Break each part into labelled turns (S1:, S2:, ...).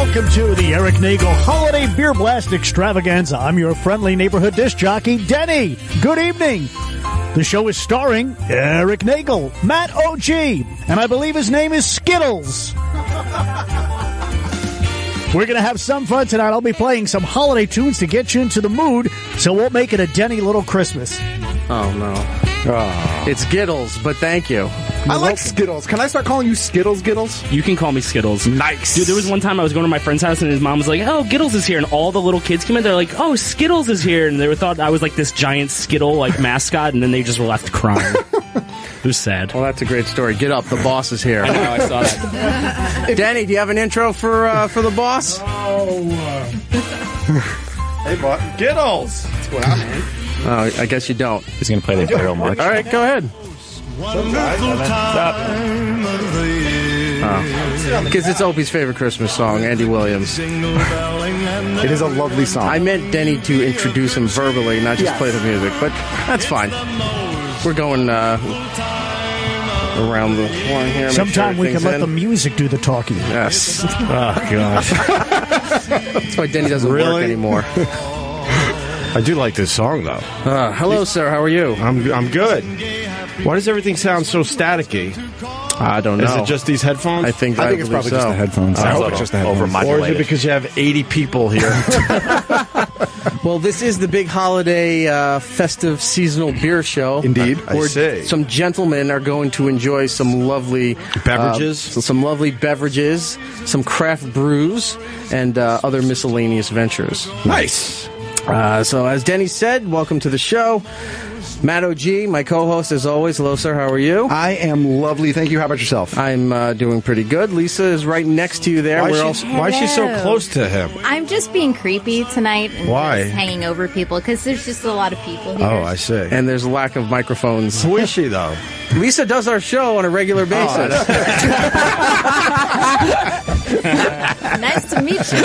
S1: Welcome to the Erik Nagel Holiday Beer Blast Extravaganza. I'm your friendly neighborhood disc jockey, Denny. Good evening. The show is starring Erik Nagel, Matt O.G., and I believe his name is Skittles. We're going to have some fun tonight. I'll be playing some holiday tunes to get you into the mood, so we'll make it a Denny little Christmas.
S2: Oh, no. Oh. It's Gittles, but thank you.
S3: I like Skittles. Can I start calling you Skittles, Gittles?
S4: You can call me Skittles.
S3: Nice.
S4: Dude, there was one time I was going to my friend's house and his mom was like, oh, Gittles is here. And all the little kids came in. They're like, oh, Skittles is here. And they thought I was like this giant Skittle like mascot. And then they just were left crying. It was sad.
S2: Well, that's a great story. Get up. The boss is here.
S4: I know. I saw that.
S2: Danny, do you have an intro for the boss?
S3: Hey, boss. Gittles. What's going on, man?
S2: Oh, I guess you don't.
S5: He's going to play the Imperial March.
S2: All right, go ahead. Because it's Opie's favorite Christmas song, Andy Williams.
S3: It is a lovely song.
S2: I meant Denny to introduce him verbally, not just play the music, but that's fine. We're going around the horn here.
S1: Sometime we can let the music do the talking.
S2: Yes.
S1: Oh, gosh.
S2: That's why Denny doesn't work anymore.
S6: I do like this song, though.
S2: Hello, sir. How are you?
S6: I'm good. Why does everything sound so staticky?
S2: I don't know.
S6: Is it just these headphones?
S2: I think
S3: it's probably just the headphones.
S6: I hope it's just the headphones. Or is it because you have 80 people here?
S2: Well, this is the big holiday festive seasonal beer show.
S3: Indeed.
S6: I see.
S2: Some gentlemen are going to enjoy some lovely
S6: beverages, some
S2: craft brews, and other miscellaneous ventures.
S6: Nice.
S2: So, as Denny said, welcome to the show. Matt O.G., my co-host, as always. Hello, sir. How are you?
S3: I am lovely. Thank you. How about yourself?
S2: I'm doing pretty good. Lisa is right next to you there.
S6: Why is she so close to him?
S7: I'm just being creepy tonight and
S6: Why?
S7: just hanging over people because there's just a lot of people here.
S6: Oh, I see.
S2: And there's a lack of microphones.
S6: Who is she, though?
S2: Lisa does our show on a regular basis.
S7: Nice to meet you.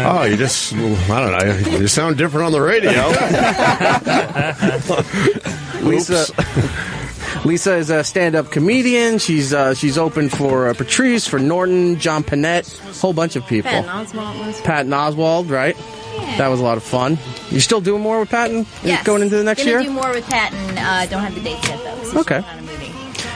S6: Oh, you just, I don't know, you sound different on the radio.
S2: Lisa is a stand-up comedian. She's open for Patrice, for Norton, John Panette, a whole bunch of people. Patton Oswalt, right? Yeah. That was a lot of fun. You still doing more with Patton?
S7: Yes.
S2: Going into the next year?
S7: Gonna do more with Patton. Don't have the dates yet, though. So
S2: okay.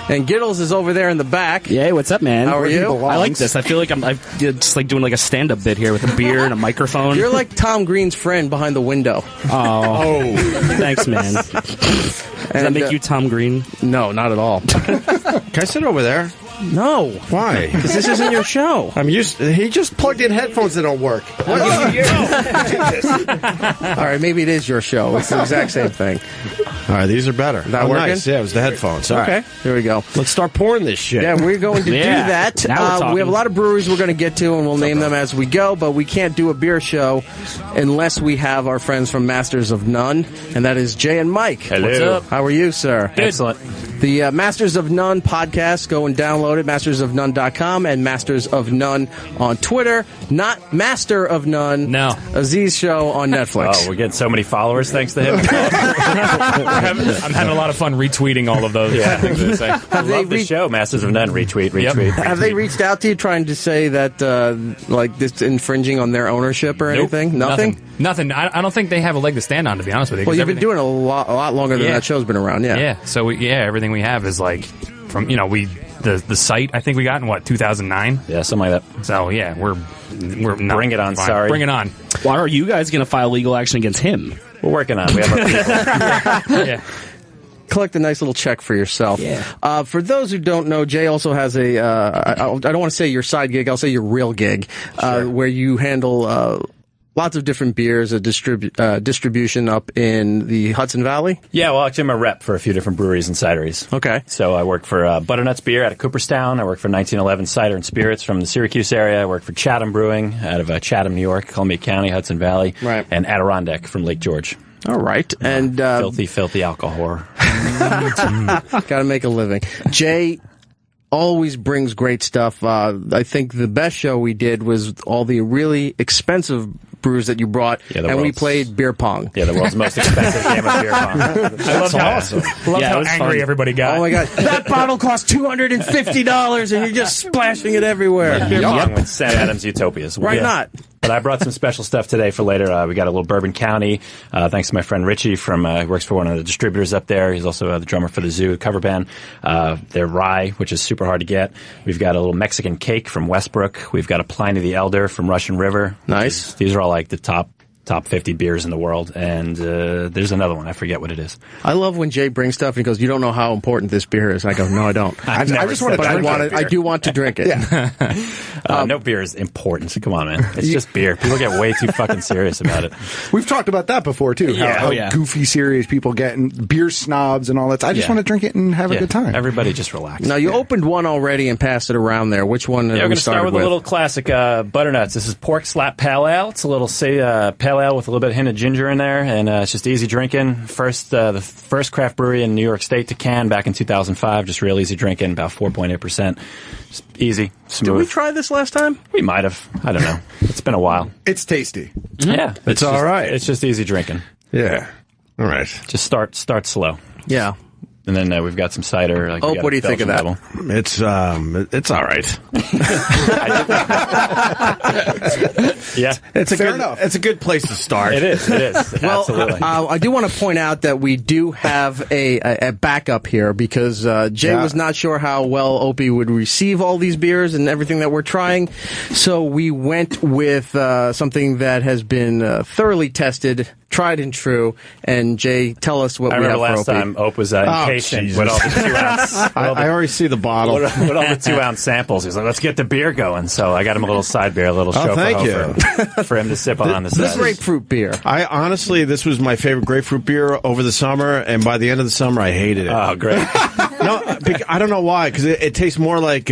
S2: And Gittles is over there in the back.
S4: Yeah, what's up, man?
S2: How are you?
S4: I like this. I feel like I'm just like doing like a stand-up bit here with a beer and a microphone.
S2: You're like Tom Green's friend behind the window.
S4: Oh. Thanks, man. Does that make you Tom Green?
S2: No, not at all.
S6: Can I sit over there?
S2: No.
S6: Why?
S2: Because this isn't your show.
S6: He just plugged in headphones that don't work.
S2: All right, maybe it is your show. It's the exact same thing.
S6: All right, these are better.
S2: That working?
S6: Nice. Yeah, it was the headphones. All
S2: okay,
S6: right.
S2: here we go.
S6: Let's start pouring this shit.
S2: Yeah, we're going to do that. We have a lot of breweries we're going to get to, and we'll name them as we go, but we can't do a beer show unless we have our friends from Masters of None, and that is Jay and Mike.
S5: Hello. What's up?
S2: How are you, sir?
S5: Good. Excellent.
S2: The Masters of None podcast, go and download it, mastersofnone.com, and Masters of None on Twitter. Not Master of None.
S5: No.
S2: Aziz show on Netflix.
S5: Oh, we're getting so many followers thanks to him. I'm having a lot of fun retweeting all of those things they say. I love the show, Masters of None, retweet.
S2: Have they reached out to you trying to say that, like, this infringing on their ownership or anything? Nothing?
S8: Nothing. I don't think they have a leg to stand on, to be honest with you.
S2: Well, you've been doing a lot longer than that show's been around,
S8: Yeah. So, everything we have is, like, from, the site, I think we got in, 2009?
S5: Yeah, something like that.
S8: So, yeah, we're not.
S5: Bring it on,
S8: fine.
S5: sorry.
S8: Bring it on.
S4: Why are you guys going to file legal action against him?
S5: We're working on it. We have our people.
S8: Yeah.
S2: Collect a nice little check for yourself.
S4: Yeah.
S2: For those who don't know, Jay also has a, I don't want to say your side gig, I'll say your real gig, where you handle lots of different beers, a distribution up in the Hudson Valley.
S5: Yeah, well, actually, I'm a rep for a few different breweries and cideries.
S2: Okay.
S5: So I work for Butternuts Beer out of Cooperstown. I work for 1911 Cider and Spirits from the Syracuse area. I work for Chatham Brewing out of Chatham, New York, Columbia County, Hudson Valley.
S2: Right.
S5: And Adirondack from Lake George.
S2: All right. And
S5: filthy alcohol.
S2: Got to make a living. Jay, always brings great stuff. I think the best show we did was all the really expensive brews that you brought, and we played beer pong.
S5: Yeah, the world's most expensive game of beer pong.
S6: I love how awesome. Love how angry everybody got.
S2: Oh my god, that bottle cost $250, and you're just splashing it everywhere.
S5: Beer pong with Sam Adams Utopias.
S2: Why not?
S5: But I brought some special stuff today for later. We got a little Bourbon County, thanks to my friend Richie from he works for one of the distributors up there. He's also the drummer for the Zoo cover band. Their rye, which is super hard to get. We've got a little Mexican cake from Westbrook. We've got a Pliny the Elder from Russian River.
S2: Nice.
S5: These are all like the top 50 beers in the world, and there's another one. I forget what it is.
S2: I love when Jay brings stuff and he goes, "You don't know how important this beer is." I go, "No, I don't. I just want to drink it. I do want to drink it."
S5: No beer is important. Come on, man. It's just beer. People get way too fucking serious about it.
S3: We've talked about that before, too. How goofy serious people get, and beer snobs and all that. I just want to drink it and have a good time.
S5: Everybody just relax.
S2: Now, you opened one already and passed it around there. Which one
S5: we're going to start with a little classic Butternuts. This is Pork Slap Pale Ale. It's a little pale ale with a little bit of hint of ginger in there, and it's just easy drinking. The first craft brewery in New York State to can back in 2005. Just real easy drinking, about 4.8%. Just easy, smooth.
S2: Did we try this last time?
S5: We might have. I don't know. It's been a while.
S3: It's tasty.
S5: Yeah.
S6: It's all right.
S5: It's just easy drinking.
S6: Yeah. All right.
S5: Just start slow.
S2: Yeah.
S5: And then we've got some cider.
S2: What do you think of that?
S6: It's all right.
S5: Yeah,
S6: it's
S3: Fair enough.
S6: It's a good place to start.
S5: It is.
S2: Well,
S5: absolutely.
S2: I do want to point out that we do have a backup here because Jay was not sure how well Opie would receive all these beers and everything that we're trying. So we went with something that has been thoroughly tested, tried and true. And Jay, tell us what we have for Opie.
S5: I remember last time Ope was impatient with all the 2 ounce.
S6: I already see the bottle.
S5: With all the 2 ounce samples. He's like, let's get the beer going. So I got him a little side beer, a little chauffeur for him to sip on the side.
S2: This grapefruit beer.
S6: Honestly, this was my favorite grapefruit beer over the summer, and by the end of the summer, I hated it.
S5: Oh, great.
S6: No, I don't know why, because it tastes more like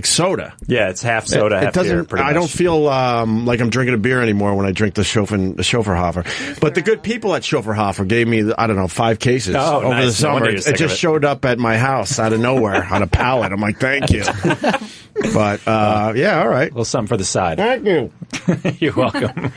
S6: soda.
S5: Yeah, it's half soda, half beer.
S6: I don't feel like I'm drinking a beer anymore when I drink the Schofferhofer. But the good people at Schofferhofer gave me, 5 cases over the summer. It just showed up at my house out of nowhere on a pallet. I'm like, thank you. But, all right.
S5: A little something for the side.
S6: Thank you.
S5: You're welcome.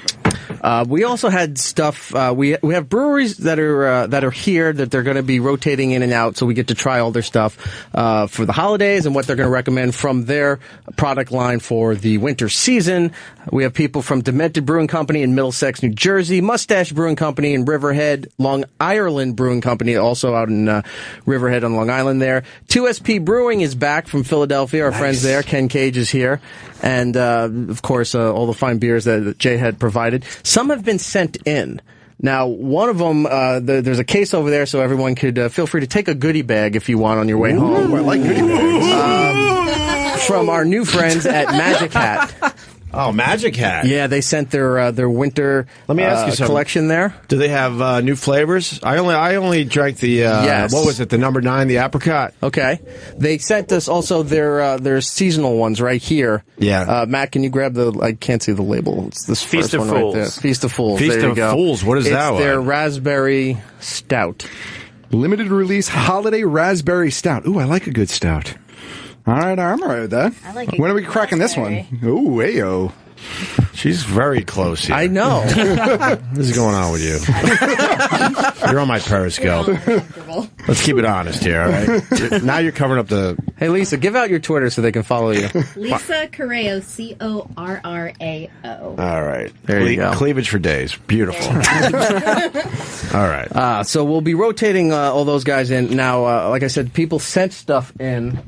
S2: We also had stuff. We have breweries that are here that they're going to be rotating in and out, so we get to try all their stuff for the holidays and what they're going to recommend from their product line for the winter season. We have people from Demented Brewing Company in Middlesex, New Jersey, Mustache Brewing Company in Riverhead, Long Island Brewing Company also out in Riverhead on Long Island there. 2SP Brewing is back from Philadelphia. Our friends there, Ken Cage is here. And, of course, all the fine beers that Jay had provided. Some have been sent in. Now, one of them, there's a case over there, so everyone could feel free to take a goodie bag if you want on your way home.
S3: I like goodie bags.
S2: From our new friends at Magic Hat.
S6: Oh, Magic Hat.
S2: Yeah, they sent their winter
S6: Let me ask you something.
S2: collection there.
S6: Do they have new flavors? I only drank the
S2: Yes.
S6: What was it? The number 9, the apricot.
S2: Okay. They sent us also their seasonal ones right here.
S6: Yeah.
S2: Matt, can you grab I can't see the label. It's this
S5: Feast
S2: first
S5: of
S2: one
S5: Fools.
S2: right there. Feast of Fools.
S6: Feast
S2: there you
S6: of
S2: go.
S6: Fools. What is that
S2: It's
S6: one?
S2: their raspberry stout.
S3: Limited release holiday raspberry stout. Ooh, I like a good stout. All right, I'm all right with that.
S7: I like it.
S3: When are we cracking this one? Ooh, ayo.
S6: She's very close here.
S2: I know.
S6: What is going on with you? You're on my Periscope. Let's keep it honest here, all right? Now you're covering up the...
S2: Hey, Lisa, give out your Twitter so they can follow you.
S7: Lisa Correo, Corrao.
S6: All right.
S2: There you go.
S6: Cleavage for days. Beautiful. All right.
S2: So we'll be rotating all those guys in. Now, like I said, people sent stuff in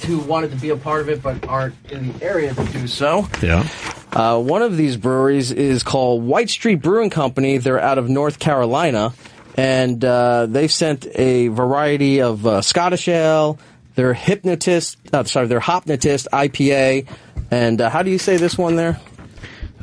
S2: who wanted to be a part of it but aren't in the area to do so.
S6: Yeah.
S2: One of these breweries is called White Street Brewing Company. They're out of North Carolina, and they've sent a variety of Scottish ale, their Hypnotist IPA, and how do you say this one there?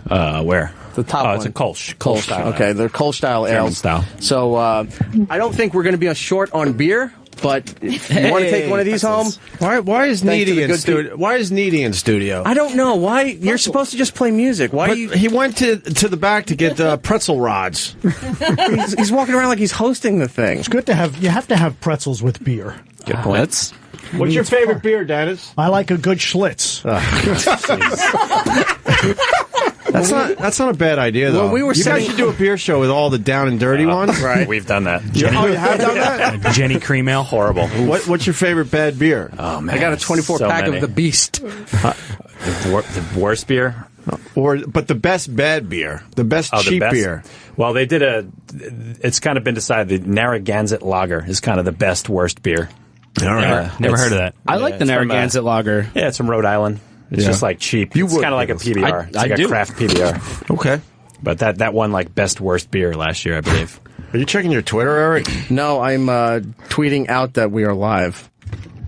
S5: Where?
S2: The top one.
S5: It's a Kolsch style.
S2: Okay, they're Kolsch style ale.
S5: style.
S2: So I don't think we're going to be short on beer. But if you want to take one of these home?
S6: Why is
S2: Thanks to
S6: Needy
S2: the
S6: in
S2: good
S6: studio? Why is Needy in studio?
S2: I don't know. Why? You're supposed to just play music. Why?
S6: But he went to the back to get pretzel rods.
S2: He's walking around like he's hosting the thing.
S1: It's good to have. You have to have pretzels with beer.
S5: Good point.
S6: What's your favorite beer, Dennis?
S1: I like a good Schlitz.
S6: That's not a bad idea, though.
S2: Well,
S6: you guys should do a beer show with all the down and dirty ones.
S5: Right. We've done that.
S6: You have done that?
S8: Jenny Cream Ale.
S5: Horrible.
S6: What's your favorite bad beer?
S5: Oh, man.
S2: I got a 24-pack of the Beast.
S5: The worst beer?
S6: But the best bad beer. The best cheap beer.
S5: Well, they did it's kind of been decided. The Narragansett Lager is kind of the best, worst beer.
S6: All right.
S8: Never heard of that.
S4: I like the Narragansett Lager.
S5: Yeah, it's from Rhode Island. It's just like cheap. It's kind of like a PBR. It's like a craft PBR.
S6: Okay.
S5: But that won like best, worst beer last year, I believe.
S6: Are you checking your Twitter, Eric?
S2: No, I'm tweeting out that we are live.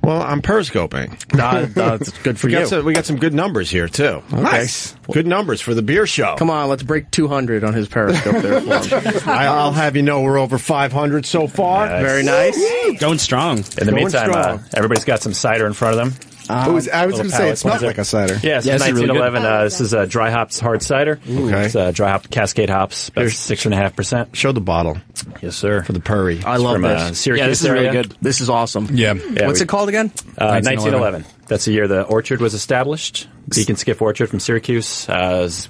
S6: Well, I'm periscoping.
S2: That's good for you.
S6: We got some good numbers here, too.
S2: Okay.
S6: Nice. Good numbers for the beer show.
S2: Come on, let's break 200 on his Periscope there for him.
S6: I'll have you know we're over 500 so far.
S5: Nice.
S2: Very nice.
S4: Going strong.
S5: In the meantime, everybody's got some cider in front of them.
S3: I was going to say, it smells like a cider.
S5: Yeah, it's 1911. This is dry hops hard cider.
S6: Okay.
S5: It's dry hop Cascade hops, about 6.5%.
S6: Show the bottle.
S5: Yes, sir.
S6: For the Purry.
S2: I love
S5: from,
S2: this.
S5: Syracuse
S4: Yeah, this is really good.
S2: This is awesome.
S8: Yeah.
S2: What's it called again?
S5: 1911. That's the year the orchard was established. Beacon Skiff Orchard from Syracuse.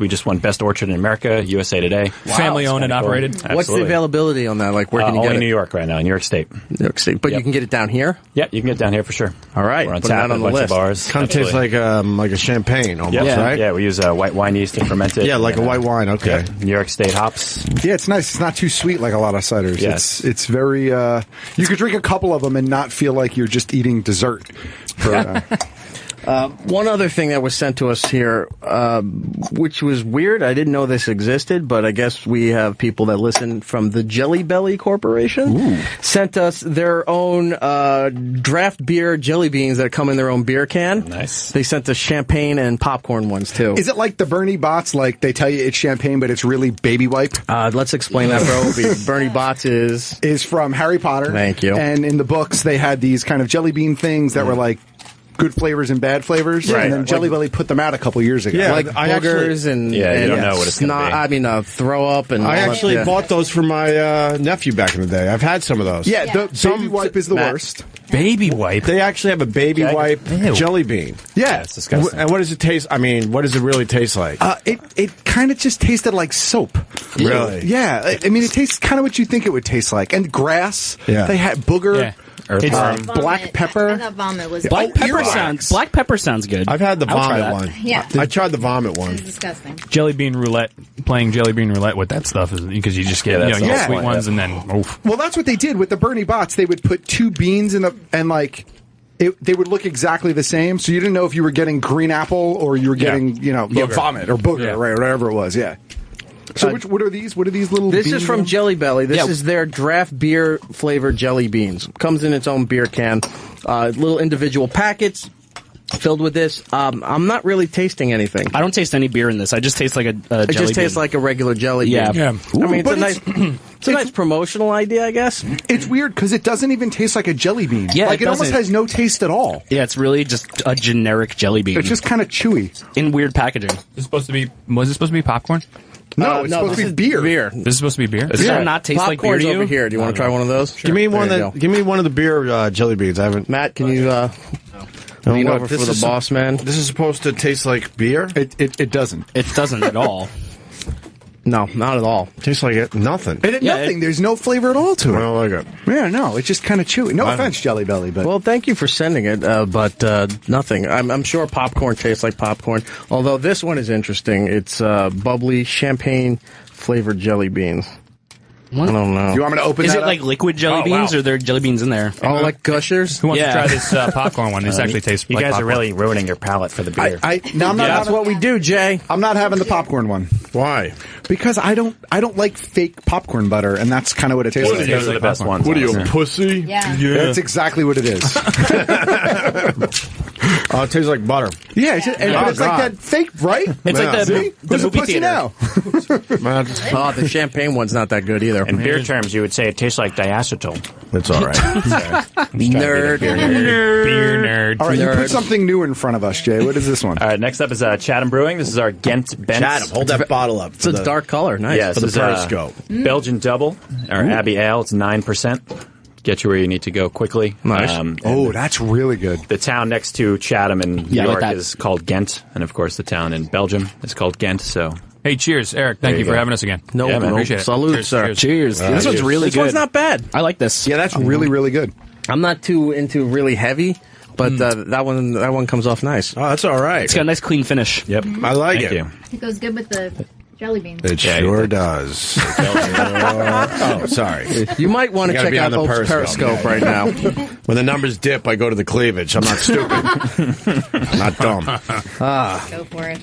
S5: We just won Best Orchard in America, USA Today.
S8: Family owned and operated.
S5: Absolutely.
S2: What's the availability on that? Like, where can you get
S5: only
S2: it?
S5: New York right now, New York State.
S2: New York State. But you can get it down here?
S5: Yeah, you can get it down here for sure.
S2: All right.
S5: We're on
S2: Put it
S5: tap
S2: out
S5: at
S2: on
S5: a
S2: the
S5: bunch of
S2: list.
S5: bars.
S6: Kind of tastes like a champagne almost, right?
S5: Yeah, we use white wine yeast and ferment it.
S6: Yeah, like a white wine. Okay.
S5: New York State hops.
S3: Yeah, it's nice. It's not too sweet like a lot of ciders.
S5: Yes.
S3: It's very. You could drink a couple of them and not feel like you're just eating dessert.
S2: One other thing that was sent to us here, which was weird. I didn't know this existed, but I guess we have people that listen from the Jelly Belly Corporation. Sent us their own draft beer jelly beans that come in their own beer can.
S5: Nice.
S2: They sent us champagne and popcorn ones, too.
S3: Is it like the Bernie Bott's, like they tell you it's champagne, but it's really baby wipe?
S2: Let's explain that, bro. Bernie Bott's is
S3: from Harry Potter.
S2: Thank you.
S3: And in the books, they had these kind of jelly bean things that were like good flavors and bad flavors.
S5: Right.
S3: And then Jelly Belly put them out a couple years ago.
S6: Yeah,
S2: like boogers and
S5: you don't know what it's going to be.
S2: I mean, throw up and
S6: I
S2: all
S6: actually
S2: that.
S6: bought those for my nephew back in the day. I've had some of those.
S3: Yeah, the baby wipe is the worst.
S8: Baby wipe.
S6: They actually have a baby wipe jelly bean.
S3: Yeah.
S5: It's disgusting.
S6: And what does it taste? I mean, what does it really taste like?
S3: It kind of just tasted like soap.
S6: Really?
S3: Yeah. I mean, it tastes kind of what you think it would taste like. And grass.
S6: Yeah.
S3: They had booger.
S8: Yeah.
S3: Black pepper.
S7: I thought vomit was
S4: Black pepper sounds good.
S6: I've had the
S4: I'll try
S6: vomit
S4: that.
S6: one.
S7: Yeah.
S6: I tried the vomit one.
S7: It's disgusting.
S8: Jelly bean roulette. Playing jelly bean roulette with that stuff is because you just get
S5: that's
S8: you
S5: the
S8: get
S5: whole
S8: sweet
S5: point,
S8: ones and then oof.
S3: Well, that's what they did with the Bernie Bott's. They would put two beans in and like they would look exactly the same, so you didn't know if you were getting green apple or you were getting vomit or booger, right, or whatever it was. Yeah. So what are these? What are these little?
S2: This
S3: beans
S2: is from Jelly Belly. This is their draft beer flavored jelly beans. Comes in its own beer can. Little individual packets filled with this. I'm not really tasting anything.
S4: I don't taste any beer in this. I just taste like a jelly
S2: It just tastes
S4: bean.
S2: like a regular jelly bean.
S4: Yeah.
S8: Yeah.
S2: I mean, it's
S3: But
S2: a nice, it's a nice promotional idea, I guess.
S3: It's weird because it doesn't even taste like a jelly bean.
S4: Yeah,
S3: like
S4: it
S3: it almost
S4: doesn't.
S3: has no taste at all.
S4: Yeah, it's really just a generic jelly bean.
S3: It's just kind of chewy.
S4: in weird packaging.
S8: Was it supposed to be popcorn?
S3: No, it's supposed to be beer.
S8: This is supposed to be beer.
S4: Does that not taste like beer
S2: Popcorn's
S4: to you?
S2: over here. Do you want to try one of those?
S6: Give me one
S2: There you
S6: give me one of the beer jelly beans. I haven't.
S2: Matt, can you lean
S6: what,
S2: over for
S6: this
S2: the
S6: is
S2: boss man?
S6: This is supposed to taste like beer.
S3: It doesn't.
S4: It doesn't at all.
S2: No, not at all.
S6: Tastes like it. Nothing.
S3: Nothing. There's no flavor at all to
S6: I
S3: it.
S6: don't like it.
S3: Yeah, no, it's just kind of chewy. No offense, Jelly Belly, but
S2: Well, thank you for sending it, but nothing. I'm sure popcorn tastes like popcorn, although this one is interesting. It's bubbly champagne flavored jelly beans.
S4: What?
S2: I don't know.
S3: you want me to open
S4: Is
S3: that
S4: it
S3: up?
S4: like liquid jelly beans, or are there jelly beans in there?
S2: Oh, like Gushers?
S8: Who wants
S4: Yeah.
S8: to try this popcorn one? This actually tastes
S5: You
S8: like
S5: guys
S8: popcorn.
S5: are really ruining your palate for the beer.
S3: Now I'm not
S2: That's
S3: having,
S2: what we do, Jay.
S3: I'm not having the popcorn one
S6: Why?
S3: because I don't like fake popcorn butter, and that's kind of what it tastes like.
S5: Those are the best ones.
S6: What are you, a
S5: honestly.
S6: pussy?
S7: Yeah.
S3: That's exactly what it is.
S6: Oh, it tastes like butter.
S3: Yeah, it's, but it's like that fake, right?
S4: It's like
S3: See?
S4: the
S3: Who's a
S4: movie
S3: pussy
S4: theater.
S3: now?
S6: Man,
S2: Oh, the champagne one's not that good either.
S5: In beer terms, you would say it tastes like diacetyl.
S6: it's all right.
S2: Nerd.
S8: beer nerd.
S3: All right, you
S2: Nerd.
S3: put something new in front of us, Jay. What is this one?
S5: All right, next up is Chatham Brewing. This is our Ghent Bent.
S6: Chatham, hold that bottle up.
S2: It's a dark color. Nice.
S5: Yeah,
S6: for
S5: this
S6: the
S5: is
S6: Periscope.
S5: Belgian Double, or Abbey Ale. It's 9%. get you where you need to go quickly.
S2: Nice.
S3: That's really good.
S5: The town next to Chatham in New
S4: I like
S5: York
S4: that.
S5: is called Ghent, and of course the town in Belgium is called Ghent. So
S8: Hey, cheers, Eric. Thank you for having us again.
S2: No,
S5: Yeah, man.
S8: Appreciate it.
S2: Salute,
S8: Cheers,
S2: sir.
S8: cheers.
S4: Cheers. This one's really
S2: This
S4: good.
S2: one's not bad.
S4: I like this.
S3: Yeah, that's really good.
S2: I'm not too into really heavy, but that one comes off nice.
S6: Oh, that's all right.
S4: It's got a nice clean finish.
S5: yep,
S6: I like
S5: Thank
S6: it.
S5: you.
S7: It goes good with the jelly beans.
S6: It sure does. Oh, sorry.
S2: You might want to
S6: You gotta
S2: check
S6: be
S2: out
S6: on the
S2: Oak's
S6: Periscope.
S2: Periscope right now.
S6: When the numbers dip, I go to the cleavage. I'm not stupid. I'm not dumb.
S7: Go for it.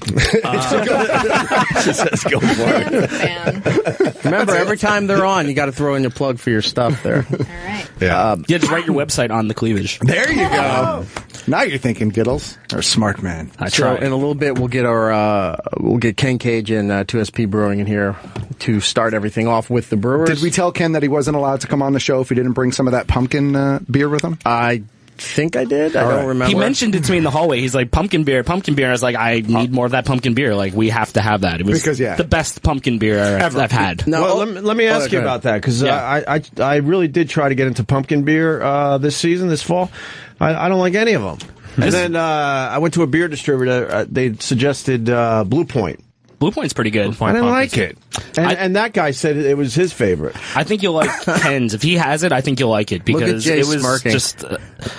S6: She says go for it.
S7: I'm a fan.
S2: Remember, every time they're on, you got to throw in your plug for your stuff there.
S7: All right.
S6: Yeah.
S4: Yeah, just write your website on the cleavage.
S3: There you go. Now you're thinking, Gittles. You're a smart man.
S4: I
S2: So
S4: try.
S2: in a little bit, we'll get Ken Cage and 2SP Brewing in here to start everything off with the brewers.
S3: Did we tell Ken that he wasn't allowed to come on the show if he didn't bring some of that pumpkin beer with him?
S2: I think I did. I don't remember.
S4: He mentioned it to me in the hallway. He's like, pumpkin beer. And I was like, I need more of that pumpkin beer. Like, we have to have that. It was
S3: Because, yeah.
S4: the best pumpkin beer I've had.
S2: No,
S6: Well, let me ask you
S2: go
S6: about that because
S4: Yeah.
S6: I really did try to get into pumpkin beer this fall. I don't like any of them. And then I went to a beer distributor. They suggested Blue Point.
S4: Blue Point's pretty good.
S6: I didn't like it. And that guy said it was his favorite.
S4: I think you'll like Ken's. If he has it, I think you'll like it
S2: Look at
S4: because
S2: Jay
S4: it was
S2: smirking.
S4: just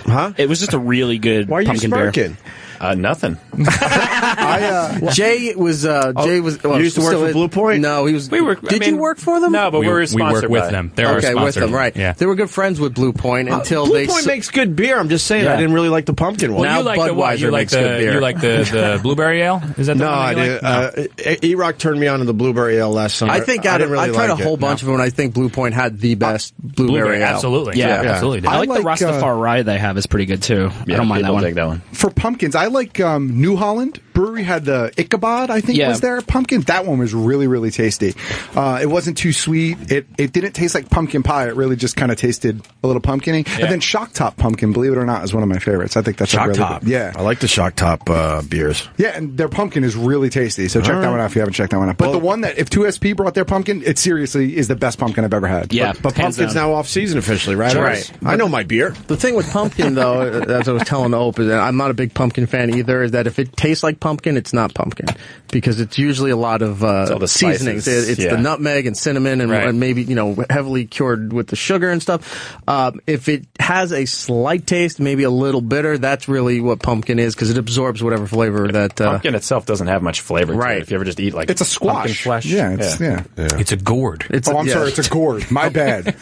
S6: Huh?
S4: it was just a really good
S6: Why are you
S4: pumpkin beer.
S6: smirking?
S5: Nothing.
S2: Jay was. Jay was.
S6: You used to work for Blue Point?
S2: No, he was.
S8: We were.
S2: Did you work for them?
S8: No, but
S5: We
S8: we're
S5: work
S8: sponsored
S5: with
S8: by
S5: them.
S8: They're our
S2: Okay, with
S8: sponsor.
S2: them, right?
S8: Yeah.
S2: They were good friends with Blue Point until
S6: Blue
S2: they.
S6: Point makes good beer. I'm just saying
S4: Yeah.
S6: I didn't really like the pumpkin one.
S8: Well,
S2: Now
S8: you like the what?
S2: Budweiser
S8: You like
S2: makes good beer.
S8: You like the blueberry ale? Is that the
S6: No,
S8: one
S6: I
S8: that you
S6: did.
S8: like?
S6: E-Rock turned me on to the blueberry ale last summer.
S2: I think
S6: I didn't really
S2: I tried
S6: like
S2: a whole
S6: it.
S2: bunch of them, and I think Blue Point had the best blueberry ale.
S8: Absolutely.
S4: Yeah.
S8: absolutely.
S4: I like the
S3: like,
S4: Rastafari they have is pretty good too. I don't mind that
S5: people
S4: one.
S5: take that one.
S3: For pumpkins, I like New Holland Brewery had the Ichabod, I think
S4: Yeah.
S3: was their pumpkin. That one was really, really tasty. It wasn't too sweet. It didn't taste like pumpkin pie. It really just kind of tasted a little pumpkin-y.
S8: Yeah.
S3: And then Shock Top Pumpkin, believe it or not, is one of my favorites. I think that's
S6: Shock
S3: really
S6: Top.
S3: good. Yeah.
S6: I like the Shock Top beers.
S3: Yeah, and their pumpkin is really tasty. So check that one out if you haven't checked that one out. But the one that, if 2SP brought their pumpkin, it seriously is the best pumpkin I've ever had.
S4: Yeah,
S6: But
S4: hands
S6: pumpkin's
S4: down.
S6: now off season officially, right?
S2: Right.
S6: I know my beer.
S2: The thing with pumpkin, though, as I was telling Ope, is that I'm not a big pumpkin fan either. Is that if it tastes like pumpkin, it's not pumpkin because it's usually a lot of
S5: all the
S2: seasonings.
S5: spices,
S2: It's
S5: yeah.
S2: the nutmeg and cinnamon and,
S8: Right.
S2: and maybe heavily cured with the sugar and stuff. If it has a slight taste, maybe a little bitter, that's really what pumpkin is because it absorbs whatever flavor that.
S5: Pumpkin itself doesn't have much flavor to
S2: Right.
S5: it. If you ever just eat like
S3: It's a squash.
S5: pumpkin flesh.
S3: Yeah, it's, yeah.
S8: It's a gourd.
S2: It's
S3: Oh, I'm sorry, it's a gourd. My bad.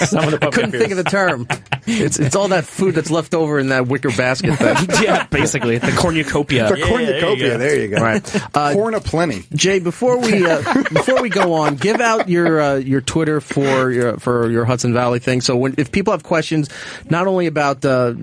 S5: Some of the
S2: I couldn't think of the term. It's all that food that's left over in that wicker basket.
S4: Yeah, basically the cornucopia.
S3: The cornucopia. There you go.
S2: Right.
S3: Corn aplenty.
S2: Jay, before we go on, give out your Twitter for your Hudson Valley thing. So if people have questions, not only about the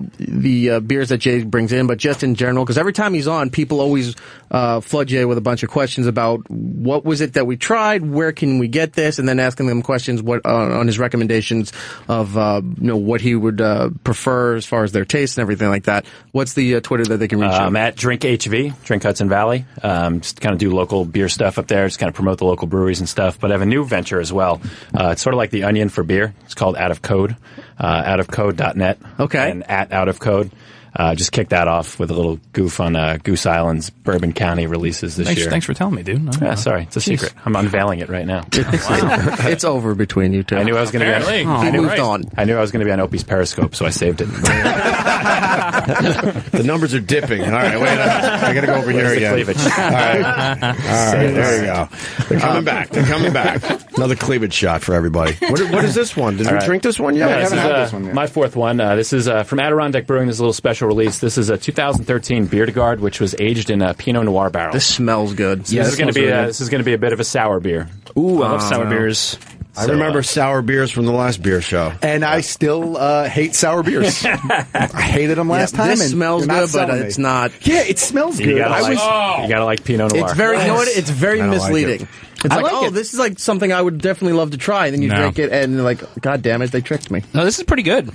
S2: beers that Jay brings in, but just in general, because every time he's on, people always flood Jay with a bunch of questions about what was it that we tried, where can we get this, and then asking them questions on his recommendations of what he would prefer as far as their taste and everything like that. What's the Twitter that they can reach you?
S5: I'm at Drink HV, Drink Hudson Valley. Just kind of do local beer stuff up there, just kind of promote the local breweries and stuff. But I have a new venture as well. It's sort of like the Onion for beer. It's called Out of Code, outofcode.net.
S2: Okay.
S5: And at Out of Code. Just kick that off with a little goof on Goose Island's Bourbon County releases this year.
S8: Thanks for telling me, dude.
S5: Yeah, sorry. It's a secret. I'm unveiling it right now.
S2: It's over between you two.
S5: I knew I was going to be
S8: Apparently.
S5: on.
S2: He moved on.
S5: I knew I was going to be on Opie's Periscope, so I saved it.
S6: The numbers are dipping. All right, wait. I got to go over here
S5: Where's the
S6: again.
S5: cleavage?
S6: All right, there you go. They're coming back. They're coming back. Another cleavage shot for everybody. What is this one? Did we
S5: right.
S6: drink this one yet?
S5: Yeah,
S3: haven't had this one yet.
S5: my fourth one. This is from Adirondack Brewing. This is a little special release. This is a 2013 Beer to Guard, which was aged in a Pinot Noir barrel.
S2: This smells good.
S5: this is going to be a bit of a sour beer.
S4: Ooh, I love sour beers.
S6: I remember sour beers from the last beer show.
S3: And I still hate sour beers. I hated them last time.
S2: This
S3: and
S2: smells
S3: you're not
S2: good, but
S3: selling me.
S2: it's not.
S3: Yeah, it smells
S5: You
S3: good.
S5: gotta like Pinot Noir.
S2: It's very. You know what? It's very
S6: I don't like
S2: misleading.
S6: it.
S2: It's
S4: I
S2: like,
S4: like it.
S2: this is like something I would definitely love to try, and then you
S8: No.
S2: drink it, and you're like, God damn it, they tricked me.
S4: No, this is pretty good.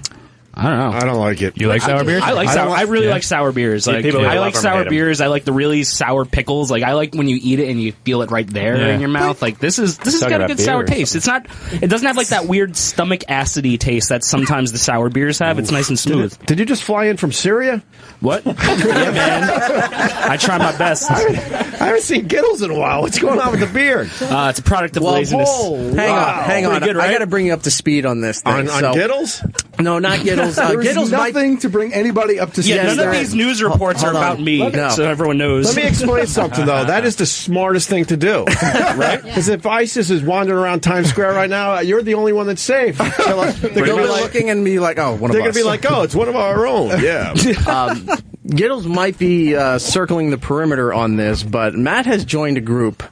S4: I don't know.
S6: I don't like it.
S8: You like sour beers?
S4: I like sour. I really like sour beers. Like
S5: people
S4: I
S5: love
S4: like
S5: them,
S4: sour
S5: hate 'em.
S4: beers. I like the really sour pickles. Like I like when you eat it and you feel it right there in your mouth. Like this has
S5: Talking
S4: got a
S5: about
S4: good sour
S5: beer or
S4: taste. It doesn't have like that weird stomach acidy taste that sometimes the sour beers have. It's nice and smooth.
S6: Did you just fly in from Syria?
S4: What? Yeah, man. I try my best.
S6: I haven't seen Gittles in a while. What's going on with the beard?
S4: It's a product of laziness.
S2: Hang on.
S4: Good, right?
S2: I got to bring you up to speed on this thing.
S6: On Gittles?
S2: No, not Gittles.
S3: There's nothing to bring anybody up to speed.
S4: Yeah, none of these news reports are about me, so everyone knows.
S6: Let me explain something, though. That is the smartest thing to do, right? Because if ISIS is wandering around Times Square right now, you're the only one that's safe. They're going to be
S2: looking and be like, oh, one of us.
S6: They're going to be like, oh, it's one of our own. Yeah.
S2: Gittles might be circling the perimeter on this, but Matt has joined a group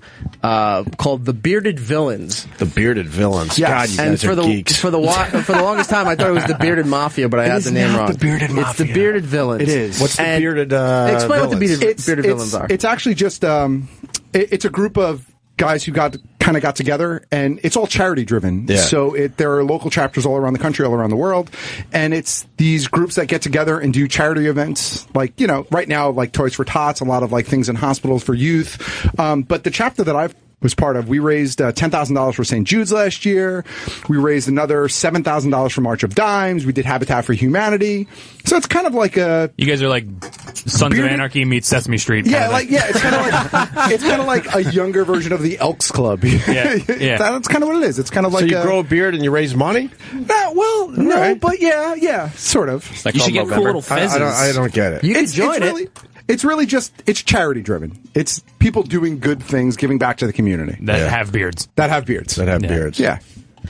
S2: called the Bearded Villains.
S6: The Bearded Villains.
S3: Yes.
S6: God, you
S2: And
S6: guys are geeks.
S2: for the longest time, I thought it was the Bearded Mafia, but I had the name wrong.
S3: The Bearded
S2: It's
S3: Mafia.
S2: the Bearded Villains.
S3: It is.
S6: What's the
S2: And
S6: Bearded
S2: explain what the
S6: Villains?
S2: Bearded Villains are.
S3: It's actually just it's a group of guys who got together, and it's all charity driven.
S6: Yeah.
S3: So there are local chapters all around the country, all around the world, and it's these groups that get together and do charity events. Like right now, like Toys for Tots, a lot of like things in hospitals for youth. But the chapter that I was part of, we raised $10,000 for St. Jude's last year. We raised another $7,000 for March of Dimes. We did Habitat for Humanity. So it's kind of like a
S8: You guys are like Sons of Anarchy meets Sesame Street.
S3: it's kind of like a younger version of the Elks Club.
S8: Yeah.
S3: That's kind of what it is. It's kind of like
S6: So you grow a beard and you raise money?
S3: no,
S6: right.
S3: but yeah, sort of.
S4: You should get cool little fezzes.
S6: I don't get it.
S2: You can join it.
S3: It's really just it's charity driven. It's people doing good things, giving back to the community
S8: that have beards.
S3: that have beards.
S6: Beards.
S3: Yeah.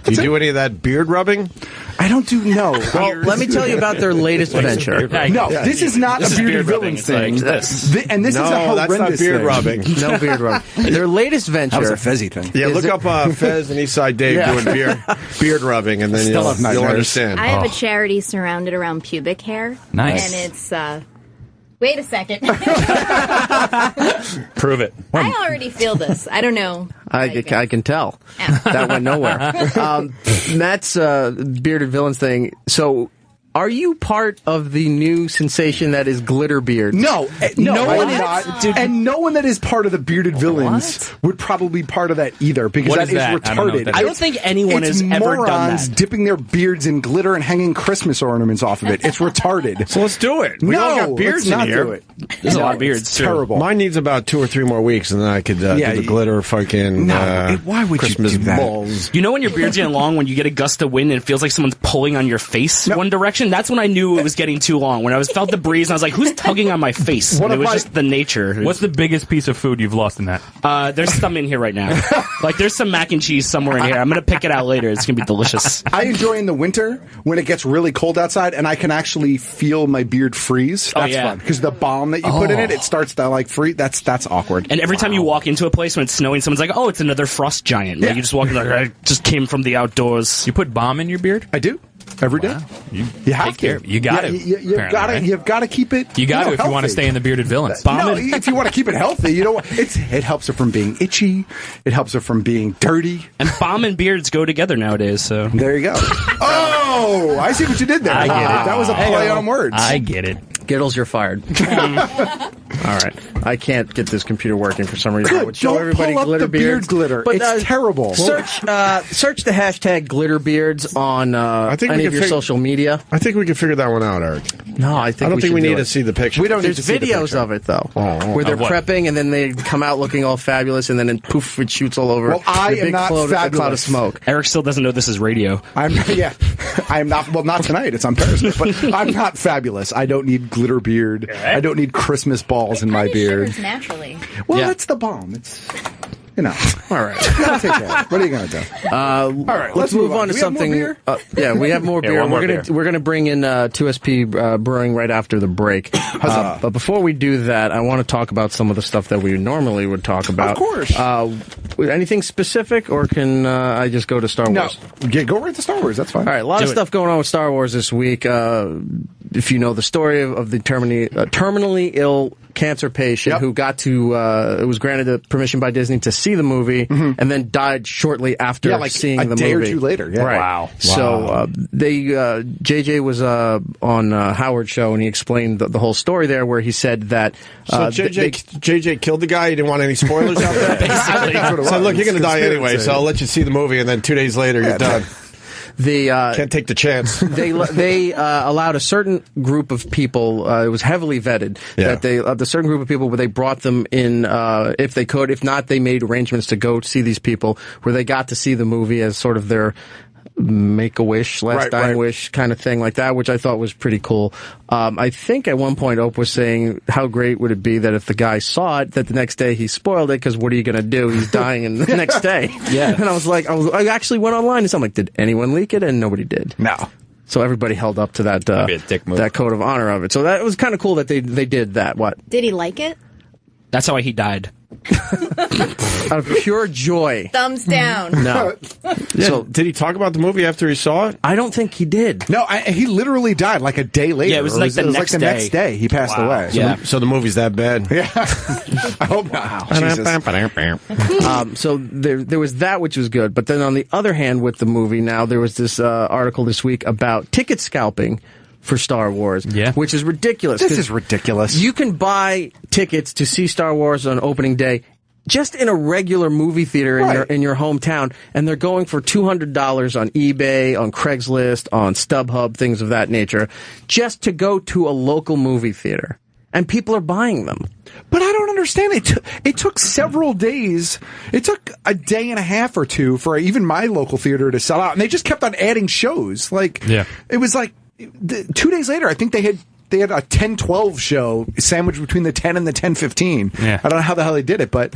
S6: Do you do any of that beard rubbing?
S3: I don't do no.
S2: Well, let me tell you about their latest venture.
S3: No, this is not
S8: This
S3: a
S8: is
S3: bearded
S8: beard rubbing.
S3: villains
S8: It's
S3: thing.
S8: like this.
S3: And this is a horrendous
S6: that's not beard
S3: thing.
S6: rubbing.
S2: No beard rubbing. Their latest venture.
S3: That was a fezzy thing.
S6: Yeah,
S2: Is
S6: look
S2: it-
S6: up Fez and Eastside Dave
S2: Yeah.
S6: doing beard rubbing, and then
S3: Still have
S6: you'll
S3: nightmares.
S6: understand.
S7: I have a charity surrounded around pubic hair.
S8: Nice.
S7: And it's, wait a second.
S8: Prove it.
S7: I already feel this. I don't know.
S2: I can tell.
S7: Yeah.
S2: That went nowhere. Matt's Bearded Villains thing. So, are you part of the new sensation that is glitter beard?
S3: No,
S2: No
S3: I'm
S2: one is-
S3: not. And no one that is part of the bearded villains would probably be part of that either, because
S8: What
S3: that
S8: is
S3: is
S8: that? I don't know what
S3: retarded.
S8: that
S4: I don't think anyone
S3: It's
S4: has ever done
S3: morons
S4: that.
S3: dipping their beards in glitter and hanging Christmas ornaments off of it. It's retarded.
S6: So let's do it. We
S3: no,
S6: all got beards
S3: let's not
S6: in here.
S3: do it.
S4: There's a lot of
S3: No,
S4: beards,
S3: It's
S4: too.
S3: terrible.
S6: Mine needs about 2 or 3 more weeks, and then I could do the glitter fucking
S3: why would
S6: Christmas
S3: you do that?
S6: balls.
S4: You know when your beard's getting long, when you get a gust of wind and it feels like someone's pulling on your face one direction? That's when I knew it was getting too long. When I felt the breeze and I was like, who's tugging on my face?
S3: One
S4: And it
S3: of
S4: was
S3: my-
S4: just the nature.
S8: What's the biggest piece of food you've lost in that?
S4: There's some in here right now. Like there's some mac and cheese somewhere in here. I'm gonna pick it out later. It's gonna be delicious.
S3: I enjoy in the winter when it gets really cold outside and I can actually feel my beard freeze. That's
S4: yeah.
S3: fun because the balm that you put in it starts to like freeze. That's awkward.
S4: And every time you walk into a place when it's snowing, someone's like, "Oh, it's another frost giant." Like
S3: Yeah.
S4: you just walk in like, "I just came from the outdoors."
S8: You put balm in your beard?
S3: I do every day. You have
S8: take care
S3: to.
S8: of it. You got to,
S3: You've
S8: apparently,
S3: got to.
S8: right?
S3: You've got to keep it.
S8: You got to if you want to
S3: healthy.
S8: stay in the bearded villains.
S3: No, if you want to keep it healthy, you know what? It helps it from being itchy. It helps it from being dirty.
S4: And balm and beards go together nowadays. So
S3: There you go. Oh, I see what you did there.
S8: I get it.
S3: That was a play on words.
S8: I get it.
S2: Gittles, you're fired. All right. I can't get this computer working for some reason. I
S3: Good.
S2: would show
S3: Don't
S2: everybody
S3: pull up
S2: glitter
S3: the beard
S2: beards.
S3: glitter.
S2: But,
S3: It's terrible.
S2: Search the hashtag glitter beards on
S6: I think we
S2: any
S6: can
S2: of your
S6: fig-
S2: social media.
S6: I think we can figure that one out, Eric.
S2: No,
S6: I don't think we need to see the picture.
S3: We don't
S2: There's
S3: need to see the
S2: videos
S3: picture.
S2: of it though,
S6: Oh,
S2: where they're
S8: of what?
S2: prepping and then they come out looking all fabulous, and then poof, it shoots all over.
S3: Well, I
S2: the
S3: am
S2: big
S3: not
S2: cloud of
S3: fabulous.
S2: smoke.
S4: Eric still doesn't know this is radio.
S3: I am not. Well, not tonight. It's on Periscope. But I'm not fabulous. I don't need glitter beard. I don't need Christmas balls in my beard.
S7: Shivers naturally.
S3: Well,
S4: Yeah.
S3: that's the bomb. It's all right. You gotta take care of it. What are you gonna do?
S2: All
S3: right,
S2: let's move on to
S3: Do we have more
S2: something.
S3: beer?
S2: Yeah, we have more
S5: Yeah,
S2: beer.
S5: one more
S2: We're gonna bring in 2SP Brewing right after the break. But before we do that, I want to talk about some of the stuff that we normally would talk about.
S3: Of course.
S2: Anything specific, or can I just go to Star
S3: No,
S2: Wars?
S3: go right to Star Wars. That's fine.
S2: All right, a lot of stuff going on with Star Wars this week. if you know the story of the terminally ill cancer patient who got to was granted the permission by Disney to see the movie and then died shortly after seeing the movie.
S3: A day or two later. Yeah.
S2: Right.
S8: Wow.
S2: So JJ was on Howard's show and he explained the whole story there, where he said that
S6: so JJ killed the guy. He didn't want any spoilers out there.
S8: Basically.
S6: So look, you're going to die anyway. So I'll let you see the movie, and then 2 days later you're done. Can't take the chance.
S2: They allowed a certain group of people. It was heavily vetted that the certain group of people where they brought them in if they could. If not, they made arrangements to go see these people where they got to see the movie as sort of their Make-A-Wish, last dying wish kind of thing like that, which I thought was pretty cool. I think at one point Ope was saying, how great would it be that if the guy saw it, that the next day he spoiled it, because what are you going to do? He's dying in the next day. Yeah. And I was like, I actually went online and said, I'm like, did anyone leak it? And nobody did.
S3: No.
S2: So everybody held up to that code of honor of it. So that was kind of cool that they did that. What?
S7: Did he like it?
S4: That's how he died.
S2: Out of pure joy.
S7: Thumbs down.
S2: No.
S6: So did he talk about the movie after he saw it?
S2: I don't think he did.
S3: No, he literally died like a day later.
S4: Yeah, it was like the next
S3: day he passed away.
S4: Yeah.
S6: So the movie's that bad.
S3: Yeah. I hope not.
S2: So there was that, which was good. But then on the other hand, with the movie now, there was this article this week about ticket scalping for Star Wars, which is ridiculous.
S3: This is ridiculous.
S2: You can buy tickets to see Star Wars on opening day just in a regular movie theater in your hometown, and they're going for $200 on eBay, on Craigslist, on StubHub, things of that nature, just to go to a local movie theater. And people are buying them.
S3: But I don't understand. It took several days. It took a day and a half or two for even my local theater to sell out, and they just kept on adding shows. It was like 2 days later, I think they had a 10-12 show sandwiched between the 10 and the 10-15.
S8: Yeah.
S3: I don't know how the hell they did it, but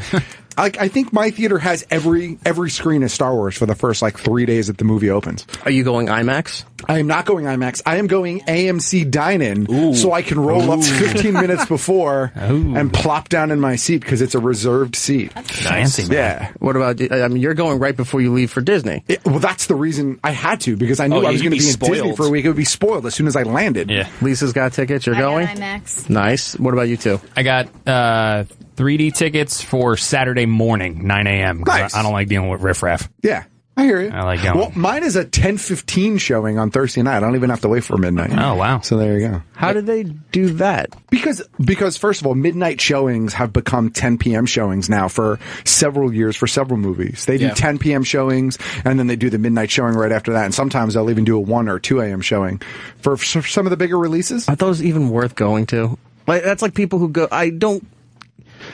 S3: I think my theater has every screen of Star Wars for the first 3 days that the movie opens.
S2: Are you going IMAX?
S3: I am not going IMAX. I am going AMC dine-in, so I can roll up 15 minutes before and plop down in my seat because it's a reserved seat.
S8: Fancy, man.
S3: Yeah.
S2: What about? I mean, you're going right before you leave for Disney.
S3: Well, that's the reason I had to, because I knew I was going to be in Disney for a week. It would be spoiled as soon as I landed.
S8: Yeah.
S2: Lisa's got tickets. You're going?
S7: I got IMAX.
S2: Nice. What about you two?
S8: I got 3D tickets for Saturday morning, 9 a.m.
S3: Nice.
S8: I don't like dealing with riffraff.
S3: Yeah. I hear you.
S8: I like going.
S3: Well, mine is a 10:15 showing on Thursday night. I don't even have to wait for midnight.
S8: Oh, wow.
S3: So there you go.
S2: How did they do that?
S3: Because first of all, midnight showings have become 10 p.m. showings now for several years for several movies. They do 10 p.m. showings, and then they do the midnight showing right after that. And sometimes they'll even do a 1 or 2 a.m. showing for some of the bigger releases.
S2: Are those even worth going to? That's like people who go.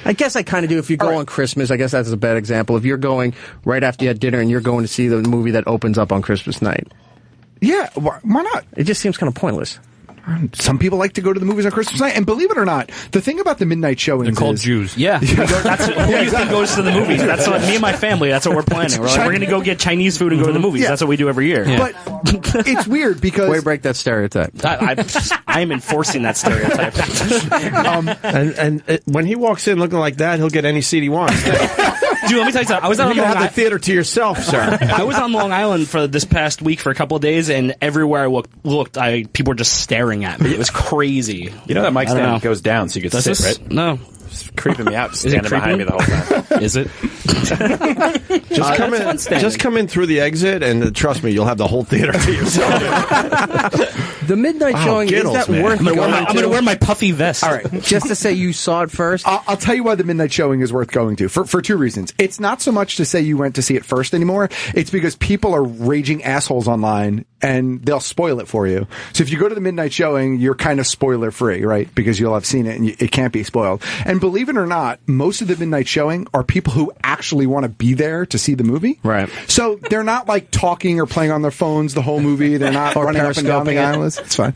S2: I guess I kind of do. If you go on Christmas, I guess that's a bad example. If you're going right after you had dinner and you're going to see the movie that opens up on Christmas night.
S3: Yeah, why not?
S2: It just seems kind of pointless.
S3: Some people like to go to the movies on Christmas night, and believe it or not, the thing about the midnight showings
S8: They're called Jews.
S4: Yeah. That's who do you think goes to the movies? That's what me and my family, that's what we're planning. We're going to go get Chinese food and go to the movies. That's what we do every year.
S3: Yeah. But it's weird because...
S2: Way to break that stereotype.
S4: I am enforcing that stereotype.
S6: And when he walks in looking like that, he'll get any seat he wants.
S4: Dude, let me tell you something. I was on
S6: You can have the theater to yourself, sir.
S4: I was on Long Island for this past week for a couple of days, and everywhere I looked, people were just staring at me. It was crazy.
S5: You know that mic stand goes down so you can sit, right?
S4: No.
S5: It's creeping me out, standing behind me the whole time.
S4: Is it?
S6: Just come in through the exit, and trust me, you'll have the whole theater to yourself.
S2: The midnight showing,
S6: Gittles,
S2: is that
S6: man.
S2: worth
S4: I'm going to wear my puffy vest.
S3: All right.
S2: Just to say you saw it first?
S3: I'll tell you why the midnight showing is worth going to, for two reasons. It's not so much to say you went to see it first anymore. It's because people are raging assholes online, and they'll spoil it for you. So if you go to the midnight showing, you're kind of spoiler free, right? Because you'll have seen it, and it can't be spoiled. And believe it or not, most of the midnight showing are people who actually want to be there to see the movie.
S2: Right.
S3: So they're not like talking or playing on their phones the whole movie. They're not running up and down the aisles. It's fine.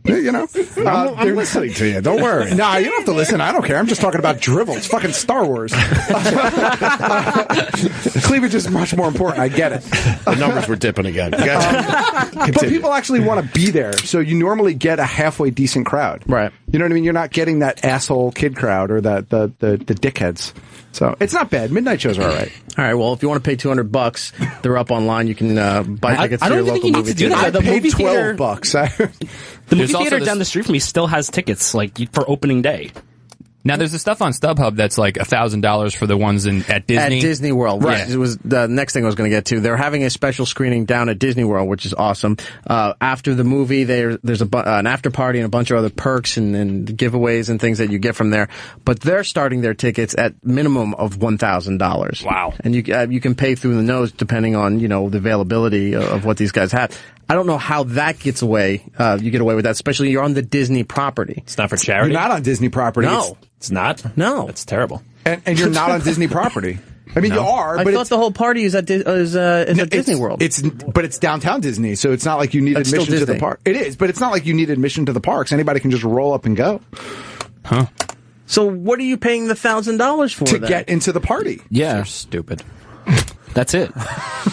S3: You know,
S6: I'm listening to you. Don't worry.
S3: Nah, you don't have to listen. I don't care. I'm just talking about drivel. It's fucking Star Wars. Cleavage is much more important. I get it.
S6: The numbers were dipping again.
S3: But people actually want to be there, so you normally get a halfway decent crowd.
S2: Right.
S3: You know what I mean? You're not getting that asshole kid crowd or the dickheads. So it's not bad. Midnight shows are all right.
S2: All right. Well, if you want to pay $200, they're up online. You can buy tickets.
S4: I
S2: to
S4: don't
S2: your
S4: even think
S2: local
S4: you need
S2: movie
S4: to do
S2: theater.
S4: that.
S3: I paid
S4: movie theater-
S3: $12.
S4: The movie
S8: also
S4: theater
S8: this-
S4: down the street from me still has tickets, like, for opening day.
S8: Now, there's the stuff on StubHub that's like $1,000 for the ones at Disney.
S2: At Disney World,
S8: Right.
S2: It was the next thing I was going to get to. They're having a special screening down at Disney World, which is awesome. After the movie, there's an after party and a bunch of other perks and giveaways and things that you get from there. But they're starting their tickets at minimum of $1,000.
S8: Wow.
S2: And you can pay through the nose depending on the availability of what these guys have. I don't know how that gets away. You get away with that, especially you're on the Disney property.
S5: It's not for charity.
S3: You're not on Disney property.
S2: No.
S5: It's not?
S2: No.
S5: That's terrible.
S3: And you're not on Disney property. I mean, you are,
S2: I
S3: but
S2: thought the whole party is at Disney World.
S3: But it's downtown Disney, so it's not like you need
S2: It's still
S3: admission to the
S2: Disney.
S3: park. It is, but it's not like you need admission to the parks. Anybody can just roll up and go
S2: So what are you paying the $1,000 for?
S3: to
S2: then?
S3: get into the party.
S4: Yeah,
S5: You're stupid.
S4: that's it.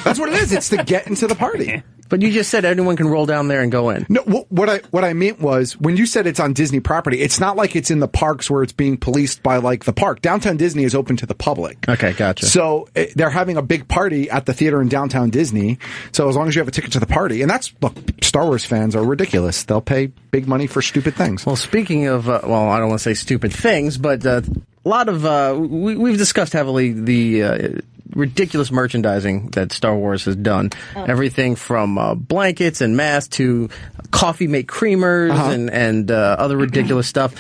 S3: That's what it is. It's to get into the party.
S2: But you just said anyone can roll down there and go in.
S3: No, what I meant was when you said it's on Disney property, it's not like it's in the parks where it's being policed by like the park. Downtown Disney is open to the public.
S2: Okay, gotcha.
S3: So they're having a big party at the theater in downtown Disney. So as long as you have a ticket to the party, and look, Star Wars fans are ridiculous. They'll pay big money for stupid things.
S2: Well, speaking of, I don't want to say stupid things, but a lot of we've discussed heavily the ridiculous merchandising that Star Wars has done. Everything from blankets and masks to coffee mate creamers and other ridiculous stuff.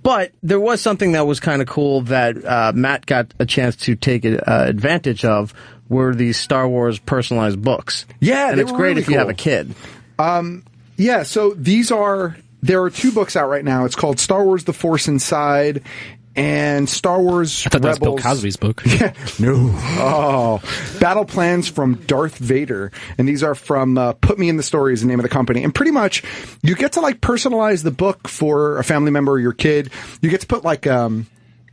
S2: But there was something that was kind of cool that Matt got a chance to take advantage of. Were these Star Wars personalized books?
S3: Yeah,
S2: and
S3: they
S2: it's
S3: were
S2: great
S3: really
S2: if you have
S3: cool.
S2: a kid.
S3: Yeah, so there are two books out right now. It's called Star Wars: The Force Inside and Star Wars
S4: I thought that was Bill
S3: Rebels.
S4: Cosby's book.
S3: No. Oh. Battle Plans from Darth Vader. And these are from Put Me in the Story is the name of the company. And pretty much you get to like personalize the book for a family member or your kid. You get to put like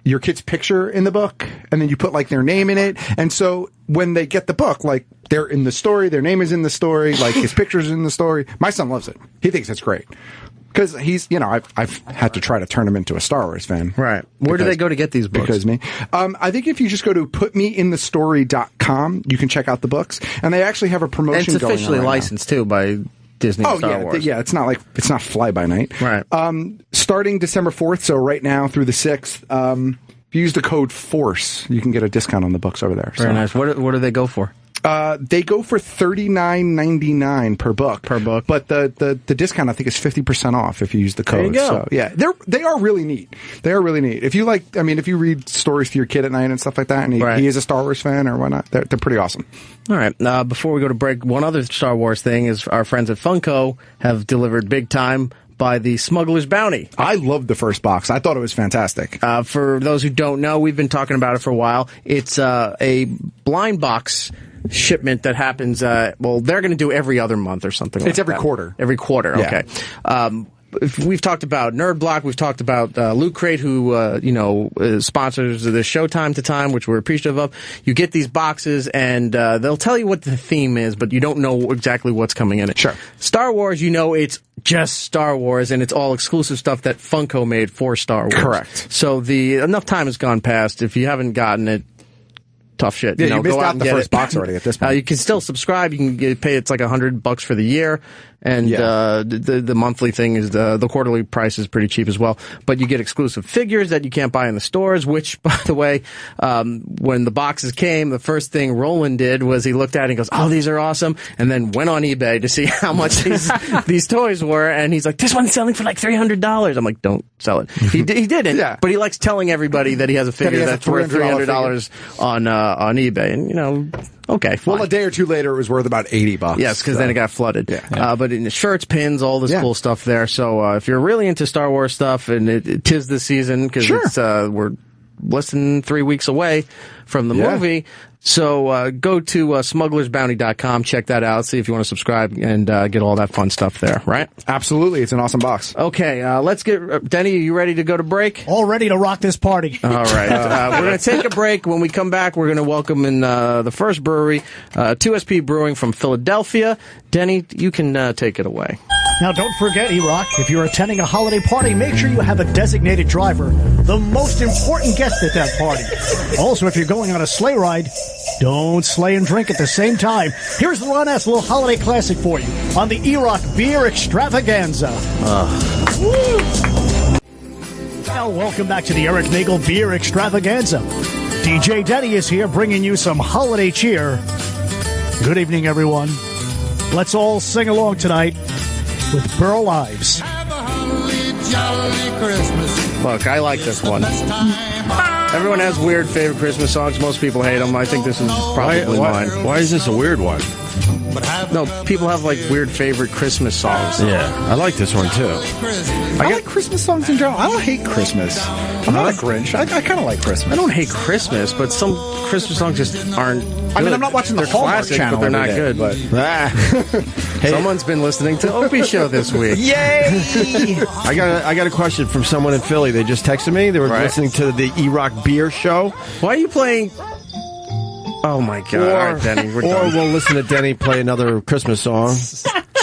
S3: your kid's picture in the book and then you put like their name in it. And so when they get the book, like they're in the story, their name is in the story, like his picture's in the story. My son loves it. He thinks it's great. Because he's, I've had to try to turn him into a Star Wars fan.
S2: Right. Where do they go to get these books?
S3: Because me. I think if you just go to putmeinthestory.com, you can check out the books. And they actually have a promotion
S2: And it's
S3: going on
S2: officially
S3: right now.
S2: licensed, too, by Disney and Star Wars.
S3: Yeah, it's not fly by night.
S2: Right.
S3: Starting December 4th, so right now through the 6th, if you use the code FORCE, you can get a discount on the books over there.
S2: Very nice. What do they go for?
S3: They go for $39.99 per book. But the discount I think is 50% off if you use the code.
S2: There you go.
S3: So yeah, they are really neat. They are really neat. If you if you read stories to your kid at night and stuff like that, and he is a Star Wars fan or whatnot, they're pretty awesome.
S2: All right. Before we go to break, one other Star Wars thing is our friends at Funko have delivered big time by the Smuggler's Bounty.
S3: I loved the first box. I thought it was fantastic.
S2: For those who don't know, we've been talking about it for a while. It's a blind box shipment that happens, they're going to do every other month or something like that.
S3: It's every quarter.
S2: Every quarter,
S3: Yeah.
S2: okay. We've talked about Nerd Block. We've talked about Loot Crate, who sponsors the show time to time, which we're appreciative of. You get these boxes, and they'll tell you what the theme is, but you don't know exactly what's coming in it.
S3: Sure.
S2: Star Wars, it's just Star Wars, and it's all exclusive stuff that Funko made for Star Wars.
S3: Correct.
S2: So enough time has gone past. If you haven't gotten it, tough shit.
S3: Yeah, you missed
S2: go
S3: out
S2: and
S3: the
S2: get
S3: first
S2: it.
S3: box already at this point.
S2: You can still subscribe. You can pay. It's like $100 for the year, and the monthly thing is the quarterly price is pretty cheap as well. But you get exclusive figures that you can't buy in the stores. Which, by the way, when the boxes came, the first thing Roland did was he looked at it and goes, "Oh, these are awesome," and then went on eBay to see how much these toys were, and he's like, "This one's selling for like $300." I'm like, "Don't sell it." He didn't.
S3: Yeah.
S2: But he likes telling everybody that he has a figure that's worth $300 on eBay, and okay, fine.
S3: Well, a day or two later, it was worth about $80.
S2: Yes, because then it got flooded.
S3: Yeah.
S2: But in the shirts, pins, all this cool stuff there. So if you're really into Star Wars stuff, and it tis the season, because we're less than 3 weeks away from the movie, So go to smugglersbounty.com, check that out, see if you want to subscribe and get all that fun stuff there, right?
S3: Absolutely. It's an awesome box.
S2: Okay, let's get... Denny, are you ready to go to break?
S1: All ready to rock this party.
S2: All right. We're going to take a break. When we come back, we're going to welcome in the first brewery, 2SP Brewing from Philadelphia. Denny, you can take it away.
S1: Now, don't forget, E-Rock, if you're attending a holiday party, make sure you have a designated driver, the most important guest at that party. Also, if you're going on a sleigh ride, don't sleigh and drink at the same time. Here's the Ron-ass little holiday classic for you on the E-Rock Beer Extravaganza. Well, welcome back to the Erik Nagel Beer Extravaganza. DJ Denny is here bringing you some holiday cheer. Good evening, everyone. Let's all sing along tonight with Burl Ives.
S2: Look, I like this one. Everyone has weird favorite Christmas songs. Most people hate them. I think this is probably mine.
S6: Why is this a weird one?
S2: No, people have like weird favorite Christmas songs.
S6: Yeah, I like this one too.
S3: I like Christmas songs in general. I don't hate Christmas. I'm not a Grinch. I kind of like Christmas.
S2: I don't hate Christmas, but some Christmas songs just aren't good.
S3: I mean, I'm not watching the Hallmark
S2: classic,
S3: channel,
S2: but they're not good.
S3: But
S2: Someone's been listening to Opie Show this week.
S3: Yay!
S6: I got a question from someone in Philly. They just texted me. They were listening to the E-Rock Beer Show.
S2: Why are you playing? Oh my God! All right, Denny, we're done.
S6: We'll listen to Denny play another Christmas song.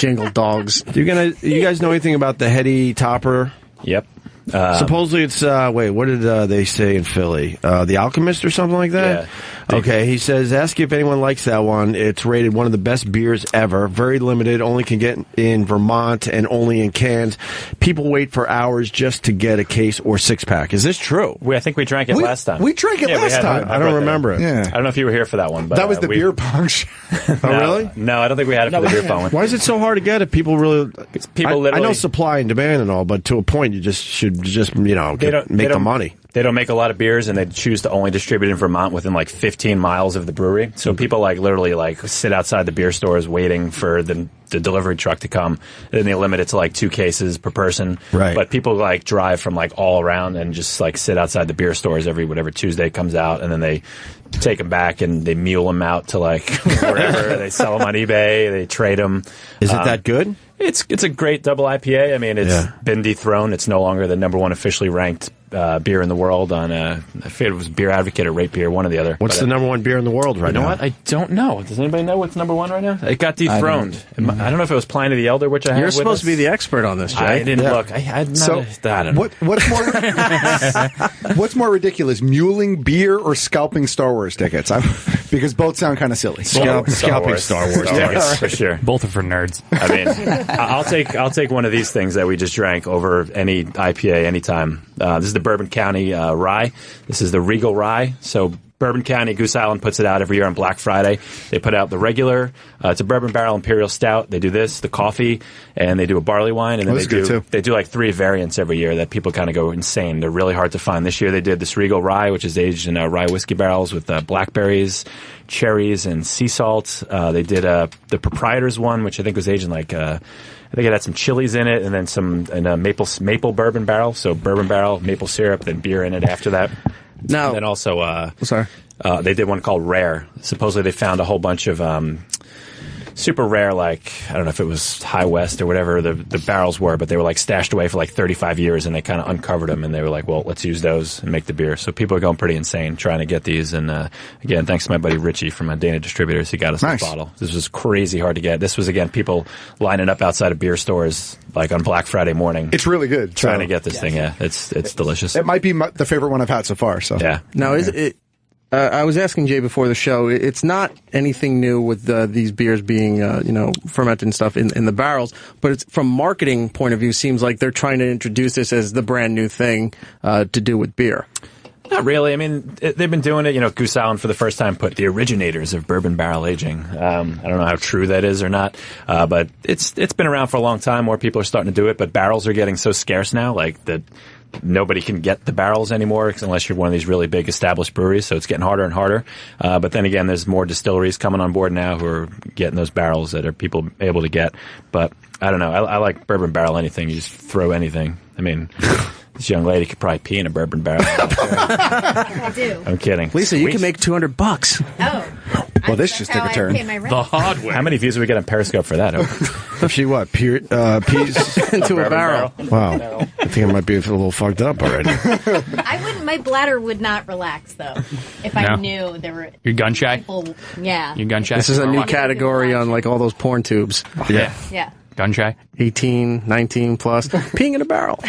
S2: Jingle Dogs.
S6: You guys know anything about the Heady Topper?
S5: Yep.
S6: Supposedly it's what did they say in Philly? The Alchemist or something like that?
S5: Yeah.
S6: Okay, he says, ask if anyone likes that one. It's rated one of the best beers ever. Very limited, only can get in Vermont and only in cans. People wait for hours just to get a case or six-pack. Is this true?
S5: I think we drank it last time.
S3: We drank it last time.
S6: I don't remember it.
S3: Yeah.
S5: I don't know if you were here for that one. But
S3: that was the beer pong show.
S6: Oh, really?
S5: No, I don't think we had it for the beer pong one.
S6: Why is it so hard to get it? People really... I know supply and demand and all, but to a point, you should make the money.
S5: They don't make a lot of beers, and they choose to only distribute in Vermont within like 15 miles of the brewery. So people literally sit outside the beer stores waiting for the delivery truck to come. And then they limit it to 2 cases per person.
S6: Right.
S5: But people drive from all around and just sit outside the beer stores every whatever Tuesday comes out, and then they take them back and they mule them out to wherever. They sell them on eBay. They trade them.
S6: Is it that good?
S5: It's a great double IPA. I mean, it's been dethroned. It's no longer the #1 officially ranked beer in the world on I forget it was Beer Advocate or Rate Beer, one or the other.
S6: What's the #1 beer in the world right now?
S5: You know what? I don't know. Does anybody know what's #1 right now? It got dethroned. I don't know if it was Pliny the Elder, which I have.
S2: You're supposed to be the expert on this, Jay.
S5: I didn't look. I don't know.
S3: What's more ridiculous, muling beer or scalping Star Wars tickets? Because both sound kind of silly.
S6: Scalping Star Wars
S5: tickets, for sure.
S8: Both are for nerds.
S5: I mean, I'll take one of these things that we just drank over any IPA anytime. This is the Bourbon County rye. This is the Regal rye. So Bourbon County, Goose Island puts it out every year on Black Friday. They put out the regular. It's a bourbon barrel imperial stout. They do this, the coffee, and they do a barley wine. And then they do 3 variants every year that people kind of go insane. They're really hard to find. This year they did this Regal rye, which is aged in rye whiskey barrels with blackberries, cherries, and sea salt. They did the Proprietor's one, which I think was aged in I think it had some chilies in it, and then some maple bourbon barrel. So bourbon barrel, maple syrup, then beer in it after that.
S2: Now,
S5: and then also,
S2: they
S5: did one called Rare. Supposedly they found a whole bunch of super rare, I don't know if it was High West or whatever the barrels were, but they were stashed away for 35 years, and they kind of uncovered them, and they were well, let's use those and make the beer. So people are going pretty insane trying to get these. And again, thanks to my buddy Richie from Dana Distributors, he got us this bottle. This was crazy hard to get. This was, again, people lining up outside of beer stores on Black Friday morning.
S3: It's really good.
S5: Trying to get this thing. Yeah, it's delicious.
S3: It might be the favorite one I've had so far. So
S5: yeah.
S2: Now, is it? I was asking Jay before the show. It's not anything new with these beers being, fermented and stuff in the barrels, but it's from marketing point of view. Seems like they're trying to introduce this as the brand new thing to do with beer.
S5: Not really. I mean, they've been doing it. Goose Island for the first time put the originators of bourbon barrel aging. I don't know how true that is or not, but it's been around for a long time. More people are starting to do it, but barrels are getting so scarce now, that nobody can get the barrels anymore unless you're one of these really big established breweries. So it's getting harder and harder. But then again, there's more distilleries coming on board now who are getting those barrels that are people able to get. But I don't know. I like bourbon barrel anything. You just throw anything. I mean, this young lady could probably pee in a bourbon barrel.
S7: I do.
S5: I'm kidding.
S2: Lisa, you can make $200.
S7: Oh.
S3: Well, this just took a turn.
S8: The hard way.
S5: How many views do we get on Periscope for that?
S6: If she peas
S2: into a barrel.
S6: Wow. I think I might be a little fucked up already.
S7: My bladder would not relax though if I knew there were.
S8: You're gun shy.
S7: You're
S8: gun shy.
S2: This is a new category on like all those porn tubes.
S7: Yeah.
S8: Gun shy.
S2: 18, 19 plus. Peeing in a barrel.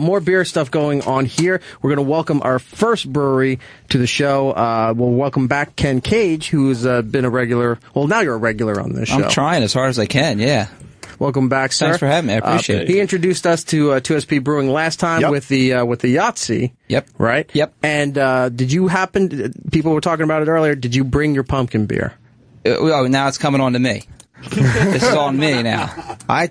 S2: More beer stuff going on here. We're going to welcome our first brewery to the show. We'll welcome back Ken Cage, who's been a regular. Well, now you're a regular on this show.
S9: I'm trying as hard as I can, yeah.
S2: Welcome back, sir.
S9: Thanks for having me. I appreciate it.
S2: He introduced us to 2SP Brewing last time with the Yahtzee.
S9: Yep.
S2: Right?
S9: Yep.
S2: And did you people were talking about it earlier, did you bring your pumpkin beer?
S9: Oh, now it's coming on to me. This is on me now. I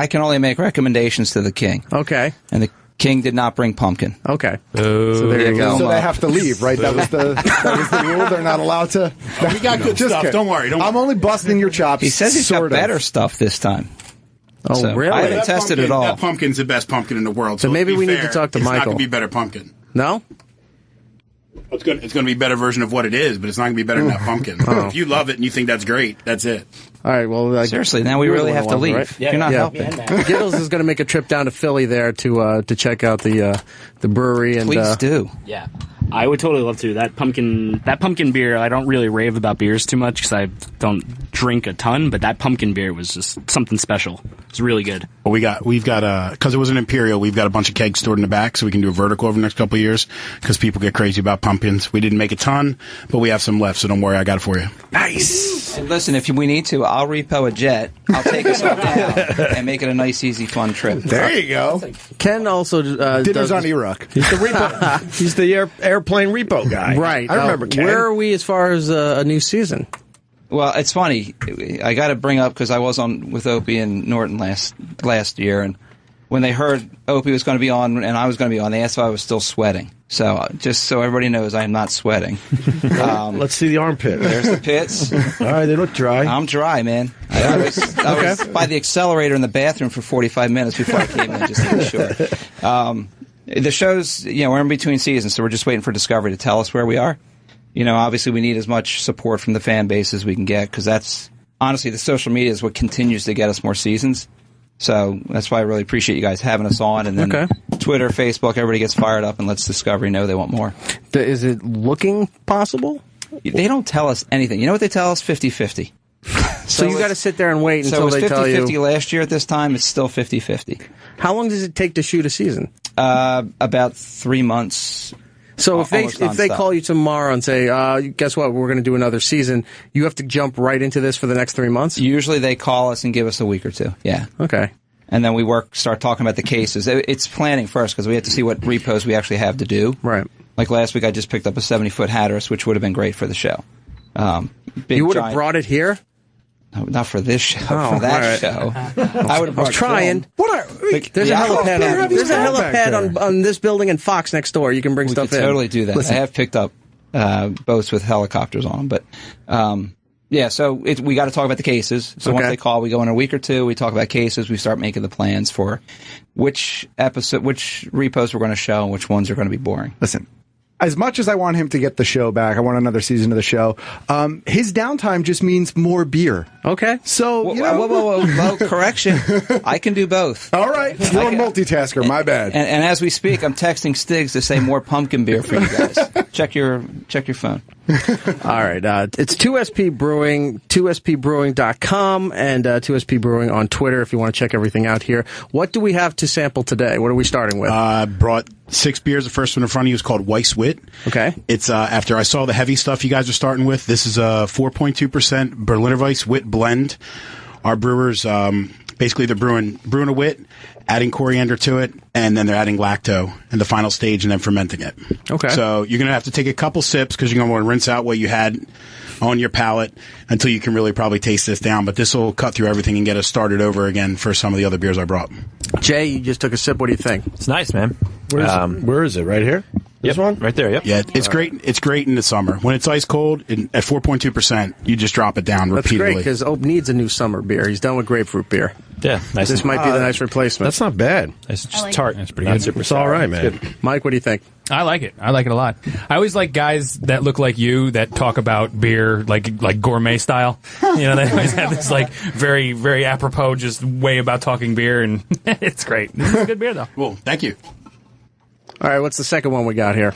S9: can only make recommendations to the king.
S2: Okay.
S9: And the king did not bring pumpkin.
S2: Okay.
S9: So there you go.
S3: So they have to leave, right? That was the rule. They're not allowed to.
S10: We got good stuff.
S3: Kidding.
S10: Don't worry.
S3: I'm only busting your chops.
S9: He says he's got better stuff this time.
S2: Oh,
S9: so
S2: really?
S9: I haven't tested it all.
S10: That pumpkin's the best pumpkin in the world.
S2: So maybe we need to talk to Michael.
S10: It's not going to be better pumpkin.
S2: No?
S10: It's going to be a better version of what it is, but it's not going to be better than that pumpkin. If you love it and you think that's great, that's it.
S2: All right, well...
S9: Seriously, now we really have to leave. Right?
S2: Yeah,
S9: you're not helping.
S2: Gittles is going to make a trip down to Philly there to check out the brewery. And
S9: please do.
S4: Yeah. I would totally love to. That pumpkin beer, I don't really rave about beers too much because I don't drink a ton, but that pumpkin beer was just something special. It's really good.
S10: Well, we've got because it was an Imperial, we've got a bunch of kegs stored in the back so we can do a vertical over the next couple of years because people get crazy about pumpkins. We didn't make a ton, but we have some left, so don't worry, I got it for you.
S2: Nice.
S9: And listen, if we need to, I'll repo a jet. I'll take us all down and make it a nice, easy, fun trip.
S3: There you go.
S2: Ken also
S3: dinner's on Iraq.
S6: He's the repo. He's the airplane repo guy.
S2: Right.
S6: I remember Ken.
S2: Where are we as far as a new season?
S9: Well, it's funny. I got to bring up because I was on with Opie and Norton last year, and when they heard Opie was going to be on and I was going to be on, they asked if I was still sweating. So just so everybody knows, I am not sweating.
S6: Let's see the armpit.
S9: There's the pits.
S6: All right, they look dry.
S9: I'm dry, man. I was by the accelerator in the bathroom for 45 minutes before I came in, just to be sure. The show's, we're in between seasons, so we're just waiting for Discovery to tell us where we are. Obviously we need as much support from the fan base as we can get because that's, honestly, the social media is what continues to get us more seasons. So that's why I really appreciate you guys having us on. And then Twitter, Facebook, everybody gets fired up and lets Discovery know they want more.
S2: Is it looking possible?
S9: They don't tell us anything. You know what they tell us? 50-50.
S2: So you got to sit there and wait until they tell you.
S9: So it was 50-50 last year at this time. It's still 50-50.
S2: How long does it take to shoot a season?
S9: About 3 months.
S2: So if they call you tomorrow and say, guess what, we're going to do another season, you have to jump right into this for the next 3 months?
S9: Usually they call us and give us a week or two. Yeah.
S2: Okay.
S9: And then we start talking about the cases. It's planning first because we have to see what repos we actually have to do.
S2: Right.
S9: Like last week I just picked up a 70-foot Hatteras, which would have been great for the show.
S2: You would have brought it here?
S9: No, not for this show. For that show. I would have brought
S2: trying. There's a helipad on this building and Fox next door. You can bring stuff in.
S9: Totally do that. Listen. I have picked up boats with helicopters on them. But, so we got to talk about the cases. So once they call, we go in a week or two. We talk about cases. We start making the plans for which repos we're going to show and which ones are going to be boring.
S3: Listen. As much as I want him to get the show back, I want another season of the show. His downtime just means more beer.
S2: Okay.
S3: So,
S9: whoa, correction. I can do both.
S3: All right. You're a multitasker. My bad.
S9: And as we speak, I'm texting Stiggs to say more pumpkin beer for you guys. Check your phone.
S2: All right. It's 2SP Brewing, 2spbrewing.com, and 2SP Brewing on Twitter if you want to check everything out here. What do we have to sample today? What are we starting with?
S10: I brought 6 beers. The first one in front of you is called Weiss Wit.
S2: Okay.
S10: It's after I saw the heavy stuff you guys are starting with. This is a 4.2% Berliner Weiss Wit blend. Our brewers, basically they're brewing a wit, adding coriander to it, and then they're adding lacto in the final stage and then fermenting it.
S2: Okay.
S10: So you're going to have to take a couple sips because you're going to want to rinse out what you had on your palate until you can really probably taste this down. But this will cut through everything and get us started over again for some of the other beers I brought.
S2: Jay, you just took a sip. What do you think?
S5: It's nice, man.
S6: Where is it? Right here?
S5: This one? Right there, yep.
S10: Yeah, it's great. It's great in the summer. When it's ice cold, at 4.2%, you just drop it down repeatedly.
S2: That's great, because Ope needs a new summer beer. He's done with grapefruit beer.
S5: Yeah, nice.
S2: This might be the nice replacement.
S6: That's not bad.
S5: It's just
S7: like
S5: tart.
S8: That's pretty good.
S5: Super
S6: It's all right, man.
S2: Mike, what do you think?
S8: I like it. I like it a lot. I always like guys that look like you that talk about beer like gourmet style. You know, they always have this like very, very apropos just way about talking beer, and it's great. This is good beer, though.
S10: Well, thank you.
S2: All right, what's the second one we got here?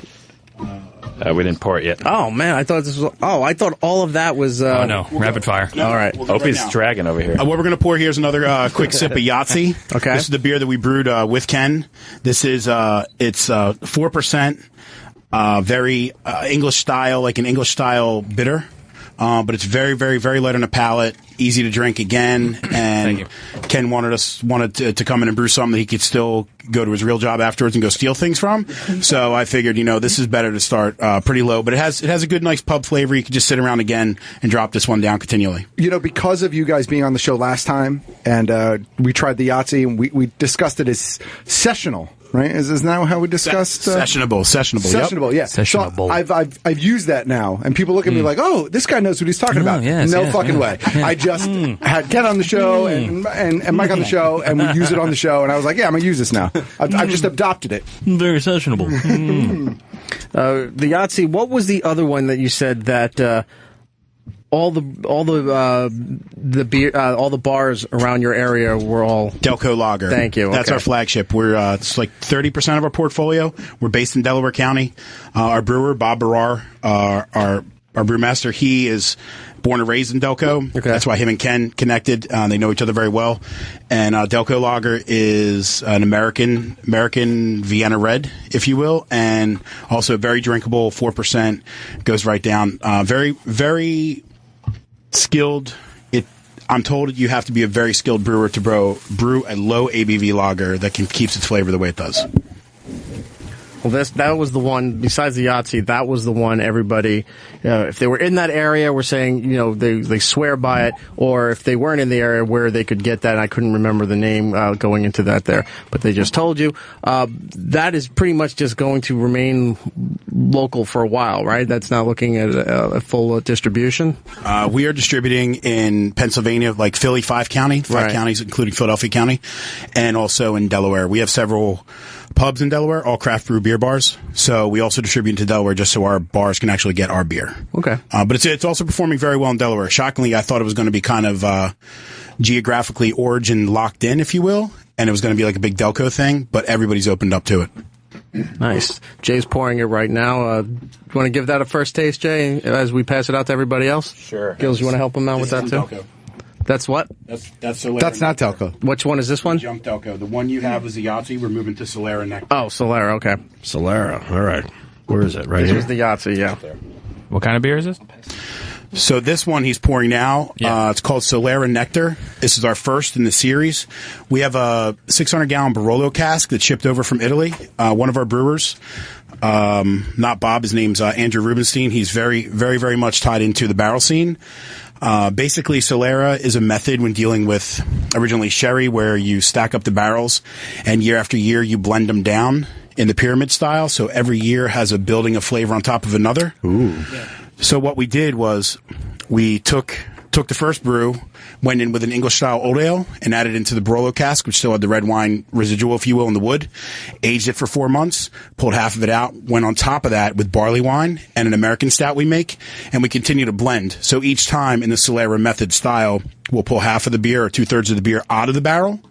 S5: We didn't pour it yet.
S2: Oh man, I thought this was. Oh, I thought all of that was.
S8: Oh no, rapid fire.
S2: All right.
S5: Opie's dragging over here.
S10: What we're going to pour here is another quick sip of Yahtzee.
S2: Okay.
S10: This is the beer that we brewed with Ken. This is it's 4%, very English style, like an English style bitter. But it's very, very, very light on the palate, easy to drink again. And Ken wanted to come in and brew something that he could still go to his real job afterwards and go steal things from. So I figured, this is better to start pretty low, but it has a good, nice pub flavor. You can just sit around again and drop this one down continually.
S3: Because of you guys being on the show last time, and we tried the Yahtzee, and we discussed it as sessional. Right? Is now how we discussed
S10: sessionable?
S3: Sessionable, yeah.
S8: Sessionable.
S3: So I've used that now, and people look at me like, "Oh, this guy knows what he's talking about."
S8: Yes,
S3: no fucking way. I just had Ken on the show and Mike on the show, and we use it on the show, and I was like, "Yeah, I'm gonna use this now." I've just adopted it.
S8: Very sessionable.
S2: The Yahtzee. What was the other one that you said that? All the beer, all the bars around your area were all
S10: Delco Lager.
S2: Thank you.
S10: That's
S2: okay.
S10: our flagship. We're it's like 30% of our portfolio. We're based in Delaware County. Our brewer Bob Barrar, our brewmaster, he is born and raised in Delco. Okay. That's why him and Ken connected. They know each other very well. And Delco Lager is an American Vienna Red, if you will, and also very drinkable. 4% goes right down. Very, very skilled. I'm told you have to be a very skilled brewer to brew a low ABV lager that keeps its flavor the way it does.
S2: Well, that was the one, besides the Yahtzee, that was the one everybody, if they were in that area, were saying, they swear by it, or if they weren't in the area where they could get that, and I couldn't remember the name going into that there, but they just told you. That is pretty much just going to remain local for a while, right? That's not looking at a full distribution?
S10: We are distributing in Pennsylvania, like Philly, 5 counties, including Philadelphia County, and also in Delaware. We have several pubs in Delaware, all craft brew beer bars. So we also distribute into Delaware just so our bars can actually get our beer.
S2: Okay.
S10: But it's also performing very well in Delaware. Shockingly, I thought it was going to be kind of geographically origin locked in, if you will, and it was going to be like a big Delco thing, but everybody's opened up to it.
S2: Nice. Jay's pouring it right now. You want to give that a first taste, Jay, as we pass it out to everybody else?
S5: Sure.
S2: Gills, you want to help him out with that, too?
S10: Delco.
S2: That's what?
S10: That's Solara.
S3: That's not Delco.
S2: Which one is this one?
S10: Jump Delco. The one you have is the Yahtzee. We're moving to Solara next.
S2: Oh, Solara, okay.
S6: Solara. All right. Where is it? Right here?
S2: This is the Yahtzee, yeah.
S8: What kind of beer is this?
S10: So this one he's pouring now. Yeah. It's called Solara Nectar. This is our first in the series. We have a 600-gallon Barolo cask that shipped over from Italy. One of our brewers, not Bob, his name's Andrew Rubenstein. He's very, very, very much tied into the barrel scene. Basically, Solara is a method when dealing with originally sherry where you stack up the barrels and year after year you blend them down in the pyramid style. So every year has a building of flavor on top of another.
S6: Ooh.
S10: Yeah. So what we did was we took the first brew, went in with an English-style old ale, and added into the Barolo cask, which still had the red wine residual, if you will, in the wood. Aged it for 4 months, pulled half of it out, went on top of that with barley wine and an American stout we make, and we continue to blend. So each time in the Solara method style, we'll pull half of the beer or 2/3 of the beer out of the barrel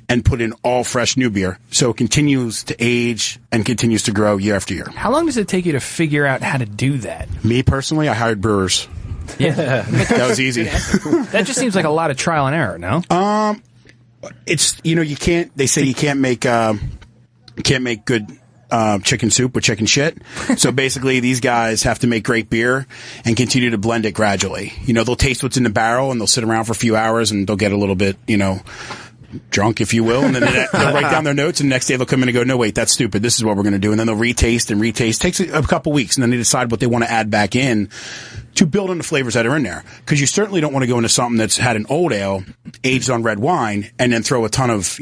S10: and put in all fresh new beer. So it continues to age and continues to grow year after year.
S8: How long does it take you to figure out how to do that?
S10: Me, personally, I hired brewers.
S8: Yeah.
S10: That was easy.
S8: That just seems like a lot of trial and error, no?
S10: It's, they say you can't make good chicken soup with chicken shit. So basically these guys have to make great beer and continue to blend it gradually. They'll taste what's in the barrel and they'll sit around for a few hours and they'll get a little bit, drunk, if you will, and then they'll write down their notes, and the next day they'll come in and go, no, wait, that's stupid. This is what we're going to do. And then they'll retaste. Takes a couple weeks, and then they decide what they want to add back in to build on the flavors that are in there. Because you certainly don't want to go into something that's had an old ale, aged on red wine, and then throw a ton of,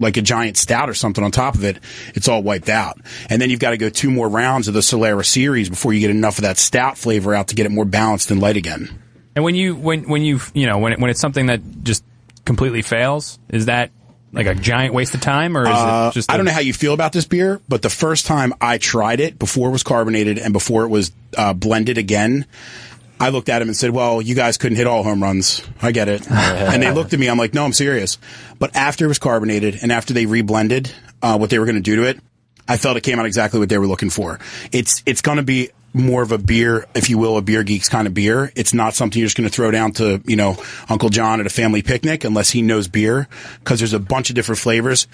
S10: like a giant stout or something on top of it, it's all wiped out. And then you've got to go 2 more rounds of the Solara series before you get enough of that stout flavor out to get it more balanced and light again.
S8: And when it's something that just completely fails, is that like a giant waste of time, or is it just? I
S10: don't know how you feel about this beer, but the first time I tried it, before it was carbonated and before it was blended again, I looked at him and said, well, you guys couldn't hit all home runs. I get it. And they looked at me. I'm like, no, I'm serious. But after it was carbonated and after they reblended what they were going to do to it, I felt it came out exactly what they were looking for. It's going to be more of a beer, if you will, a beer geeks kind of beer. It's not something you're just going to throw down to, Uncle John at a family picnic unless he knows beer, because there's a bunch of different flavors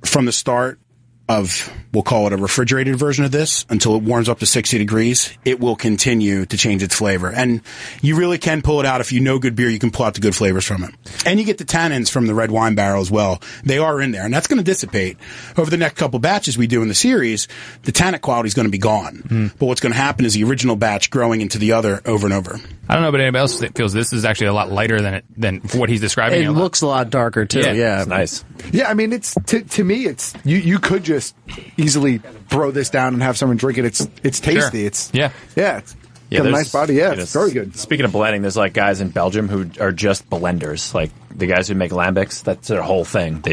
S10: from the start of, we'll call it a refrigerated version of this, until it warms up to 60 degrees, it will continue to change its flavor. And you really can pull it out. If you know good beer, you can pull out the good flavors from it. And you get the tannins from the red wine barrel as well. They are in there, and that's going to dissipate. Over the next couple batches we do in the series, the tannic quality is going to be gone. But what's going to happen is the original batch growing into the other over and over.
S8: I don't know, but anybody else feels this is actually a lot lighter than what he's describing.
S2: It looks a lot darker, too. Yeah.
S5: It's nice.
S3: Yeah, I mean, it's to me, it's you could just easily throw this down and have someone drink it. It's tasty.
S8: Sure.
S3: It's
S8: yeah.
S3: It's got a nice body. Yeah, it's very good.
S5: Speaking of blending, there's like guys in Belgium who are just blenders. Like the guys who make lambics, that's their whole thing.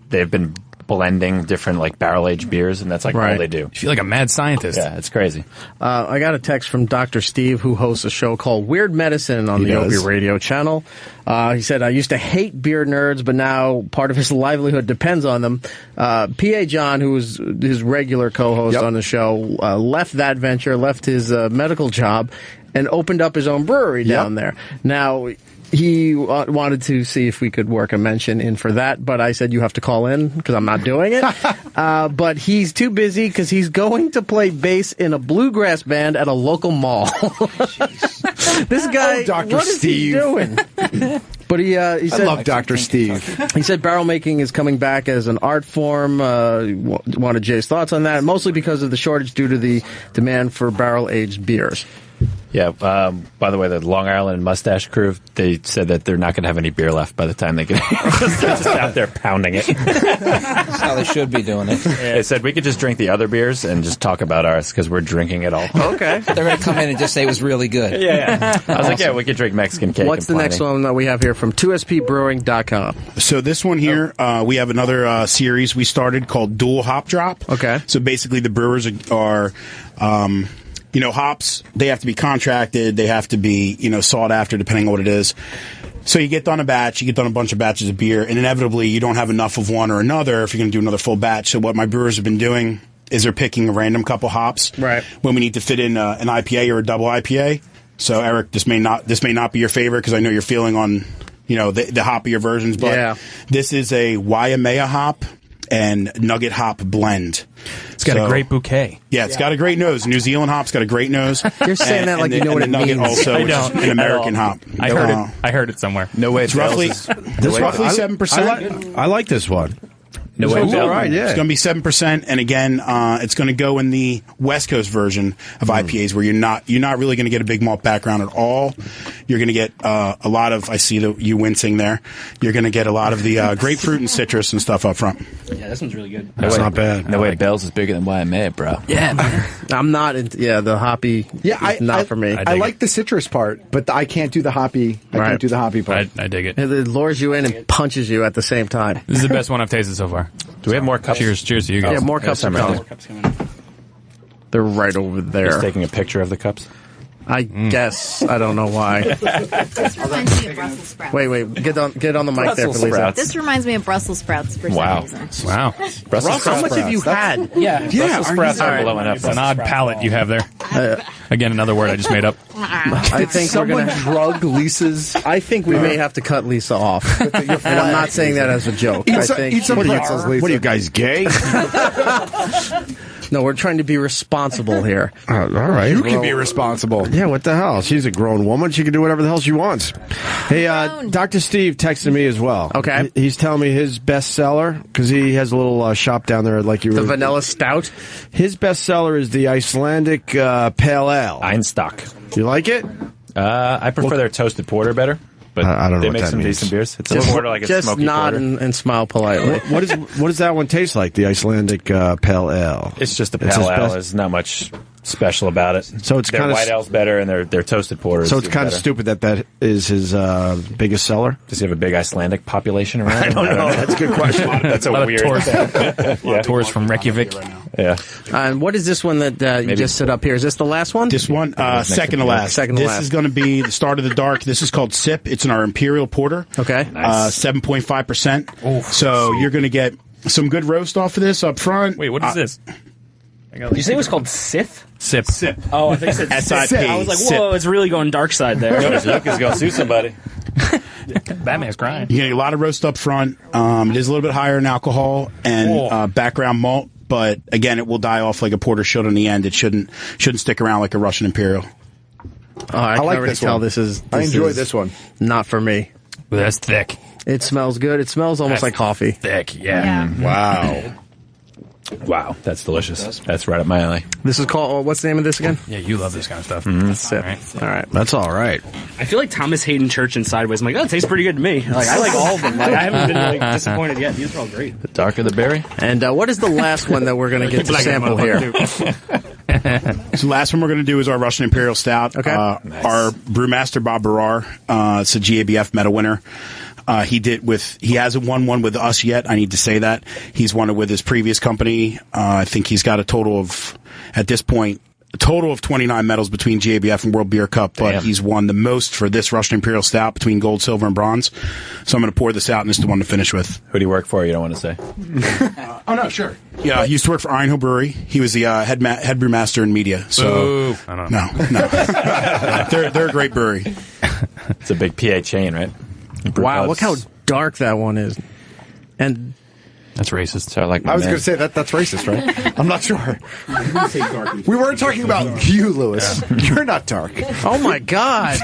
S5: They've been blending different like barrel aged beers, and that's like all they do.
S8: You feel like a mad scientist.
S5: Yeah, it's crazy.
S2: I got a text from Dr. Steve, who hosts a show called Weird Medicine on the Opie Radio channel. He said, I used to hate beer nerds, but now part of his livelihood depends on them. P.A. John, who was his regular co-host on the show, left that venture, left his medical job, and opened up his own brewery down there. Now, he wanted to see if we could work a mention in for that, but I said you have to call in because I'm not doing it. But he's too busy because he's going to play bass in a bluegrass band at a local mall. This guy,
S3: Dr.
S2: what is
S3: Steve.
S2: he doing? But he said,
S3: I love Dr. Steve.
S2: He said barrel making is coming back as an art form. Wanted Jay's thoughts on that, mostly because of the shortage due to the demand for barrel-aged beers.
S5: Yeah, by the way, the Long Island and Mustache crew, they said that they're not going to have any beer left by the time they get they're just out there pounding it.
S9: That's how they should be doing it.
S5: They said we could just drink the other beers and just talk about ours because we're drinking it all.
S2: Okay.
S9: They're going to come in and just say it was really good.
S5: Yeah. I was like, yeah, we could drink Mexican cake.
S2: What's the next one that we have here from 2spbrewing.com?
S10: So this one here, we have another series we started called Dual Hop Drop.
S2: Okay.
S10: So basically the brewers are hops, they have to be contracted, they have to be, sought after depending on what it is. So you get done a batch, you get done a bunch of batches of beer, and inevitably you don't have enough of one or another if you're going to do another full batch. So what my brewers have been doing is they're picking a random couple hops when we need to fit in an IPA or a double IPA. So Eric, this may not be your favorite because I know you're feeling on the hoppier versions, but this is a Waimea hop and nugget hop blend.
S8: It's got a great bouquet.
S10: Yeah, it's got a great nose. New Zealand hop's got a great nose.
S2: You're saying that like you know what it means.
S10: Also,
S8: I don't.
S10: An American hop.
S8: I heard it somewhere.
S6: No way.
S10: It's roughly 7%.
S6: I like this one.
S5: No way.
S6: All right, yeah.
S10: It's going to be 7%, and again, it's going to go in the West Coast version of IPAs, where you're not really going to get a big malt background at all. You're going to get a lot of. I see you wincing there. You're going to get a lot of the grapefruit and citrus and stuff up front.
S4: Yeah, this one's really good.
S6: That's not bad.
S5: No way, Bell's is bigger than Waimea, bro.
S2: Yeah, man. I'm not into the hoppy.
S3: Yeah,
S2: not for me.
S3: I like the citrus part, but I can't do the hoppy. I can't do the hoppy part.
S8: I dig it.
S2: It lures you in and punches you at the same time.
S8: This is the best one I've tasted so far.
S5: Do we have more cups?
S8: Cheers to you guys.
S2: Yeah, more cups are coming. They're right over there.
S5: He's taking a picture of the cups.
S2: I guess. I don't know why.
S7: This reminds me of Brussels sprouts.
S2: Wait. Get on the mic there,
S5: Brussels
S2: Felicia.
S5: sprouts.
S7: This reminds me of Brussels sprouts for some reason.
S8: Wow.
S5: Brussels
S2: How much have you had?
S5: Brussels sprouts are blowing up.
S8: It's an odd palate you have there. Again, another word I just made up.
S2: I think
S3: Someone drug Lisa's.
S2: I think we may have to cut Lisa off. And I'm not saying that as a joke.
S3: Eat some pretzels, Lisa.
S6: What are you guys, gay?
S2: No, we're trying to be responsible here.
S6: All right.
S3: You can be responsible.
S6: Yeah, what the hell? She's a grown woman. She can do whatever the hell she wants. Hey, Dr. Steve texted me as well.
S2: Okay.
S6: He's telling me his bestseller, because he has a little shop down there like you were.
S2: The vanilla stout?
S6: His bestseller is the Icelandic Pale Ale.
S5: Einstock.
S6: You like it?
S5: I prefer their toasted porter better. but
S6: I don't know
S5: they
S6: what
S5: make
S6: that
S5: some
S6: means.
S5: decent beers. It's a porter, like a
S2: Just
S5: smoky
S2: nod
S5: porter.
S2: and smile politely.
S6: What does that one taste like? The Icelandic Pale Ale.
S5: It's just a
S6: It's
S5: pale
S6: his
S5: ale.
S6: best-
S5: There's not much special about it.
S6: So it's
S5: their
S6: kinda
S5: white ale's better, and their toasted porters.
S6: So it's kind of stupid that is his biggest seller.
S5: Does he have a big Icelandic population around?
S6: I don't know. That's a good question.
S5: That's a weird
S8: thing. Tours from Reykjavik.
S5: Yeah.
S2: And what is this one that you just set up here? Is this the last one?
S10: This one, second to last.
S2: Second to
S10: this
S2: last.
S10: is going to be the start of the dark. This is called Sip. It's in our Imperial Porter.
S2: Okay.
S10: 7.5%. So you're going to get some good roast off of this up front.
S8: Wait, what is this?
S4: Did you say it was called Sith?
S8: Sip.
S4: Oh, I think it said
S10: SIP.
S4: Sith. I was like, whoa, it's really going dark side there.
S5: Lucas going to sue somebody.
S8: Batman's crying.
S10: You get a lot of roast up front. It is a little bit higher in alcohol and background malt, but again, it will die off like a porter should in the end. It shouldn't stick around like a Russian Imperial.
S2: Oh, I can
S3: like
S2: already
S3: this
S2: tell
S3: one.
S2: this is.
S3: I enjoy this one.
S2: Not for me.
S8: But that's thick.
S2: It smells good. It smells almost like coffee.
S8: Thick, yeah.
S6: Wow.
S5: Wow, that's delicious. That's right up my alley.
S2: This is called. What's the name of this again?
S8: Yeah, you love this kind of stuff.
S2: Sip. All right.
S6: That's all right.
S4: I feel like Thomas Hayden Church and Sideways. I'm like, oh, it tastes pretty good to me. Like, I like all of them. Like, I haven't been like disappointed yet. These are all great.
S5: The darker the berry.
S2: And what is the last one that we're going to get to sample here?
S10: So the last one we're going to do is our Russian Imperial Stout.
S2: Okay.
S10: Our brewmaster, Bob Barar, it's a GABF medal winner. He hasn't won one with us yet. I need to say that. He's won it with his previous company. I think he's got a total of 29 medals between GABF and World Beer Cup, but he's won the most for this Russian Imperial Stout between gold, silver, and bronze. So I'm going to pour this out, and this is the one to finish with.
S5: Who do you work for? You don't want to say.
S10: Oh, no, sure. Yeah, he used to work for Ironhill Brewery. He was the head brewmaster in media. So
S8: I don't know.
S10: No. They're a great brewery.
S5: It's a big PA chain, right?
S2: Wow, look how dark that one is. And
S8: that's racist.
S5: So
S3: I was going to say that's racist, right? I'm not sure. We weren't talking about you, Lewis. You're not dark.
S2: oh my God.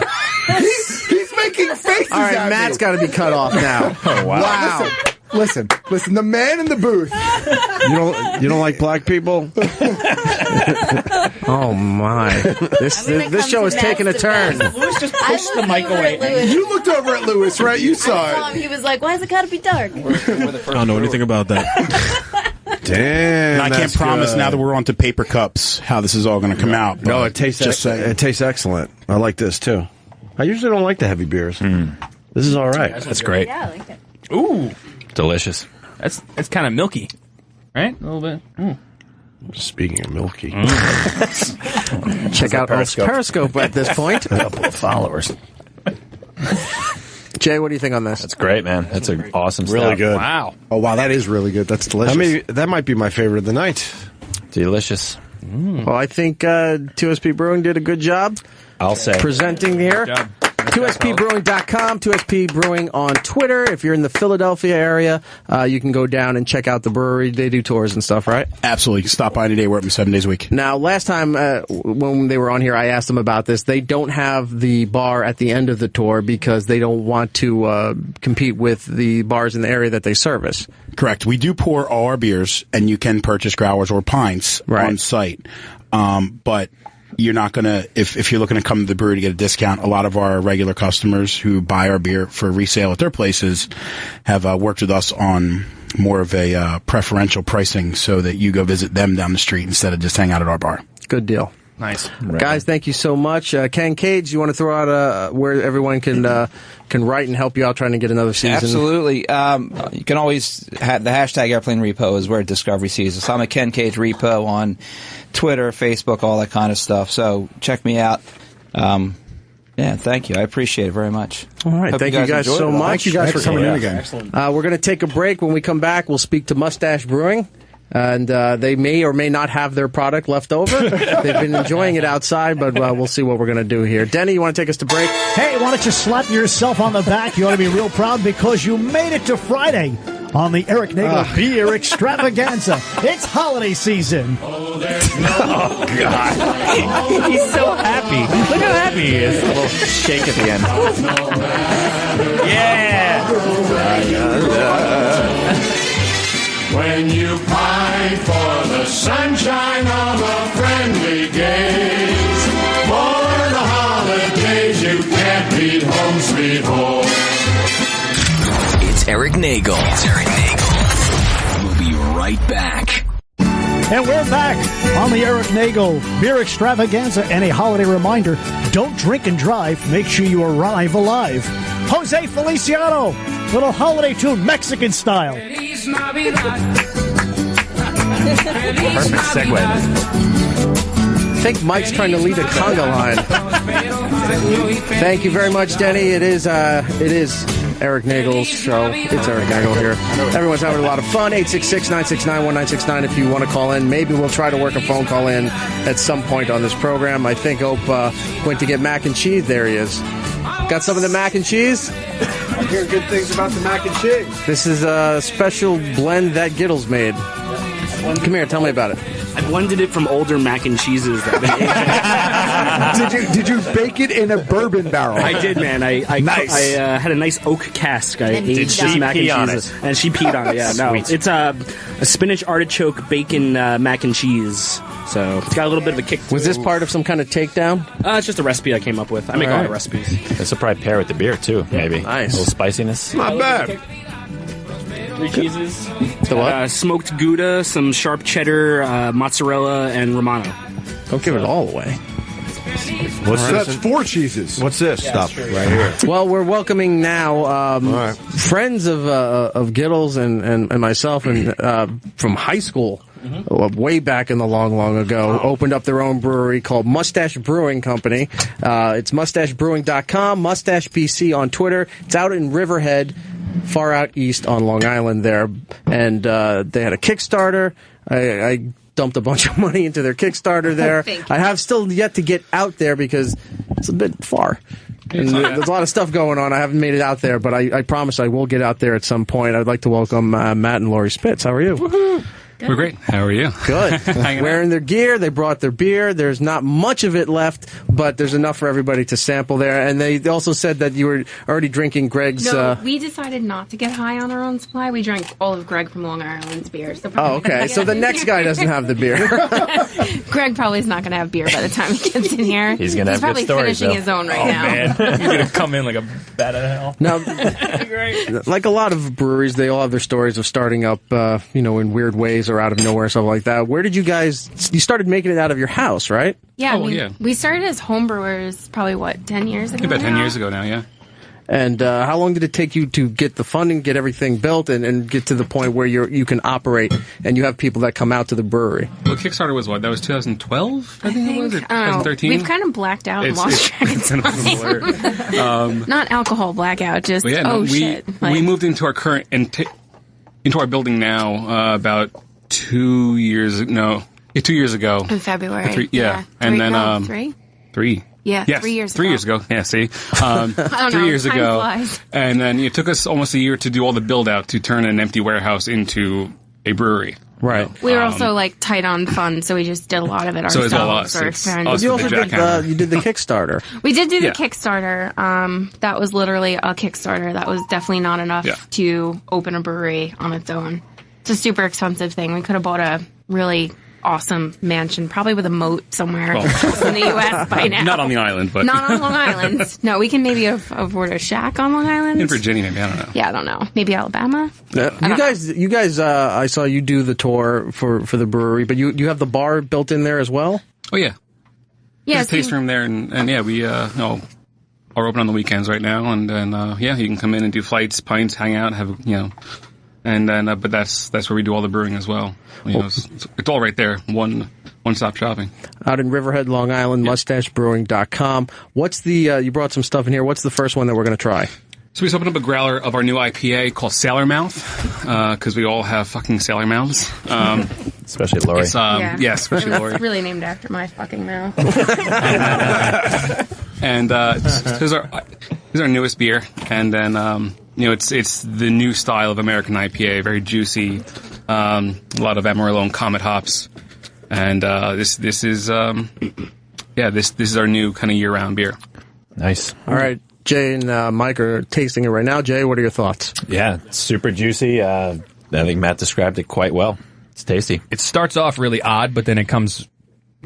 S3: He's making faces.
S2: All right,
S3: at
S2: Matt's
S3: me.
S2: got to be cut off now.
S5: Oh, wow.
S3: Listen. The man in the booth.
S6: You don't like black people?
S2: Oh my! This show is taking a turn.
S4: Lewis just pushed the mic away.
S3: You looked over at Lewis, right? You saw it.
S7: He was like, "Why has it got to be dark?"
S11: I don't know anything about that.
S6: Damn.
S10: And I can't promise now that we're on to paper cups how this is all going to come out.
S6: No, it tastes it tastes excellent. I like this too. I usually don't like the heavy beers. This is all right.
S8: That's great.
S7: Yeah, I like it.
S8: Ooh,
S5: Delicious.
S8: that's kind of milky, right? A little bit.
S6: Speaking of milky,
S2: Check out Earth's Periscope at this point.
S5: A couple of followers.
S2: Jay, what do you think on this?
S5: That's great, man. That's an awesome
S6: really
S5: stout.
S6: good.
S8: Wow.
S3: Oh wow, that is really good. That's delicious.
S6: That might be my favorite of the night.
S5: Delicious.
S2: Well, I think 2SP Brewing did a good job
S5: I'll say.
S2: presenting here. 2spbrewing.com, 2SP Brewing on Twitter. If you're in the Philadelphia area, you can go down and check out the brewery. They do tours and stuff, right?
S10: Absolutely. Stop by today. We're open 7 days a week.
S2: Now, last time when they were on here, I asked them about this. They don't have the bar at the end of the tour because they don't want to compete with the bars in the area that they service.
S10: Correct. We do pour all our beers, and you can purchase growlers or pints on site. But you're not going to, if you're looking to come to the brewery to get a discount, a lot of our regular customers who buy our beer for resale at their places have worked with us on more of a preferential pricing so that you go visit them down the street instead of just hang out at our bar.
S2: Good deal.
S8: Nice.
S2: Guys, thank you so much. Ken Cage, you want to throw out where everyone can write and help you out trying to get another season?
S9: Absolutely. You can always have the hashtag Airplane Repo is where Discovery sees us. I'm a Ken Cage Repo on Twitter, Facebook, all that kind of stuff. So check me out. Yeah, thank you. I appreciate it very much.
S2: All right.
S9: Hope
S2: Thank you guys so much.
S3: Thank you guys for coming in again.
S4: Excellent.
S2: We're going to take a break. When we come back, we'll speak to Mustache Brewing. And they may or may not have their product left over. They've been enjoying it outside, but we'll see what we're going to do here. Denny, you want to take us to break?
S1: Hey, why don't you slap yourself on the back? You ought to be real proud because you made it to Friday on the Erik Nagel Beer Extravaganza. It's holiday season.
S8: Oh, God. He's so happy. Look how happy he is.
S5: A little shake at the end.
S8: Yeah.
S12: When you pine for the sunshine of a friendly gaze, for the holidays you can't beat home sweet home.
S13: It's Erik Nagel. We'll be right back.
S1: And we're back on the Erik Nagel Beer Extravaganza. And a holiday reminder, don't drink and drive. Make sure you arrive alive. Jose Feliciano, little holiday tune, Mexican style.
S12: Perfect
S2: segue. I think Mike's trying to lead a conga line. Thank you very much, Denny. It is Erik Nagel's show. It's Erik Nagel here. Everyone's having a lot of fun. 866-969-1969 if you want to call in. Maybe we'll try to work a phone call in at some point on this program. I think Ope went to get mac and cheese. There he is. Got some of the mac and cheese?
S3: I'm hearing good things about the mac and cheese.
S2: This is a special blend that Gittles made. Come here, tell me about it.
S4: I blended it from older mac and cheeses that have been aged.
S3: Did you bake it in a bourbon barrel?
S4: I did, man. I had a nice oak cask. I aged this mac and cheese, and she peed on it. Yeah, no, it's a spinach artichoke bacon mac and cheese. So it's got a little bit of a kick.
S2: Was this part of some kind of takedown?
S4: It's just a recipe I came up with. I make a lot of recipes.
S5: This will probably pair with the beer too. Maybe
S2: nice.
S5: A little spiciness.
S6: Not bad.
S4: 3 cheeses.
S2: The what?
S4: Smoked Gouda, some sharp cheddar, mozzarella, and Romano.
S2: Don't give it all away.
S6: What's this?
S3: That's 4 cheeses.
S6: What's this stuff right here?
S2: Well, we're welcoming now friends of Gittles and myself and from high school. Way back in the long ago, opened up their own brewery called Mustache Brewing Company. It's mustachebrewing.com, Mustache BC on Twitter. It's out in Riverhead, far out east on Long Island there. And they had a Kickstarter. I dumped a bunch of money into their Kickstarter there. I have still yet to get out there because it's a bit far. And there's a lot of stuff going on. I haven't made it out there, but I promise I will get out there at some point. I'd like to welcome Matt and Lori Spitz. How are you?
S14: Woohoo. We're great. How are you?
S2: Good. Wearing their gear. They brought their beer. There's not much of it left, but there's enough for everybody to sample there. And they also said that you were already drinking Greg's...
S15: No, we decided not to get high on our own supply. We drank all of Greg from Long Island's beer. So
S2: okay. So the next guy doesn't have the beer.
S15: Greg probably is not going to have beer by the time he gets in here.
S5: He's going to have
S15: probably
S5: good stories,
S15: finishing his own right now.
S8: Man. He's going to come in like a bat out of hell.
S2: Now, like a lot of breweries, they all have their stories of starting up, in weird ways or out of nowhere, stuff like that. Where did you started making it out of your house, right?
S15: Yeah, we started as homebrewers probably, 10 years ago?
S14: About 10 years ago now, yeah.
S2: And how long did it take you to get the funding, get everything built, and get to the point where you can operate and you have people that come out to the brewery?
S14: Well, Kickstarter was what? That was 2012, I think it was, or 2013?
S15: We've kind of blacked out and lost track of time. Not alcohol blackout, just, shit.
S14: We moved into our current, into our building now about 2 years ago.
S15: In February.
S14: 3 years ago. Yeah, see? 3 years ago.
S15: Flies.
S14: And then it took us almost a year to do all the build out to turn an empty warehouse into a brewery.
S2: Right.
S15: We were also tight on funds, so we just did a lot of it ourselves.
S14: So it's all us.
S2: You also did the Kickstarter.
S15: We did do the Kickstarter. That was literally a Kickstarter. That was definitely not enough to open a brewery on its own. It's a super expensive thing. We could have bought a really awesome mansion, probably with a moat somewhere in the U.S. by now.
S14: Not on the island, but...
S15: Not on Long Island. No, we can maybe afford a shack on Long Island.
S14: In Virginia, maybe. I don't know.
S15: Yeah, I don't know. Maybe Alabama?
S2: You guys, I saw you do the tour for the brewery, but you have the bar built in there as well?
S14: Oh, yeah.
S15: Yeah.
S14: There's a tasting room there, and we are open on the weekends right now, and then, you can come in and do flights, pints, hang out, have, and then, but that's where we do all the brewing as well. It's all right there. One-stop shopping.
S2: Out in Riverhead, Long Island, mustachebrewing.com. What's the, you brought some stuff in here. What's the first one that we're going to try?
S14: So we just opened up a growler of our new IPA called Sailor Mouth, because we all have fucking sailor mouths.
S5: Especially Lori.
S14: Especially Lori.
S15: It's really named after my fucking mouth.
S14: And this is our newest beer, and then it's the new style of American IPA, very juicy, a lot of Amarillo and Comet hops, and this is our new kind of year-round beer.
S5: Nice.
S2: All right, Jay and Mike are tasting it right now. Jay, what are your thoughts?
S5: Yeah, it's super juicy. I think Matt described it quite well. It's tasty.
S8: It starts off really odd, but then it comes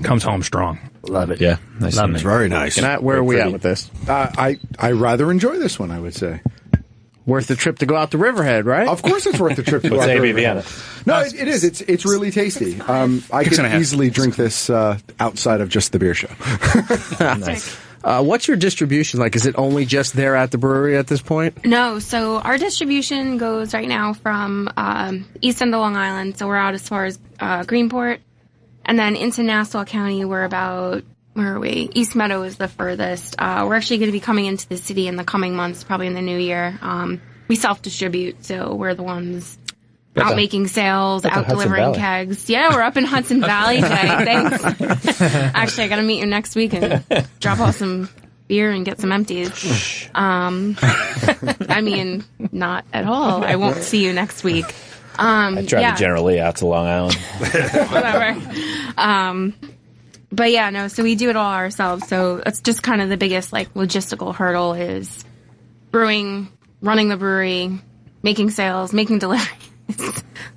S8: home strong.
S5: Love it. Yeah, nice.
S6: It's very nice.
S2: Matt, where are we at with this?
S3: I rather enjoy this one, I would say.
S2: Worth the trip to go out to Riverhead, right?
S3: Of course it's worth the trip to go out to
S5: ABV on
S3: Riverhead.
S5: it?
S3: No, it is. It's really tasty. I could easily drink this outside of just the beer show.
S2: Nice. What's your distribution like? Is it only just there at the brewery at this point?
S15: No, so our distribution goes right now from east end of Long Island, so we're out as far as Greenport, and then into Nassau County, we're about, where are we? East Meadow is the furthest. We're actually going to be coming into the city in the coming months, probably in the new year. We self-distribute, so we're the ones out making sales, out delivering kegs. Yeah, we're up in Hudson Valley today. Thanks. Actually, I got to meet you next week and drop off some beer and get some empties. I mean, not at all. I won't see you next week.
S5: I drive to General Lee out to Long Island.
S15: Whatever. But yeah, no, so we do it all ourselves. So it's just kind of the biggest logistical hurdle is brewing, running the brewery, making sales, making deliveries.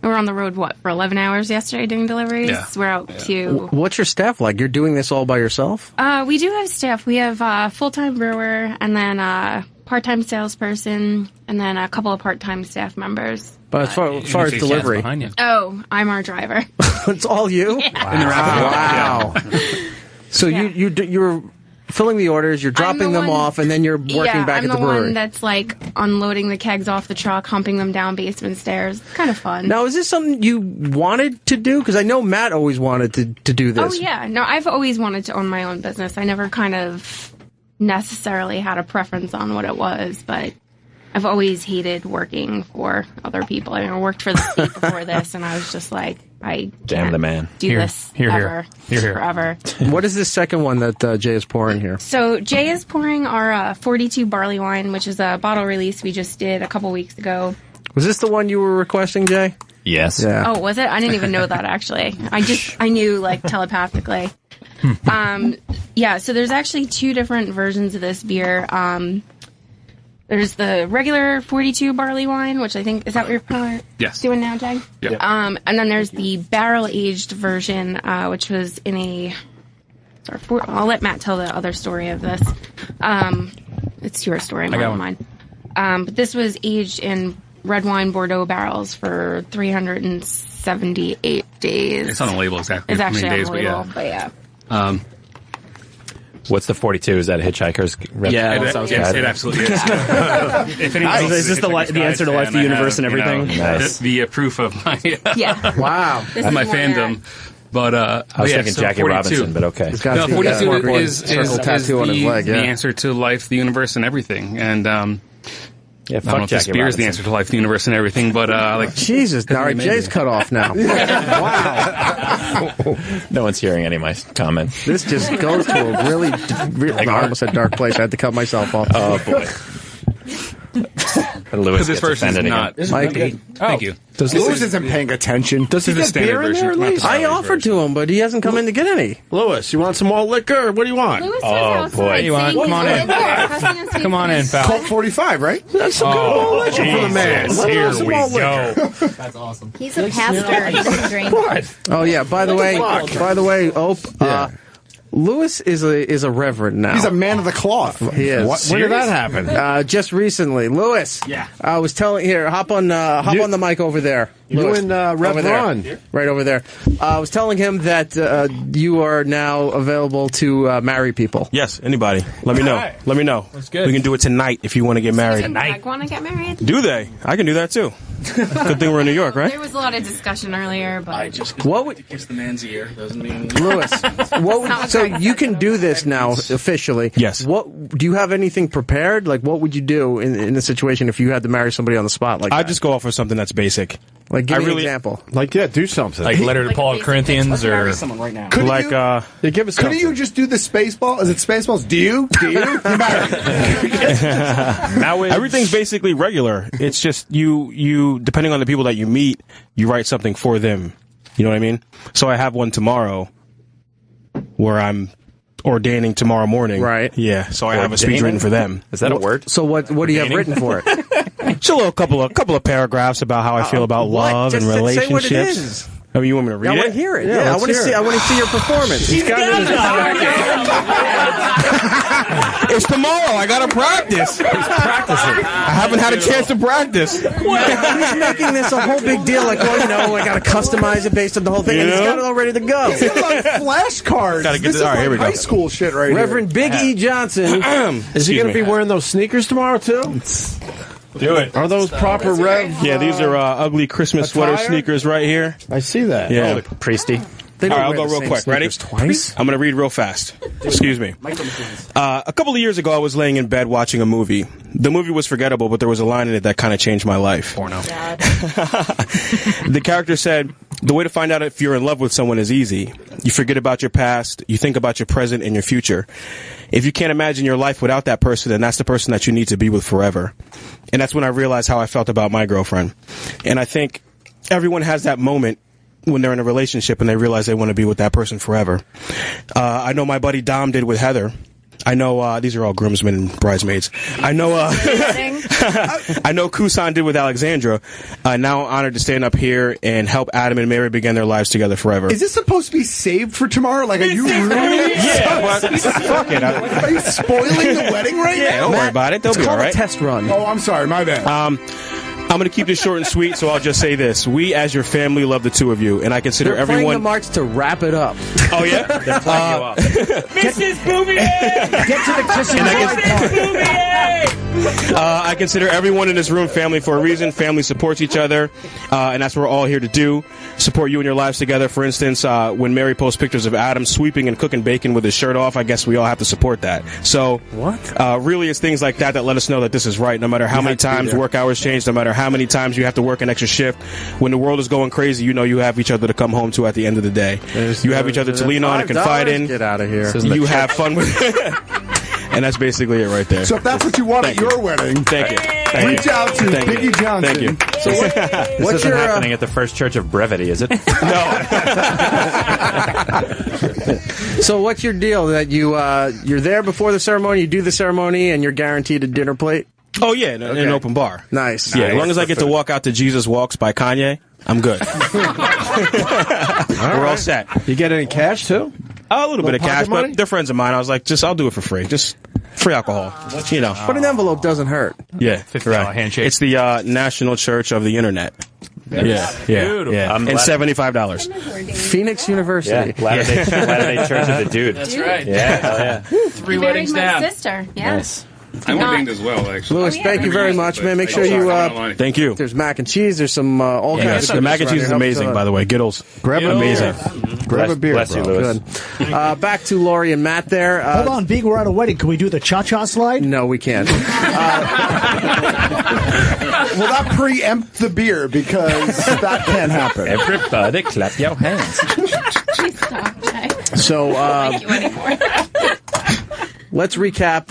S15: We were on the road, for 11 hours yesterday doing deliveries? Yeah. We're out to...
S2: What's your staff like? You're doing this all by yourself?
S15: We do have staff. We have a full-time brewer and then a part-time salesperson and then a couple of part-time staff members.
S2: But as far as delivery...
S15: Oh, I'm our driver.
S2: It's all you?
S15: Yeah.
S2: Wow. So you're filling the orders, you're dropping them off, and then you're working back at the brewery.
S15: I'm the one that's unloading the kegs off the truck, humping them down basement stairs. It's kind of fun.
S2: Now, is this something you wanted to do? Because I know Matt always wanted to do this.
S15: Oh, yeah. No, I've always wanted to own my own business. I never kind of necessarily had a preference on what it was, but I've always hated working for other people. I mean, I worked for the state before this, and I was just like, I
S5: damn the man.
S15: Do this forever.
S2: What is this second one that Jay is pouring here?
S15: So Jay is pouring our 42 barley wine, which is a bottle release we just did a couple weeks ago.
S2: Was this the one you were requesting, Jay?
S5: Yes.
S2: Yeah.
S15: Oh, was it? I didn't even know that, actually. I knew, telepathically. Yeah, so there's actually two different versions of this beer. There's the regular 42 barley wine, which I think, is that what you're doing now, Jag?
S14: Yeah.
S15: And then there's the barrel-aged version, which was in a... I'll let Matt tell the other story of this. It's your story, not mine. But this was aged in red wine Bordeaux barrels for 378 days.
S14: It's on the label exactly.
S15: It's actually on the label, but yeah.
S5: What's the 42? Is that Hitchhiker's?
S14: Yeah, it absolutely is. If
S4: is this the answer to life, the universe, and everything?
S5: Nice.
S14: The proof of my
S2: wow,
S14: my fandom. But
S5: I was thinking Jackie
S14: 42.
S5: Robinson, but okay.
S14: No, 42 is the answer to life, the universe, and everything. And
S5: yeah,
S14: I don't know if this beer is the answer to life, the universe, and everything, but
S2: Jesus, all right, Jay's cut off now.
S5: Wow. No one's hearing any of my comments.
S2: This just goes to a really I almost said dark place. I had to cut myself off.
S5: Oh, boy. Lewis
S14: this
S5: gets offended
S14: not.
S5: again.
S14: Thank you.
S3: Lewis isn't paying attention.
S14: Does he get beer in there, at least?
S2: I offered to him, but he hasn't come in to get any.
S6: Lewis, you want some malt liquor? What do you want?
S15: Lewis
S5: Oh, boy.
S8: You want? Come on in. Come on in, pal.
S3: Colt 45, right?
S6: That's some good malt liquor for the man.
S8: Here we go.
S16: That's awesome.
S7: He's a pastor. He doesn't drink.
S6: What?
S2: Oh yeah. By the way, Lewis is a reverend now.
S3: He's a man of the cloth.
S2: He is.
S6: When did that happen?
S2: Just recently. Lewis.
S4: Yeah.
S2: I was telling hop on the mic over there.
S6: You
S2: Lewis,
S6: and Rev
S2: over there.
S6: Ron.
S2: Right over there. I was telling him that you are now available to marry people.
S17: Yes, anybody. Let me know.
S8: Right.
S17: Let me know.
S8: That's good.
S17: We can do it tonight if you want to get married.
S15: I want to get married.
S17: Do they? I can do that too. Good thing we're in New York, right?
S15: There was a lot of discussion earlier, but
S4: What would kiss the man's ear doesn't mean
S2: Lewis, so you can do this now officially.
S17: Yes.
S2: What do you have anything prepared? Like, what would you do in a situation if you had to marry somebody on the spot like that?
S17: I just go off for something that's basic.
S2: Like, give me an example.
S6: Like, do something.
S8: Like letter to Paul Corinthians, or
S4: someone right now.
S3: Couldn't
S6: give us
S3: couldn't you just do the Spaceball? Is it Spaceballs? Do you? You married.
S17: Everything's basically regular. It's just you depending on the people that you meet, you write something for them. You know what I mean? So I have one tomorrow where I'm ordaining tomorrow morning.
S2: Right.
S17: Yeah. So I have a speech written for them.
S5: Is that a word?
S2: So what do you have written for it?
S17: Just a couple of paragraphs about how I feel about love and relationships.
S2: Say what it is.
S17: I mean, you want me to read
S2: I
S17: it?
S2: want to hear it. Yeah, I want to see. I want to see your performance.
S17: He's got it. It's tomorrow. I gotta practice. He's practicing. I haven't had a chance to practice.
S2: He's making this a whole big deal. Like, well, you know, I got to customize it based on the whole thing. And he's got it all ready to go.
S3: He's got like flashcards.
S6: Gotta get
S3: this is
S6: all right,
S3: like
S6: here we go.
S3: high school shit right
S2: Reverend
S3: here.
S2: Big E. Johnson.
S6: Is he going to be wearing those sneakers tomorrow too?
S17: Do it.
S6: Are those proper Rev?
S17: Yeah, these are ugly Christmas sweater sneakers right here.
S6: I see that.
S17: Yeah.
S6: Oh,
S17: Priesty. All right, I'll go real quick. Ready?
S2: Twice?
S17: I'm going to read real fast. Excuse me. A couple of years ago, I was laying in bed watching a movie. The movie was forgettable, but there was a line in it that kind of changed my life.
S8: Porno.
S17: The character said, "The way to find out if you're in love with someone is easy. You forget about your past, you think about your present and your future. If you can't imagine your life without that person, then that's the person that you need to be with forever." And that's when I realized how I felt about my girlfriend. And I think everyone has that moment when they're in a relationship and they realize they want to be with that person forever. I know my buddy Dom did with Heather. I know these are all groomsmen and bridesmaids. I know I know Kusan did with Alexandra. Now I'm honored to stand up here and help Adam and Mary begin their lives together forever.
S3: Is this supposed to be saved for tomorrow? Like, are you ruining it?
S17: Yeah, well, fuck it.
S3: Are you spoiling the wedding right now?
S17: Don't worry about it. They'll be all right.
S2: It's called a test run.
S3: Oh, I'm sorry. My bad.
S17: I'm going to keep this short and sweet, so I'll just say this. We, as your family, love the two of you, and I consider
S2: They're playing
S17: everyone...
S2: the march to wrap it up.
S17: Oh, yeah?
S8: They're playing you up.
S16: Mrs. Bouvier!
S2: Get to the kissing
S17: I consider everyone in this room family for a reason. Family supports each other, and that's what we're all here to do. Support you and your lives together. For instance, when Mary posts pictures of Adam sweeping and cooking bacon with his shirt off, I guess we all have to support that. So, really, it's things like that that let us know that this is right. No matter how many times work hours change, no matter how many times you have to work an extra shift, when the world is going crazy, you know you have each other to come home to at the end of the day. You have each other to lean on and confide in.
S2: Get out of here.
S17: You have fun with it. And that's basically it right there.
S3: So if that's what you want at your wedding,
S17: thank you.
S3: Reach out to Biggie Johnson.
S17: Thank you.
S2: So
S8: This isn't happening at the First Church of Brevity, is it?
S2: So what's your deal? That you're there before the ceremony, you do the ceremony, and you're guaranteed a dinner plate?
S17: Oh, yeah, in an open bar.
S2: Nice.
S17: Yeah, as long as I get to walk out to Jesus Walks by Kanye, I'm good. We're all set.
S6: You get any cash, too?
S17: A little bit of cash,
S6: money?
S17: but they're friends of mine. I was like, I'll do it for free. Just free alcohol. You know.
S2: But an envelope doesn't hurt.
S17: Yeah,
S8: $50 handshake.
S17: It's the National Church of the Internet. Yeah.
S8: Beautiful.
S17: And $75.
S2: Phoenix University.
S8: Yeah, Latter-day Church of the Dude.
S16: That's right.
S8: Yeah, hell yeah.
S16: 3
S7: Married
S16: weddings
S7: my
S16: down.
S7: sister. Yes.
S14: I ordained as well, actually.
S2: Lewis, thank you very much, man. Make sure you.
S17: Thank you.
S2: There's mac and cheese. There's some all kinds of
S17: The mac and cheese is amazing, by the way. Gittles.
S6: Amazing. Grab a beer,
S8: Bless you,
S6: bro.
S8: Lewis.
S2: Good. Back to Lori and Matt there.
S1: Hold on, being we're at a wedding, can we do the cha-cha slide?
S2: No, we can't.
S3: will that preempt the beer? Because that can't happen.
S8: Everybody clap your hands.
S7: Stop, Jay.
S2: So
S7: Thank you anymore.
S2: let's recap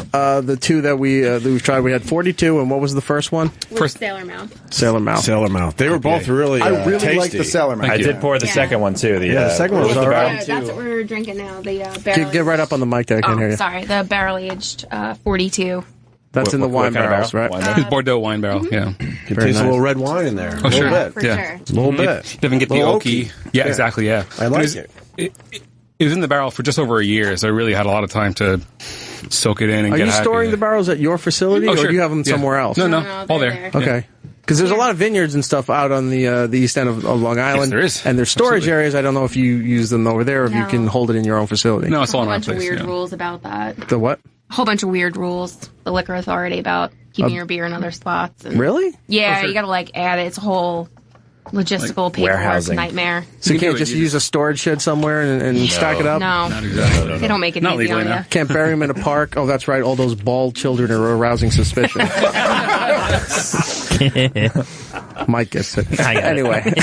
S2: the two that we've tried. We had 42, and what was the first one?
S7: Sailor Mouth.
S2: Sailor Mouth.
S6: Sailor Mouth. They were both really
S3: I really
S6: tasty.
S3: like the Sailor Mouth.
S8: I did pour the second one, too.
S6: The second one was all right.
S7: That's what we're drinking now. The barrel.
S2: Get right up on the mic there. I can't hear you.
S15: Sorry, the barrel-aged 42.
S2: That's in the wine barrels, right?
S14: It's Bordeaux wine barrel, yeah.
S6: You taste a little red wine in there.
S14: Oh, sure.
S6: A little
S7: For
S6: bit.
S7: sure.
S6: A little bit.
S14: You doesn't get the
S6: Little
S14: oaky.
S6: oaky.
S14: Yeah, exactly, yeah.
S6: I like it.
S14: It was in the barrel for just over a year, so I really had a lot of time to soak it in and
S2: Are
S14: get
S2: you
S14: happy.
S2: storing the barrels at your facility,
S14: Oh,
S2: or
S14: sure.
S2: do you have them
S14: Yeah.
S2: somewhere else?
S14: No,
S7: No,
S14: all
S7: they're
S14: there.
S7: there.
S2: Okay. Because there's a lot of vineyards and stuff out on the east end of Long Island.
S14: there is.
S2: And there's storage
S14: Absolutely.
S2: areas. I don't know if you use them over there or if you
S15: No.
S2: can hold it in your own facility.
S14: No, it's all
S15: A
S14: in our
S15: bunch of
S14: place.
S15: weird
S14: yeah.
S15: rules about that.
S2: The what?
S15: A whole bunch of weird rules. The liquor authority about keeping your beer in other spots. And
S2: Really?
S15: Yeah, you got to add it. It's a whole logistical paperwork
S8: warehousing.
S15: nightmare.
S2: So you can't just use a storage shed somewhere and stack it up?
S15: No,
S14: Not exactly.
S15: they don't make it
S14: Not
S15: easy
S14: legally
S15: on you.
S14: now.
S2: Can't bury them in a park? Oh, that's right. All those bald children are arousing suspicion. Mike gets it. Anyway. It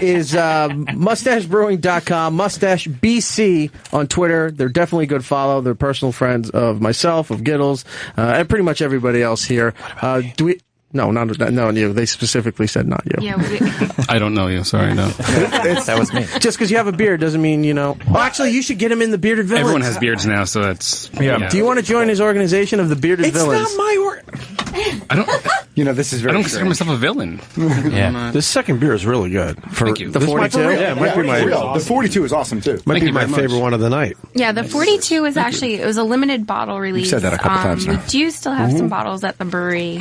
S2: is mustachebrewing.com, Mustache BC on Twitter. They're definitely a good follow. They're personal friends of myself, of Gittles, and pretty much everybody else here. Do we... No, not you. They specifically said not you.
S15: Yeah,
S14: I don't know you. Sorry, no.
S8: That was me.
S2: Just because you have a beard doesn't mean, you know... Well, actually, you should get him in the Bearded Villains.
S14: Everyone has beards now, so that's...
S8: Yeah.
S2: Do you want to join his organization of the Bearded Villains?
S6: It's not my
S14: I don't...
S3: This is very.
S14: I don't consider myself a villain.
S6: Yeah, this second beer is really good.
S14: Thank you.
S6: The 42, it might be
S3: the 42 is awesome too.
S6: Might be my favorite one of the night.
S15: Yeah, the 42 is actually it was a limited bottle release.
S3: You've said that a couple times now.
S15: We do still have some bottles at the brewery.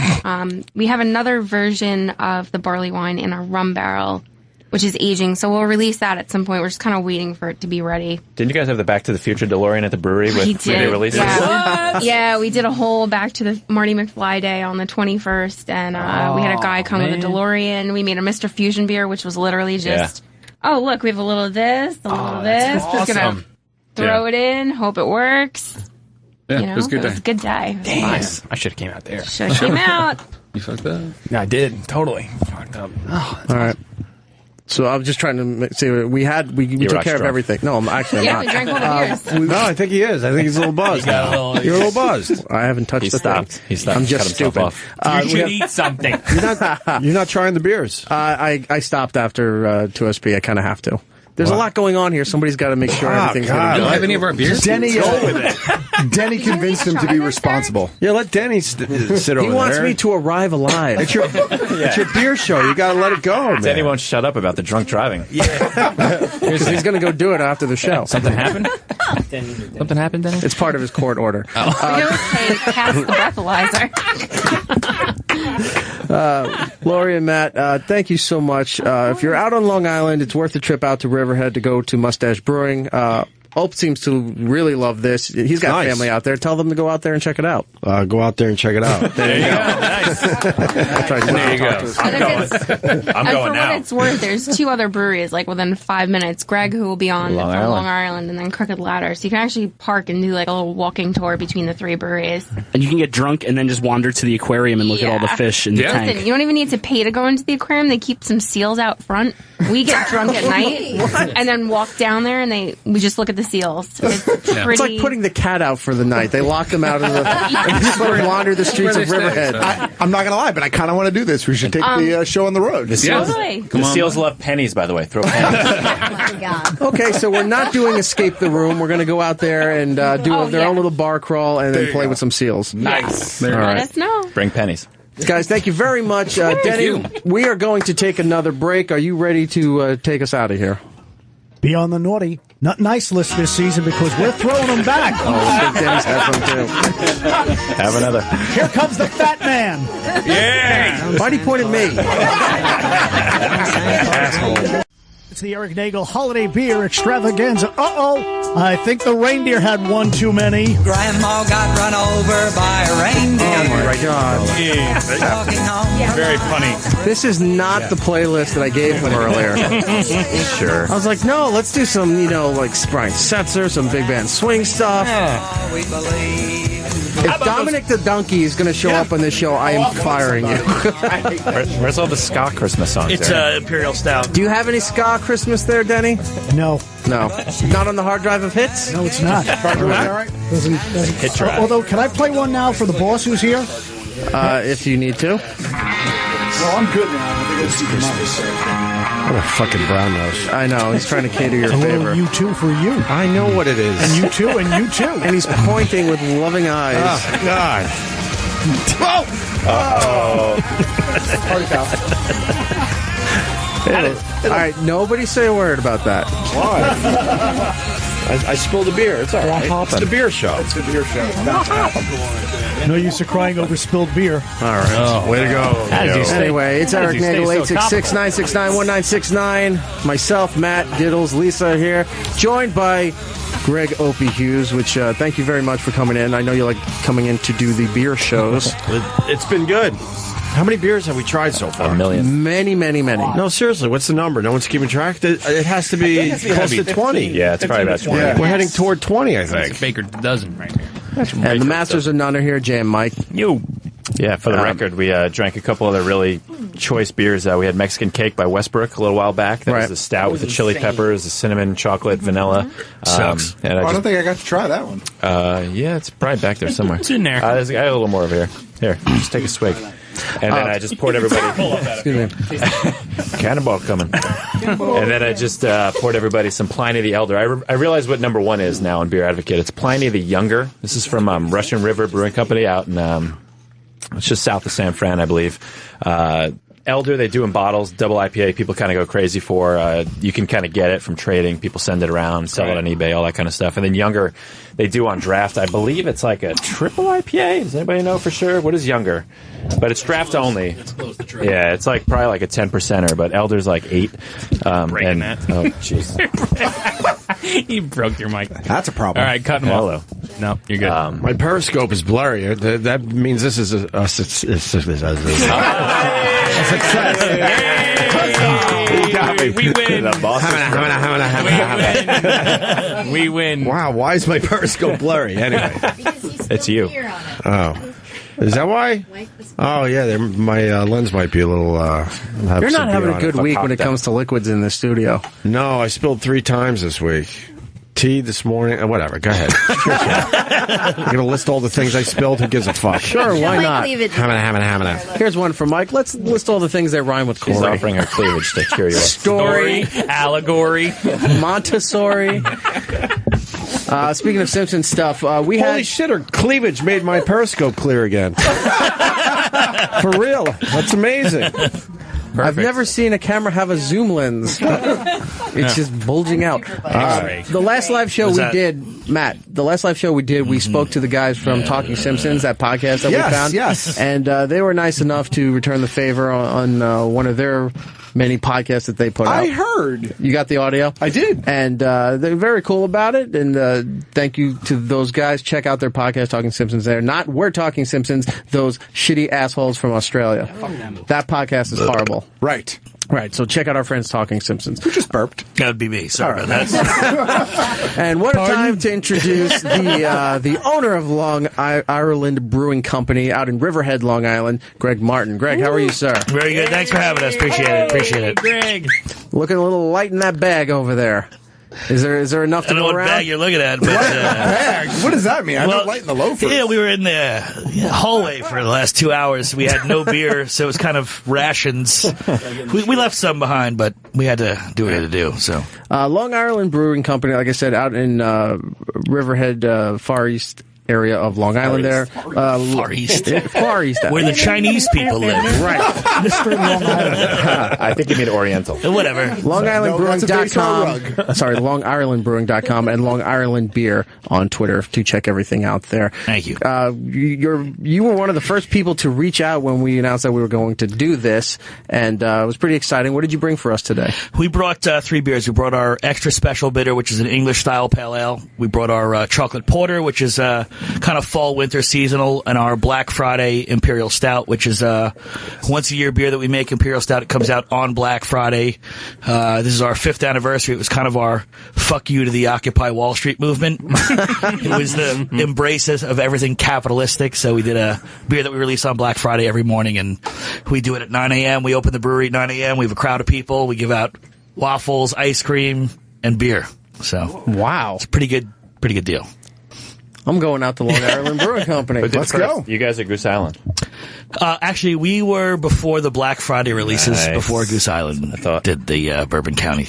S15: We have another version of the barley wine in a rum barrel, which is aging. So we'll release that at some point. We're just kind of waiting for it to be ready.
S5: Didn't you guys have the Back to the Future DeLorean at the brewery with they releases?
S15: Yeah, we did a whole Back to the Marty McFly day on the 21st, and we had a guy come with a DeLorean. We made a Mr. Fusion beer, which was literally just, oh, look, we have a little of this, a little of this.
S14: Awesome.
S15: Just going to throw it in, hope it works.
S14: Yeah, it was a good day.
S15: It was a good day.
S8: Damn. I should have came out there.
S15: Should have came out.
S14: You fucked up.
S8: Yeah, I did. Totally. Fucked up.
S2: All right. So I was just trying to see. We took care of everything. No, I'm actually not.
S15: We drank all the beers.
S6: No, I think he is. I think he's a little buzzed. You're a little buzzed.
S2: I haven't touched the thing.
S5: He stopped.
S2: I'm just stupid.
S8: You should eat something.
S6: You're not trying the beers.
S2: I stopped after 2SP. I kind of have to. There's a lot going on here. Somebody's got to make sure everything's going to
S14: You don't have any of our beers?
S3: Denny convinced him to be responsible.
S6: Yeah, let Denny sit over there.
S2: He wants me to arrive alive.
S6: It's your beer show. You got to let it go, man.
S5: Denny won't shut up about the drunk driving.
S2: Because he's going to go do it after the show.
S5: Something happened? Something happened, Denny?
S2: It's part of his court order.
S15: We can always pass the breathalyzer.
S2: Lori and Matt, thank you so much. If you're out on Long Island, it's worth the trip out to Riverhead to go to Mustache Brewing. Ope seems to really love this. He's got family out there. Tell them to go out there and check it out.
S6: Go out there and check it out.
S2: There you go.
S8: Nice.
S2: There you go.
S5: I'm going
S15: For
S5: now.
S15: what it's worth, there's 2 other breweries like within 5 minutes. Greg, who will be on from Long Island, and then Crooked Ladder. So you can actually park and do like a little walking tour between the 3 breweries.
S4: And you can get drunk and then just wander to the aquarium and look at all the fish in the tank.
S15: Listen, you don't even need to pay to go into the aquarium. They keep some seals out front. We get drunk at night and then walk down there, and we just look at the seals. It's pretty...
S2: It's like putting the cat out for the night. They lock them out of the and just sort of wander the streets of Riverhead.
S3: I'm not going to lie, but I kind of want to do this. We should take the show on the road.
S5: The seals love pennies, by the way. Throw pennies.
S7: Oh my God.
S2: Okay, so we're not doing Escape the Room. We're going to go out there and do their own little bar crawl and then play with some seals.
S14: Nice.
S15: Let us know.
S5: Bring pennies.
S2: Guys, thank you very much. Denny, we are going to take another break. Are you ready to take us out of here?
S1: Be on the naughty, not nice list this season because we're throwing them back.
S2: Oh, I think Denny's had some too.
S5: Have another.
S1: Here comes the fat man.
S2: Yeah. Why'd he point at me?
S5: Asshole.
S1: It's the Erik Nagel Holiday Beer Extravaganza. I think the reindeer had one too many.
S16: Grandma got run over by a reindeer.
S2: Oh my God.
S8: Very funny.
S2: This is not the playlist that I gave him earlier.
S5: Sure.
S2: I was like, no, let's do some, like Brian Setzer, some big band swing stuff.
S16: We believe.
S2: If Dominic the Donkey is going to show up on this show, I am firing you.
S5: Where's all the ska Christmas songs?
S8: It's Imperial Stout.
S2: Do you have any ska Christmas there, Denny?
S1: No.
S2: Not on the hard drive of hits?
S1: No, it's not.
S3: All right.
S1: Doesn't
S5: Hit drive.
S1: Although, can I play one now for the boss who's here?
S2: If you need to.
S3: Well, I'm good now. I think it's Christmas.
S6: What a fucking brown nose.
S2: I know, he's trying to cater your
S1: A little
S2: favor.
S1: you too for you.
S6: I know what it is.
S1: And you too, and you too.
S2: And he's pointing with loving eyes.
S6: Oh, God.
S2: All right, nobody say a word about that.
S6: Why? I spilled the beer. It's all right. It's the beer show.
S3: It's the beer show.
S1: No use of crying over spilled beer.
S2: All right.
S6: Way to go.
S2: Anyway, it's Erik Nagel, 866-969-1969. Myself, Matt, Giddles, Lisa here, joined by Greg Opie Hughes, which thank you very much for coming in. I know you like coming in to do the beer shows.
S6: It's been good. How many beers have we tried so far?
S5: 1 million.
S2: Many.
S6: No, seriously, what's the number? No one's keeping track? It has to be close to 20.
S5: Yeah, it's probably about 20.
S6: Yeah. We're heading toward 20, I think.
S8: It's a baker dozen right here.
S2: And the Masters of None are here, Jam Mike.
S5: Yeah, for the record, we drank a couple other really choice beers. We had Mexican Cake by Westbrook a little while back. That was the stout with the chili peppers, the cinnamon, chocolate, vanilla.
S3: Sucks.
S5: And
S3: I don't think I got to try that one.
S5: Yeah, it's probably back there somewhere.
S8: It's in there.
S5: I got a little more over here. Here, just take a swig. And then I just poured everybody...
S2: Excuse me.
S5: Cannonball coming. And then I just poured everybody some Pliny the Elder. I realize what number 1 is now in Beer Advocate. It's Pliny the Younger. This is from Russian River Brewing Company out in It's just south of San Fran, I believe. Elder, they do in bottles. Double IPA, people kind of go crazy for. You can kind of get it from trading. People send it around, sell it on eBay, all that kind of stuff. And then Younger, they do on draft. I believe it's like a triple IPA. Does anybody know for sure? What is Younger? But it's draft only. It's close to triple. Yeah, it's like probably like a 10%er, but Elder's like 8.
S8: Breaking that.
S5: Oh, jeez.
S8: He broke your mic.
S3: That's a problem.
S8: All right, cut him off. No, you're good.
S6: My Periscope is blurry. That means this is a success.
S8: We win. We win.
S6: Wow, why is my Periscope blurry? Anyway,
S5: it's you.
S6: Oh. Is that why? Oh, yeah, my lens might be a little...
S2: You're not having a good week when it comes to liquids in the studio.
S6: No, I spilled 3 times this week. Tea this morning, whatever, go ahead. You're going to list all the things I spilled? Who gives a fuck?
S2: Sure, why not?
S6: Hamina.
S2: Here's one for Mike. Let's list all the things that rhyme with Corey.
S5: She's offering her cleavage to cheer you up.
S2: Story.
S8: Allegory.
S2: Montessori. Speaking of Simpsons stuff,
S6: Holy shit, her cleavage made my Periscope clear again. For real. That's amazing.
S2: I've never seen a camera have a zoom lens. It's just bulging out. The last live show we did, Matt, we spoke to the guys from Talking Simpsons, that podcast that we found.
S3: Yes.
S2: And they were nice enough to return the favor on one of their many podcasts that they put out.
S3: I heard.
S2: You got the audio?
S3: I did.
S2: And they're very cool about it. And thank you to those guys. Check out their podcast, Talking Simpsons there. Not We're Talking Simpsons, those shitty assholes from Australia. That podcast is horrible.
S3: Right.
S2: Right, so check out our friends Talking Simpsons.
S3: Who just burped?
S18: That would be me. Sorry about that.
S2: And what a time to introduce the owner of Long Ireland Brewing Company out in Riverhead, Long Island, Greg Martin. Greg, how are you, sir?
S18: Very good. Thanks for having us. Appreciate it.
S8: Greg.
S2: Looking a little light in that bag over there. Is there enough to go around?
S18: I don't know what bag you're looking at, but
S3: bag? What does that mean? I know light in the loafers.
S18: Yeah, we were in the hallway for the last 2 hours. We had no beer, so it was kind of rations. We left some behind, but we had to do what we had to do. So,
S2: Long Island Brewing Company, like I said, out in Riverhead, Far East area of Long Island there.
S18: Far East.
S2: Far East.
S18: Where the Chinese people live.
S2: Right.
S5: Mr. Long Island. I think you mean Oriental.
S18: Whatever.
S2: LongIrelandBrewing.com. Sorry, LongIrelandBrewing.com and Long Island Beer on Twitter to check everything out there.
S18: Thank you.
S2: You were one of the first people to reach out when we announced that we were going to do this, and it was pretty exciting. What did you bring for us today?
S18: We brought 3 beers. We brought our extra special bitter, which is an English style pale ale. We brought our chocolate porter, which is kind of fall winter seasonal, and our Black Friday Imperial Stout, which is once a year beer that we make. Imperial Stout, it comes out on Black Friday. This is our 5th anniversary. It was kind of our fuck you to the Occupy Wall Street movement. It was the embrace of everything capitalistic. So we did a beer that we release on Black Friday every morning, and we do it at 9 a.m. We open the brewery at 9 a.m. We have a crowd of people. We give out waffles, ice cream, and beer. So
S2: wow,
S18: it's a pretty good deal.
S2: I'm going out to Long Island Brewing Company.
S5: Let's go. You guys are Goose Island.
S18: Actually, we were before the Black Friday releases, before Goose Island did the Bourbon County.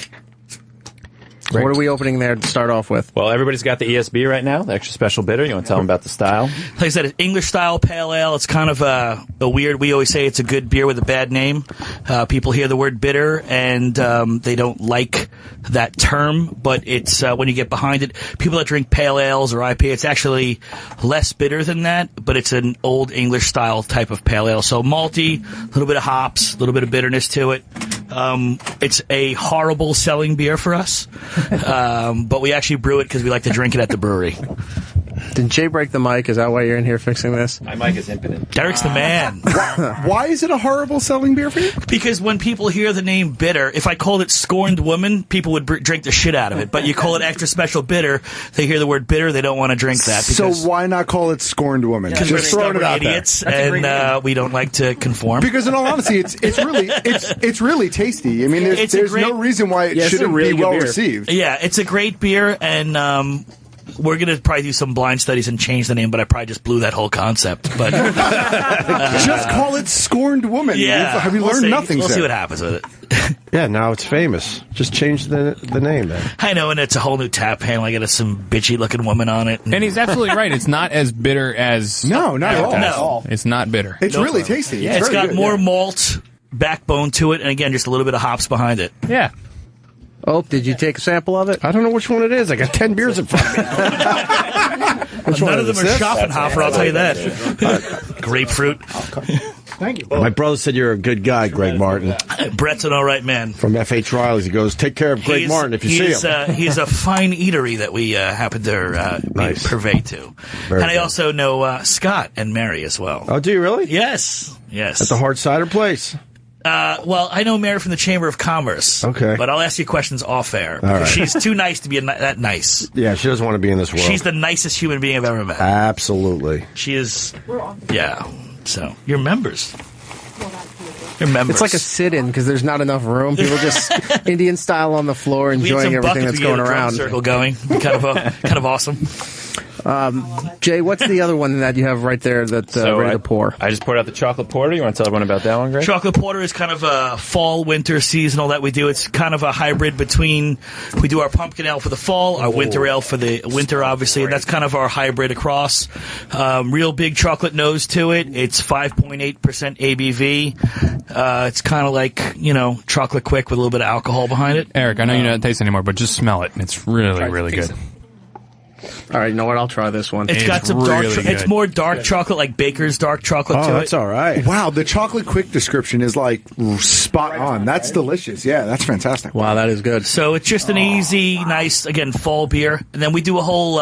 S2: What are we opening there to start off with?
S5: Well, everybody's got the ESB right now, the extra special bitter. You want to tell them about the style?
S18: Like I said, it's English style pale ale. It's kind of a weird, we always say it's a good beer with a bad name. People hear the word bitter and they don't like that term, but it's when you get behind it, people that drink pale ales or IPA, it's actually less bitter than that, but it's an old English style type of pale ale. So malty, a little bit of hops, a little bit of bitterness to it. It's a horrible selling beer for us. But we actually brew it because we like to drink it at the brewery.
S2: Did Jay break the mic? Is that why you're in here fixing this?
S5: My mic is impotent.
S18: Derek's the man.
S3: Why is it a horrible selling beer for you?
S18: Because when people hear the name bitter, if I called it Scorned Woman, people would drink the shit out of it. But you call it extra special bitter, they hear the word bitter, they don't want to drink that.
S3: So why not call it Scorned Woman?
S18: Because we're stubborn idiots and we don't like to conform.
S3: Because in all honesty, it's really tasty. I mean, there's no reason why it shouldn't be well received.
S18: Yeah, it's a great beer, and we're going to probably do some blind studies and change the name, but I probably just blew that whole concept. But
S3: just call it Scorned Woman.
S18: Yeah,
S3: Have you learned nothing?
S18: We'll see what happens with it.
S6: Yeah, now it's famous. Just change the name then.
S18: I know, and it's a whole new tap handle. I got some bitchy looking woman on it.
S8: And he's absolutely right. It's not as bitter as
S3: not at all.
S18: No.
S8: It's not bitter.
S3: It's really tasty.
S18: Yeah, it's got more malt backbone to it, and again, just a little bit of hops behind it.
S8: Yeah.
S2: Oh, did you take a sample of it?
S6: I don't know which one it is. I got 10 beers in front of me.
S18: None of them are Schaffenhofer, I'll tell you that. Grapefruit.
S3: Thank you.
S6: My brother said you're a good guy, Greg Martin.
S18: Brett's an all right man.
S6: From F.H. Riley's. He goes, take care of Greg Martin if you see him.
S18: He's a fine eatery that we happen to purvey to.
S6: Very
S18: and
S6: good.
S18: I also know Scott and Mary as well.
S6: Oh, do you really?
S18: Yes.
S6: At the hard cider place?
S18: Well, I know Mary from the Chamber of Commerce.
S6: Okay.
S18: But I'll ask you questions off air.
S6: All right.
S18: She's too nice to be that nice.
S6: Yeah, she doesn't want to be in this world.
S18: She's the nicest human being I've ever met.
S6: Absolutely.
S18: She is. Yeah. So, you're members. You're members.
S2: It's like a sit-in because there's not enough room. People just Indian style on the floor, enjoying everything that's going around.
S18: Circle going, kind of awesome.
S2: Jay, what's the other one that you have right there that's ready to pour?
S5: I just poured out the chocolate porter. You want to tell everyone about that one, Greg?
S18: Chocolate porter is kind of a fall, winter, seasonal that we do. It's kind of a hybrid between, we do our pumpkin ale for the fall, our winter ale for the winter, obviously, and that's kind of our hybrid across. Real big chocolate nose to it. It's 5.8% ABV. It's kind of like, chocolate quick with a little bit of alcohol behind it.
S8: Eric, I know you don't taste anymore, but just smell it. It's really, really good.
S2: All right, you know what? I'll try this one.
S18: It's got some
S8: really
S18: dark. It's more dark chocolate, like Baker's dark chocolate to it.
S6: That's all right.
S3: Wow, the chocolate quick description is like spot on. That's delicious. Yeah, that's fantastic.
S2: Wow, that is good.
S18: So it's just an easy, nice, again, fall beer. And then we do a whole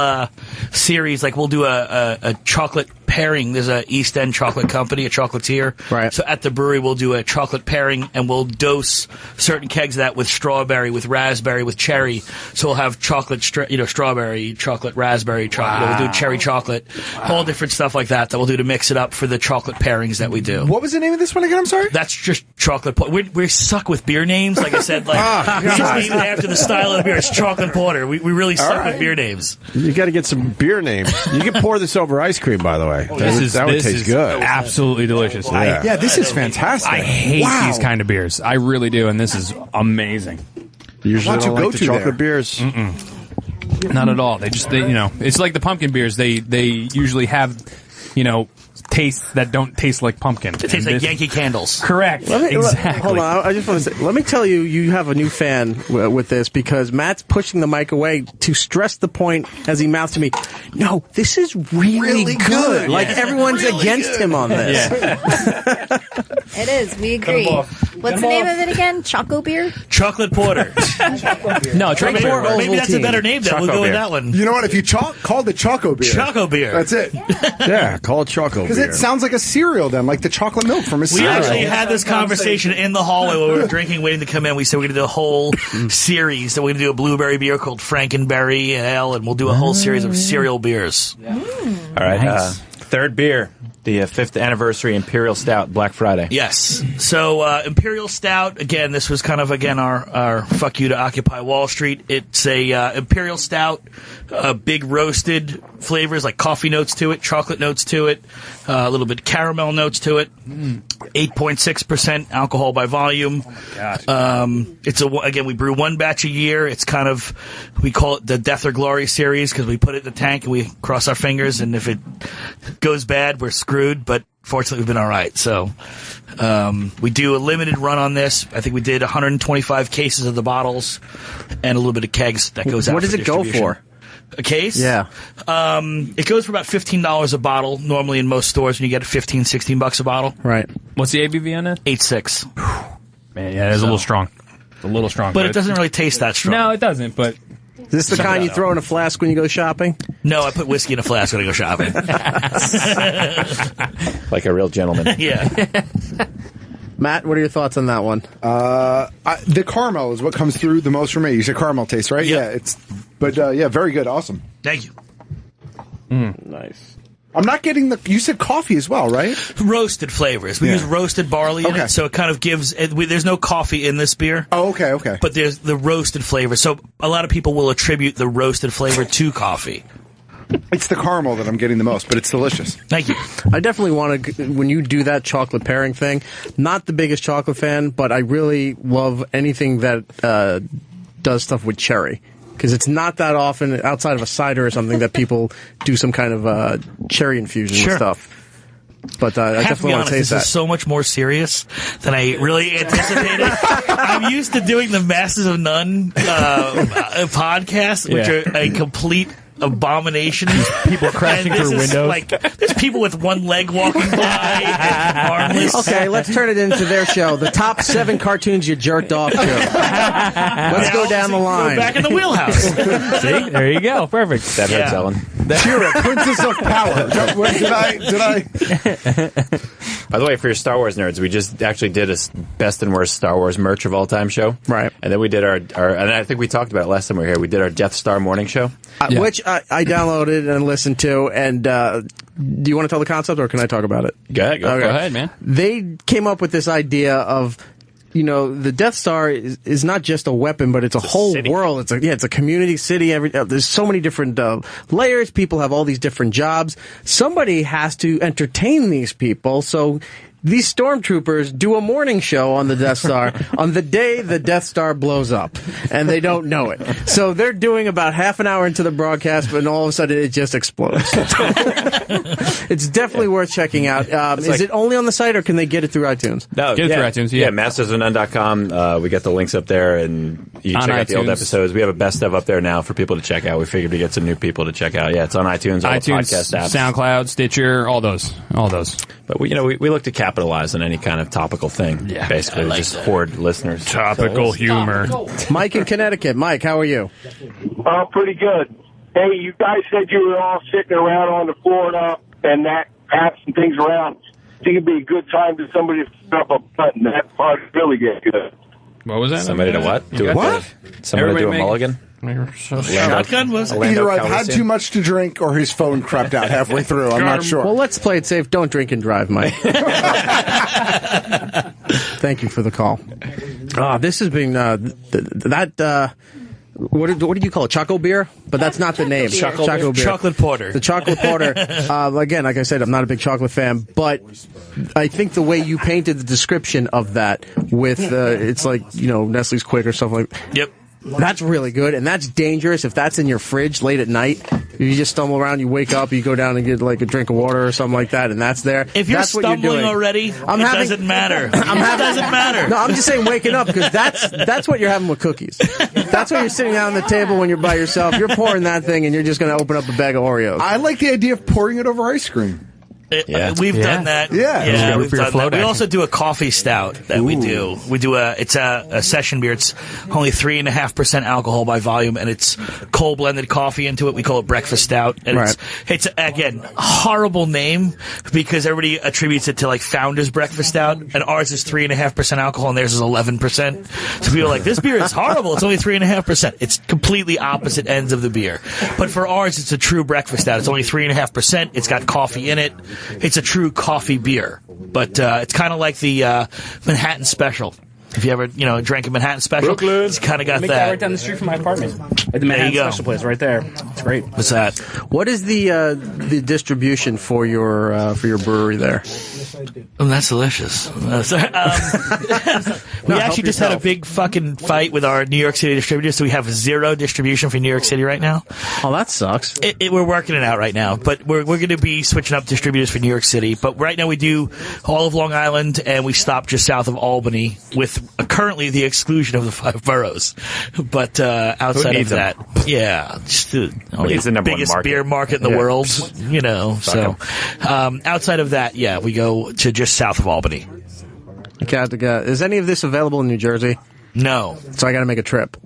S18: series, like we'll do a chocolate pairing. There's a East End chocolate company, a chocolatier.
S2: Right.
S18: So at the brewery, we'll do a chocolate pairing, and we'll dose certain kegs of that with strawberry, with raspberry, with cherry. So we'll have chocolate, strawberry, chocolate, raspberry, chocolate.
S3: Wow.
S18: We'll do cherry chocolate, all different stuff like that we'll do to mix it up for the chocolate pairings that we do.
S3: What was the name of this one again? I'm sorry?
S18: That's just chocolate porter. We suck with beer names. Like I said, we just named it after the style of the beer. It's chocolate porter. We really suck with beer names.
S6: You got to get some beer names. You can pour this over ice cream, by the way. That would taste good.
S8: Absolutely delicious.
S3: Yeah, this is fantastic.
S8: I hate these kind of beers. I really do, and this is amazing.
S6: Usually don't like the chocolate beers.
S8: Not at all. It's like the pumpkin beers. They usually have, tastes that don't taste like pumpkin.
S18: It tastes like Yankee Candles.
S8: Correct. Exactly.
S2: Hold on. I just want to say, let me tell you, you have a new fan with this because Matt's pushing the mic away to stress the point as he mouths to me, no, this is really good. Like everyone's really against him on this.
S7: Yeah. It is. We agree. What's the name of it again? Choco beer?
S18: Chocolate porter.
S8: No,
S18: maybe that's a better name. Then we'll go with that one.
S3: You know what? If you call it Choco beer.
S18: Choco beer.
S3: That's it.
S6: Yeah, call it Choco beer.
S3: Because it sounds like a cereal then, like the chocolate milk from a cereal.
S18: We actually had this conversation in the hallway while we were drinking, waiting to come in. We said we're going to do a whole series. That we're going to do a blueberry beer called Frankenberry Ale, and we'll do a whole series of cereal beers.
S5: All right,
S8: Nice.
S5: Third beer, the 5th anniversary Imperial Stout, Black Friday.
S18: Yes. So Imperial Stout, again, this was kind of, our fuck you to Occupy Wall Street. It's a Imperial Stout, big roasted flavors like coffee notes to it, chocolate notes to it, a little bit caramel notes to it. 8.6% alcohol by volume. Again, we brew one batch a year. It's kind of, we call it the Death or Glory series because we put it in the tank and we cross our fingers, and if it goes bad, we're screwed, but fortunately we've been all right. So we do a limited run on this. I think we did 125 cases of the bottles and a little bit of kegs that goes out.
S2: What does it go for?
S18: A case?
S2: Yeah.
S18: It goes for about $15 a bottle, normally in most stores when you get $15-$16 a bottle.
S2: Right.
S8: What's the ABV on that?
S18: 8.6.
S8: Man, yeah, it's a little strong. It's a little strong.
S18: But it doesn't really taste that strong.
S8: No, it doesn't, but...
S2: Is this the kind you throw in a flask when you go shopping?
S18: No, I put whiskey in a flask when I go shopping.
S5: Like a real gentleman.
S18: Yeah.
S2: Matt, what are your thoughts on that one?
S3: The caramel is what comes through the most for me. You said caramel taste, right?
S18: Yep.
S3: Yeah, very good. Awesome.
S18: Thank you.
S2: Nice.
S3: I'm not getting you said coffee as well, right?
S18: Roasted flavors. We use roasted barley in it, so it kind of gives, there's no coffee in this beer.
S3: Oh, okay.
S18: But there's the roasted flavor. So a lot of people will attribute the roasted flavor to coffee.
S3: It's the caramel that I'm getting the most, but it's delicious.
S18: Thank you.
S2: I definitely want to, when you do that chocolate pairing thing, not the biggest chocolate fan, but I really love anything that does stuff with cherry. Because it's not that often, outside of a cider or something, that people do some kind of cherry infusion and stuff. But I definitely want to taste that.
S18: This is so much more serious than I really anticipated. I'm used to doing the Masters of None podcast, which are a complete abomination.
S8: People crashing through windows.
S18: Like, there's people with one leg walking by and armless.
S2: Okay, let's turn it into their show. The top 7 cartoons you jerked off to. Let's go down the line.
S18: Go back in the wheelhouse.
S8: See? There you go. Perfect.
S5: That hurts, Ellen.
S3: Kira, Princess of Power. Did I?
S5: By the way, for your Star Wars nerds, we just actually did a best and worst Star Wars merch of all time show.
S2: Right.
S5: And then we did our and I think we talked about it last time we were here, we did our Death Star morning show.
S2: Which I downloaded and listened to, and do you want to tell the concept, or can I talk about it?
S5: Go ahead,
S8: Go ahead, man.
S2: They came up with this idea of, the Death Star is not just a weapon, but it's a whole
S5: city.
S2: world. It's a community city. There's so many different layers. People have all these different jobs. Somebody has to entertain these people, so these stormtroopers do a morning show on the Death Star on the day the Death Star blows up, and they don't know it. So they're doing about half an hour into the broadcast, but all of a sudden it just explodes. It's definitely worth checking out. Is it only on the site, or can they get it through iTunes?
S5: No,
S8: Get it through iTunes, yeah.
S5: mastersofnone.com. We got the links up there, and you can
S8: On
S5: check out the old
S8: iTunes.
S5: episodes. We have a best of up there now for people to check out. We figured to get some new people to check out. Yeah, it's on iTunes, all the podcast apps.
S8: SoundCloud, Stitcher, all those.
S5: But we look to capitalize on any kind of topical thing.
S8: Yeah,
S5: basically,
S8: I like
S5: just hoard listeners.
S8: Topical humor.
S2: Mike in Connecticut. Mike, how are you?
S19: Oh, pretty good. Hey, you guys said you were all sitting around on the floor and that passing things around. I think it'd be a good time for somebody to flip up a button. That part really get good.
S8: What was that?
S5: Somebody to what? Do
S3: What?
S5: Somebody to do a
S8: Everybody
S5: mulligan?
S18: Shotgun was it?
S3: Either I've had too much to drink, or his phone crept out halfway through. I'm not sure.
S2: Well, let's play it safe. Don't drink and drive, Mike. Thank you for the call. This has been what did you call it? Choco beer? But that's not the name. Choco beer.
S18: Chocolate porter.
S2: The chocolate porter. Again, like I said, I'm not a big chocolate fan, but I think the way you painted the description of that with it's like Nestle's Quick or something like.
S18: Yep.
S2: That's really good, and that's dangerous if that's in your fridge late at night. You just stumble around, you wake up, you go down and get like a drink of water or something like that, and that's there.
S18: If you're
S2: that's
S18: stumbling
S2: what you're doing.
S18: already, it doesn't matter. It doesn't matter.
S2: No, I'm just saying waking up, because that's what you're having with cookies. That's what you're sitting down at the table when you're by yourself. You're pouring that thing, and you're just going to open up a bag of Oreos.
S3: I like the idea of pouring it over ice cream.
S18: We've done that.
S3: Yeah.
S18: We've done that. We also do a coffee stout that we do. We do it's a session beer. It's only 3.5% alcohol by volume, and it's cold blended coffee into it. We call it breakfast stout. And it's again, a horrible name because everybody attributes it to like Founder's breakfast stout, and ours is 3.5% alcohol and theirs is 11%. So people are like, this beer is horrible. It's only 3.5%. It's completely opposite ends of the beer. But for ours, it's a true breakfast stout. It's only 3.5%. It's got coffee in it. It's a true coffee beer, but it's kind of like the Manhattan Special. If you ever, drank a Manhattan Special,
S4: Brooklyn.
S18: it's kind of got
S4: Make
S18: that.
S4: right down the street from my apartment. At the Manhattan Special place, right there. It's great.
S18: What's that?
S2: What is the distribution for your brewery there?
S18: Oh, that's delicious. We actually just had a big fucking fight with our New York City distributors, so we have 0 distribution for New York City right now.
S2: Oh, that sucks.
S18: We're working it out right now, but we're going to be switching up distributors for New York City. But right now we do all of Long Island, and we stop just south of Albany with currently the exclusion of the 5 boroughs. But outside of that, just the biggest beer market in the world, So outside of that, we go to just south of Albany.
S2: Is any of this available in New Jersey?
S18: No.
S2: So I got to make a trip.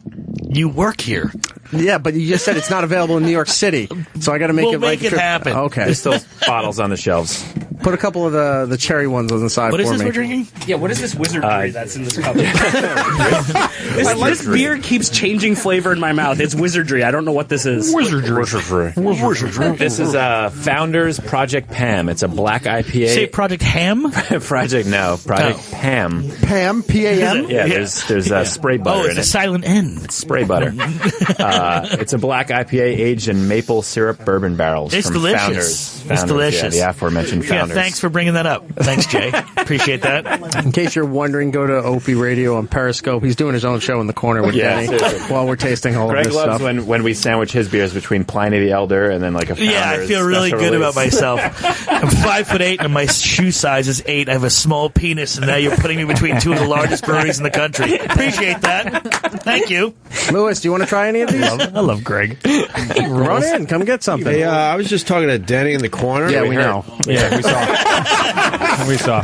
S18: You work here.
S2: Yeah, but you just said it's not available in New York City, so I got to make
S18: we'll make it happen.
S2: Okay.
S5: There's still bottles on the shelves.
S2: Put a couple of the cherry ones on the side
S18: What
S2: for
S18: is this
S2: me.
S18: we're drinking?
S4: Yeah, what is this wizardry that's in this cup? This beer keeps changing flavor in my mouth. It's wizardry. I don't know what this is.
S5: Wizardry. This is Founders Project Pam. It's a black IPA.
S18: Say Project Ham?
S5: Project Pam.
S3: Pam, P-A-M?
S5: Yeah, there's spray butter
S18: Oh, it's
S5: in
S18: a
S5: it.
S18: silent N.
S5: It's spray butter. It's a black IPA aged in maple syrup bourbon barrels.
S18: It's
S5: from
S18: delicious.
S5: Founders.
S18: It's delicious.
S5: Yeah, the aforementioned Founders.
S18: Yeah, thanks for bringing that up. Thanks, Jay. Appreciate that.
S2: In case you're wondering, go to Opie Radio on Periscope. He's doing his own show in the corner with Danny while we're tasting all
S5: Greg
S2: of this
S5: loves
S2: stuff.
S5: when we sandwich his beers between Pliny the Elder and then like a Founders.
S18: Yeah, I feel really good about myself. I'm 5'8" and my shoe size is 8. I have a small penis, and now you're putting me between two of the largest breweries in the country. Appreciate that. Thank you.
S2: Lewis, do you want to try any of these?
S8: I love Greg.
S2: Run in, come get something.
S6: Hey, I was just talking to Danny in the corner.
S2: Yeah, we know.
S8: Yeah, we saw. We saw.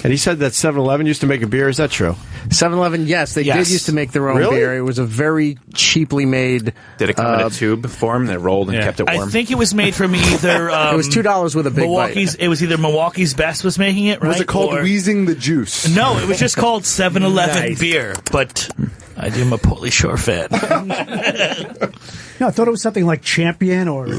S6: And he said that 7-Eleven used to make a beer. Is that true?
S2: 7-Eleven, yes, they did used to make their own beer. It was a very cheaply made.
S5: Did it come in a tube form that rolled and kept it warm?
S18: I think it was made from either.
S2: It was $2 with a big
S18: Milwaukee's. It was either Milwaukee's Best was making it, right?
S3: Was it called Wheezing the Juice?
S18: No, it was just called 7-Eleven beer. But I am a Portly Shore fan.
S1: No, I thought it was something like Champion or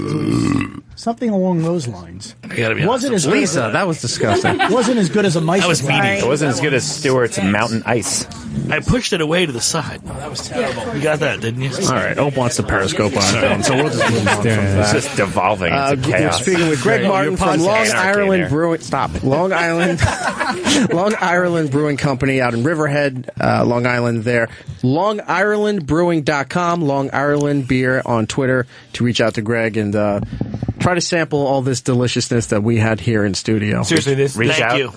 S1: something along those lines.
S18: I gotta be
S1: wasn't as
S2: Lisa,
S1: good,
S2: that was disgusting.
S1: Wasn't as good as a Meister.
S18: That was meaty.
S5: It wasn't as good as Stewart's Mountain Ice.
S18: I pushed it away to the side. Oh, that was terrible. You got that, didn't you?
S2: All right, Ope wants the Periscope on film, so we'll just move on from that.
S5: It's just devolving into
S2: We're
S5: chaos.
S2: speaking with Greg Martin from Long Island Brewing. Long Island, Long Island Brewing Company out in Riverhead, Long Island. There, LongIrelandBrewing.com, Long Ireland Beer on Twitter to reach out to Greg and try to sample all this deliciousness that we had here in studio.
S8: Seriously,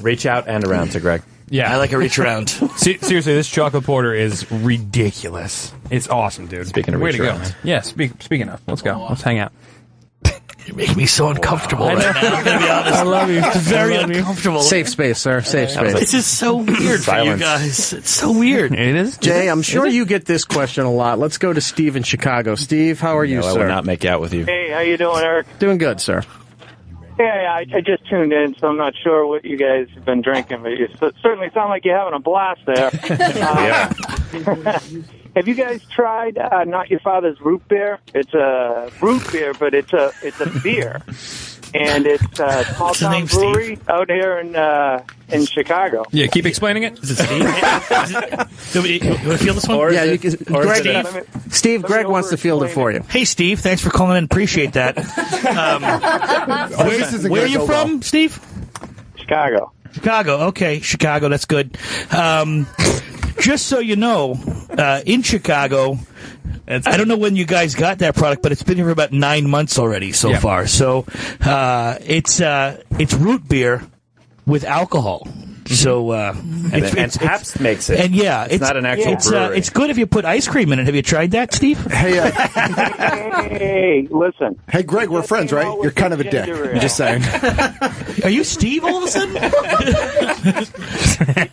S5: Reach out and around to Greg.
S8: Yeah,
S18: I like a reach around.
S8: Seriously, this chocolate porter is ridiculous. It's awesome, dude.
S5: Speaking of
S8: way
S5: reach
S8: to go.
S5: around.
S8: Yeah, speaking of, let's go. Let's hang out.
S18: You make me so uncomfortable right now. I'm gonna be honest.
S8: I love you.
S18: It's very uncomfortable.
S2: Safe space, sir. Safe space.
S18: This is so weird for you guys. It's so weird.
S8: It is.
S2: Jay, I'm sure you get this question a lot. Let's go to Steve in Chicago. Steve, how are you,
S5: I
S2: sir?
S5: will not make out with you.
S20: Hey, how you doing, Eric?
S2: Doing good, sir.
S20: Yeah, I just tuned in, so I'm not sure what you guys have been drinking, but you certainly sound like you're having a blast there. Have you guys tried Not Your Father's Root Beer? It's a root beer, but it's a beer, and it's Small Town Brewery out here in Chicago.
S8: Yeah, keep explaining it.
S18: Is it Steve? You want to field this one?
S2: Yeah, Steve, Greg wants to field it for you.
S18: Hey, Steve, thanks for calling in. Appreciate that. Where are you from, Steve?
S20: Chicago.
S18: Chicago. Okay, Chicago. That's good. Just so you know, in Chicago, I don't know when you guys got that product, but it's been here for about 9 months already so far. So it's root beer with alcohol. So
S5: And Pabst makes it.
S18: And
S5: it's not an actual brewery.
S18: It's good if you put ice cream in it. Have you tried that, Steve?
S20: Hey, listen.
S3: Hey, Greg, we're friends, right? You're kind of a dick. I'm just saying.
S18: Are you Steve all of a sudden?
S20: They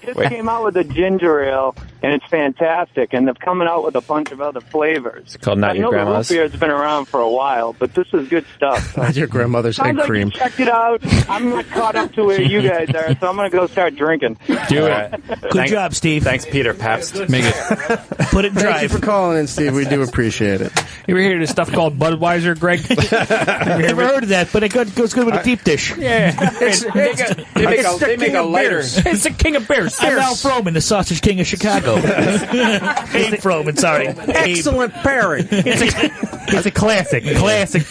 S20: just came out with a ginger ale, and it's fantastic. And they're coming out with a bunch of other flavors.
S5: It's called Not Your Grandma's.
S20: I know the root beer's been around for a while, but this is good stuff.
S2: Not your grandmother's egg
S20: Sounds
S2: cream.
S20: like you checked it out. I'm not caught up to where you guys are, so I'm going to go start drinking.
S5: Do it.
S18: Good job, Steve.
S5: Thanks, Peter Pabst.
S8: Make it.
S18: Put it in
S2: Thank
S18: drive.
S2: you for calling in, Steve. We do appreciate it.
S8: You ever hear of this stuff called Budweiser, Greg?
S18: Never heard of that, but it goes good with a deep dish.
S8: Yeah.
S5: They make a lighter.
S8: It's the king of beers.
S18: I'm Al Froman, the sausage king of Chicago. Abe Froman, sorry.
S2: Excellent pairing.
S8: It's a classic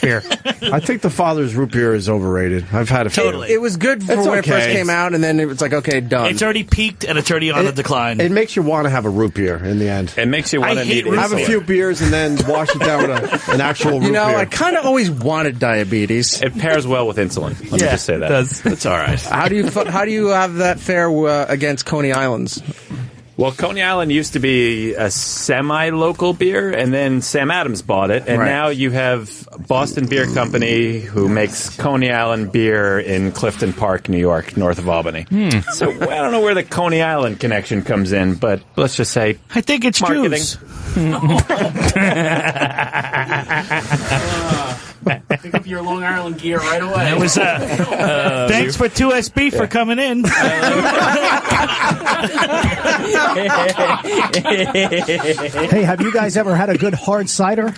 S8: beer.
S6: I think the Father's root beer is overrated. I've had a few.
S18: Totally.
S2: It was good for when it first came out, and then it was like, okay, done.
S18: It's already peaked, and it's already on the decline.
S6: It makes you want to have a root beer in the end.
S5: It makes you want to eat
S6: have a few beers and then wash it down with an actual root beer.
S2: You know, I kind of always wanted diabetes.
S5: It pairs well with insulin. Let me just say that.
S8: It does.
S5: It's all right.
S2: How do you have that fare against Coney Islands?
S5: Well, Coney Island used to be a semi-local beer, and then Sam Adams bought it, and now you have Boston Beer Company, who makes Coney Island beer in Clifton Park, New York, north of Albany. So I don't know where the Coney Island connection comes in, but let's just say
S18: I think it's
S5: marketing.
S18: Jews.
S4: your Long Island gear right away.
S18: It was,
S21: thanks for 2SB for coming in.
S1: Hey, have you guys ever had a good hard cider?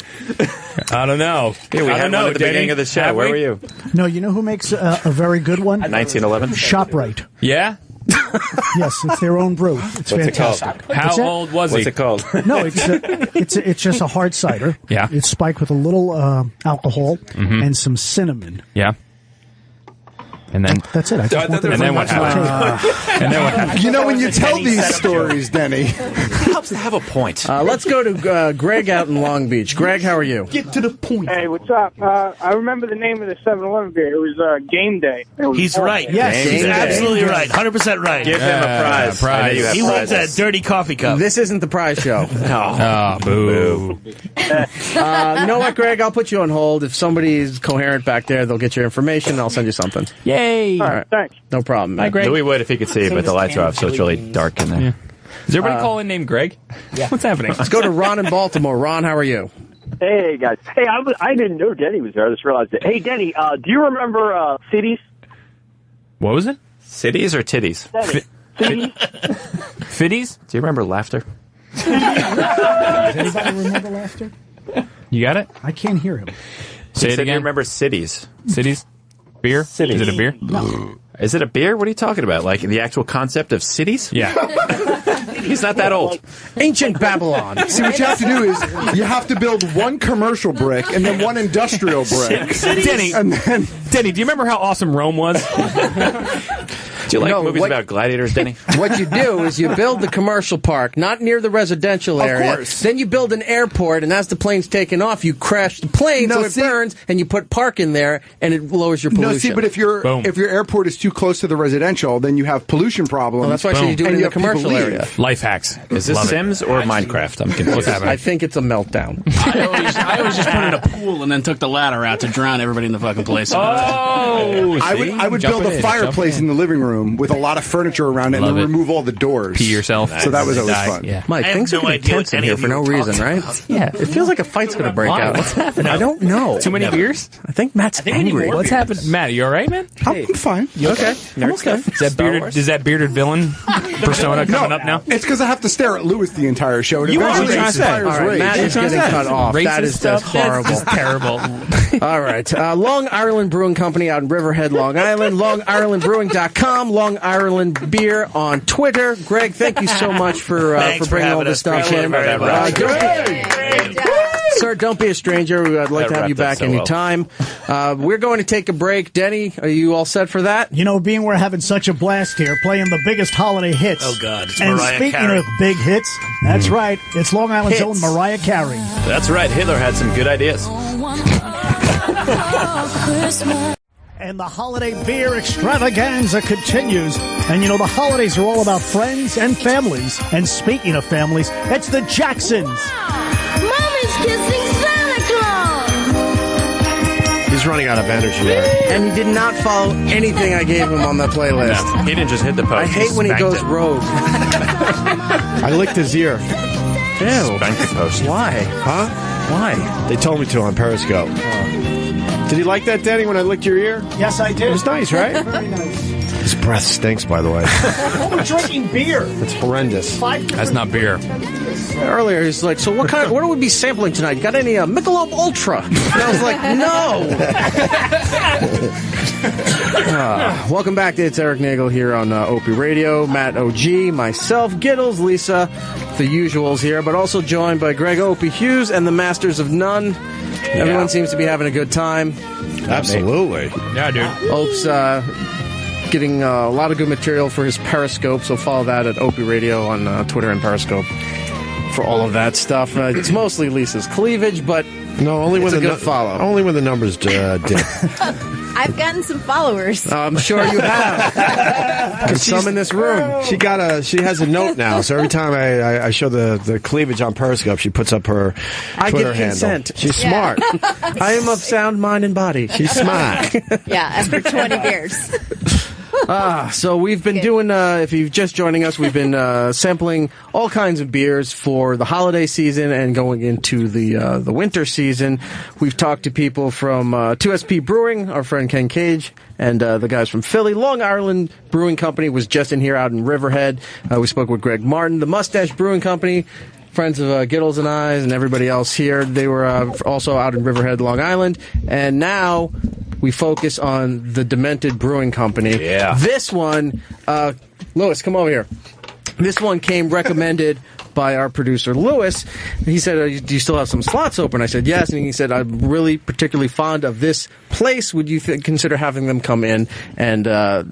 S5: I don't know.
S8: Yeah, we had one at the beginning of the show. Where were you?
S1: No, you know who makes a very good one?
S5: 1911.
S1: ShopRite.
S8: Yeah?
S1: Yes, it's their own brew. It's fantastic.
S8: How old was he?
S5: What's it called?
S1: No, it's just a hard cider.
S8: Yeah.
S1: It's spiked with a little alcohol and some cinnamon.
S8: Yeah. And then
S1: that's it.
S8: And then what happened?
S3: You know, when you tell these stories, Denny,
S5: it helps to have a point.
S2: Let's go to Greg out in Long Beach. Greg, how are you?
S21: Get to the point.
S20: Hey, what's up? I remember the name of the 7-Eleven beer. It was Game Day.
S18: He's right.
S1: Yes,
S18: he's absolutely right. 100% right.
S5: Give him a prize.
S18: He wants that dirty coffee cup.
S2: This isn't the prize show.
S5: No.
S8: Boo.
S2: You know what, Greg? I'll put you on hold. If somebody's coherent back there, they'll get your information, and I'll send you something.
S8: Yay.
S20: All right, thanks.
S2: No problem.
S8: Hi, Greg.
S5: Louis would if he could see it, but the lights are off, so it's really dark in there.
S8: Yeah. Is everybody calling named Greg? Yeah. What's happening?
S2: Let's go to Ron in Baltimore. Ron, how are you?
S22: Hey, guys. Hey, I didn't know Denny was there. I just realized it. Hey, Denny, do you remember Cities?
S8: What was it?
S5: Cities or titties?
S22: Cities?
S8: Fitties?
S5: Do you remember laughter?
S1: Does anybody remember laughter?
S8: You got it?
S1: I can't hear him.
S8: Say it again.
S5: You remember cities?
S8: Cities? Beer?
S5: Cities.
S8: Is it a beer?
S1: No.
S5: Is it a beer? What are you talking about? Like the actual concept of cities?
S8: Yeah.
S5: He's not that old.
S2: Ancient Babylon.
S3: See, what you have to do is you have to build one commercial brick and then one industrial brick.
S8: Denny, Denny, do you remember how awesome Rome was?
S5: Do you like movies about gladiators, Denny?
S2: What you do is you build the commercial park, not near the residential area.
S3: Of course.
S2: Then you build an airport, and as the plane's taking off, you crash the plane so it burns, and you put park in there, and it lowers your pollution.
S3: No, see, but if your airport is too close to the residential, then you have pollution problems.
S2: Well, that's why you do it in the commercial area.
S8: Life hacks.
S5: Is this Sims or Minecraft? I'm confused.
S2: I think it's a meltdown.
S4: I always just put in a pool and then took the ladder out to drown everybody in the fucking place.
S3: I would build a fireplace in the living room with a lot of furniture around it and then remove all the doors.
S8: Pee yourself.
S3: So that was always fun.
S8: Yeah.
S2: Mike, things are getting tense in here for no reason, right? Yeah, it feels like a fight's going to break out. What's happening? I don't know.
S8: Too many beers?
S2: I think Matt's angry.
S8: What's happened? Matt, are you all right, man?
S3: I'm fine.
S2: You okay?
S3: I'm okay.
S8: Is that bearded villain persona coming up now?
S3: It's because I have to stare at Lewis the entire show.
S8: You are
S3: eventually
S8: trying to say.
S3: inspires
S2: All right,
S3: rage.
S2: Matt is getting cut off. That is just horrible.
S8: That's terrible.
S2: All right. Long Island Brewing Company out in Riverhead, Long Island. LongIrelandBrewing.com. Long Island Beer on Twitter. Greg, thank you so much for bringing all this stuff in. Sir, don't be a stranger. I'd like to have you back anytime. We're going to take a break. Denny, are you all set for that?
S1: You know, being we're having such a blast here, playing the biggest holiday hits.
S18: Oh, God. It's
S1: And
S18: Mariah
S1: speaking
S18: Carey.
S1: of big hits, that's right. It's Long Island's own Mariah Carey.
S5: That's right. Hitler had some good ideas.
S1: And the holiday beer extravaganza continues. And you know, the holidays are all about friends and families. And speaking of families, it's the Jacksons.
S23: Mommy's kissing Santa Claus.
S6: He's running out of energy.
S2: And he did not follow anything I gave him on the playlist.
S5: No, he didn't just hit the post.
S2: I hate when he goes rogue.
S6: I licked his ear.
S2: Ew.
S5: Spank the post.
S2: Why?
S6: Huh?
S2: Why?
S6: They told me to on Periscope. Did you like that, Danny, when I licked your ear?
S1: Yes, I did.
S6: It was nice, right?
S1: Very nice.
S6: His breath stinks, by the way.
S1: We're drinking beer.
S6: It's horrendous.
S8: That's not beer.
S2: Earlier, he's like, so what would we be sampling tonight? You got any Michelob Ultra? And I was like, no. Welcome back to It's Erik Nagel here on Opie Radio. Matt OG, myself, Gittles, Lisa, the usuals here, but also joined by Greg Opie Hughes and the Masters of None. Yeah. Everyone seems to be having a good time.
S6: Absolutely.
S8: Yeah, dude.
S2: Ope's getting a lot of good material for his Periscope, so follow that at Opie Radio on Twitter and Periscope for all of that stuff. It's mostly Lisa's cleavage, but
S6: no, only when
S2: it's a good follow.
S6: Only when the numbers dip.
S7: I've gotten some followers.
S2: I'm sure you have. There's some in this room.
S6: She has a note now, so every time I show the cleavage on Periscope, she puts up her Twitter
S2: consent.
S6: handle. She's smart.
S2: I am of sound mind and body.
S6: She's smart.
S7: Yeah, after 20 beers.
S2: So we've been doing, if you're just joining us, we've been sampling all kinds of beers for the holiday season and going into the winter season. We've talked to people from 2SP Brewing, our friend Ken Cage, and the guys from Philly. Long Island Brewing Company was just in here out in Riverhead. We spoke with Greg Martin. The Mustache Brewing Company, friends of Gittles and I and everybody else here. They were also out in Riverhead, Long Island. And now we focus on the Demented Brewing Company.
S5: Yeah.
S2: This one, Lewis, come over here. This one came recommended by our producer, Lewis. He said, do you still have some slots open? I said, yes. And he said, I'm really particularly fond of this place. Would you consider having them come in? And I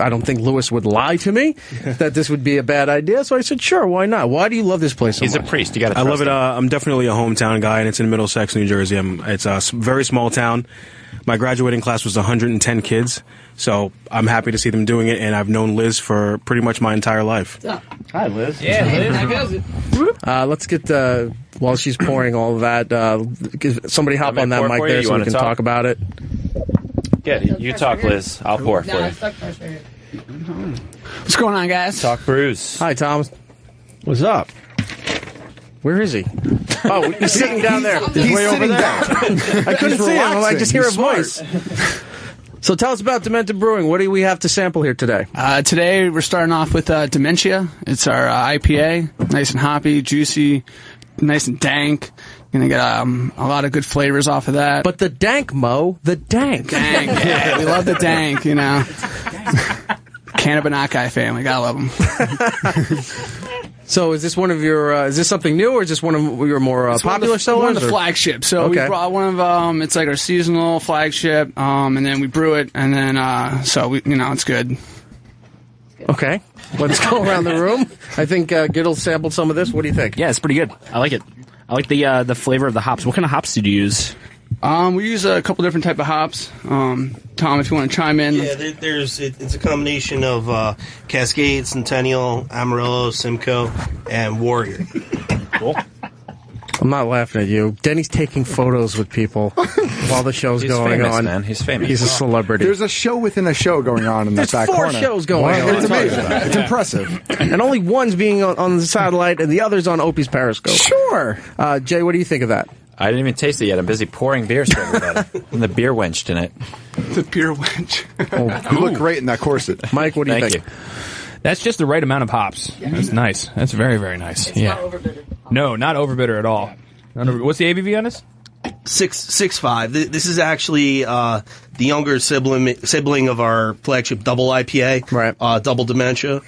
S2: don't think Lewis would lie to me that this would be a bad idea. So I said, sure, why not? Why do you love this place so much?
S5: He's a priest. You got to
S17: I love it. I'm definitely a hometown guy, and it's in Middlesex, New Jersey. It's a very small town. My graduating class was 110 kids, so I'm happy to see them doing it, and I've known Liz for pretty much my entire life.
S2: Hi, Liz.
S18: Yeah, Liz, how goes it?
S2: Let's get, while she's pouring all of that, somebody hop on that mic there so we can talk about it.
S5: Yeah, you talk, Liz. I'll pour for you.
S9: What's going on, guys?
S5: Talk brews.
S2: Hi, Tom. What's up? Where is he? Oh, he's sitting down there.
S3: He's way over there.
S2: I couldn't see him. I just hear a voice. So tell us about Demented Brewing. What do we have to sample here today?
S9: Today we're starting off with Dementia. It's our IPA. Nice and hoppy, juicy, nice and dank. Gonna get a lot of good flavors off of that.
S2: But the dank, Mo. The dank.
S9: Dank, yeah. We love the dank, you know. Cannabinoci family. Gotta love them.
S2: So is this one of your, is this something new, or is this one of your more popular sellers?
S9: One of the flagships. So we brought one of it's like our seasonal flagship, and then we brew it, and then, so we, it's good.
S2: Okay. Let's go around the room. I think Gittles sampled some of this. What do you think?
S4: Yeah, it's pretty good. I like it. I like the flavor of the hops. What kind of hops did you use?
S9: We use a couple different type of hops. Tom, if you want to chime in.
S10: Yeah, it's a combination of Cascade, Centennial, Amarillo, Simcoe, and Warrior.
S2: Cool. I'm not laughing at you. Denny's taking photos with people while the show's going
S5: famous,
S2: on.
S5: Man. He's famous.
S2: He's a celebrity.
S3: There's a show within a show going on in that back corner.
S2: There's 4 shows going on.
S3: It's amazing. It's impressive.
S2: And only one's being on the satellite, and the other's on Opie's Periscope.
S3: Sure.
S2: Jay, what do you think of that?
S5: I didn't even taste it yet. I'm busy pouring beers for everybody. And the beer wench tonight.
S9: The beer wench.
S3: You look great in that corset.
S2: Mike, what do you think?
S5: Thank you.
S8: That's just the right amount of hops. That's nice. That's very, very nice.
S7: It's not overbitter.
S8: No, not overbitter at all. What's the ABV on this?
S10: 6.5. This is actually the younger sibling of our flagship double IPA,
S2: right?
S10: Double Dementia,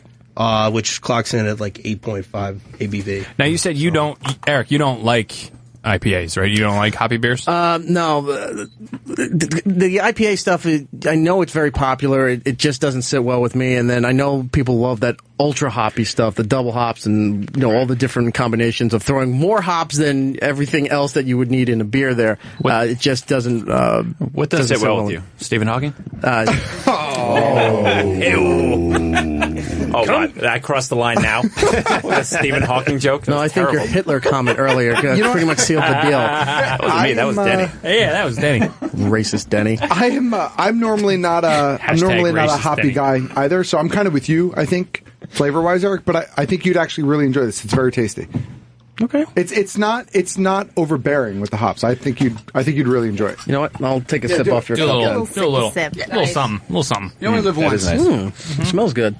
S10: which clocks in at like 8.5 ABV.
S8: Now you said you don't, Eric. You don't like IPAs, right? You don't like hoppy beers?
S2: No. The IPA stuff, I know it's very popular. It just doesn't sit well with me. And then I know people love that ultra hoppy stuff, the double hops, and all the different combinations of throwing more hops than everything else that you would need in a beer. There, it just doesn't.
S5: What does sit well with you, Stephen Hawking? Oh, what? Did I cross the line now? A Stephen Hawking joke?
S2: No, I think your Hitler comment earlier pretty much sealed the deal.
S5: That wasn't me. That was Denny.
S8: Yeah, that was Denny.
S2: Racist Denny.
S3: I'm normally not a hoppy guy either, so I'm kind of with you. I think flavor-wise, Eric, but I think you'd actually really enjoy this. It's very tasty.
S2: Okay.
S3: It's not overbearing with the hops. I think you'd really enjoy it.
S2: You know what? I'll take a sip off your cup.
S8: Do a little something.
S9: You only live once.
S2: Nice. Smells good.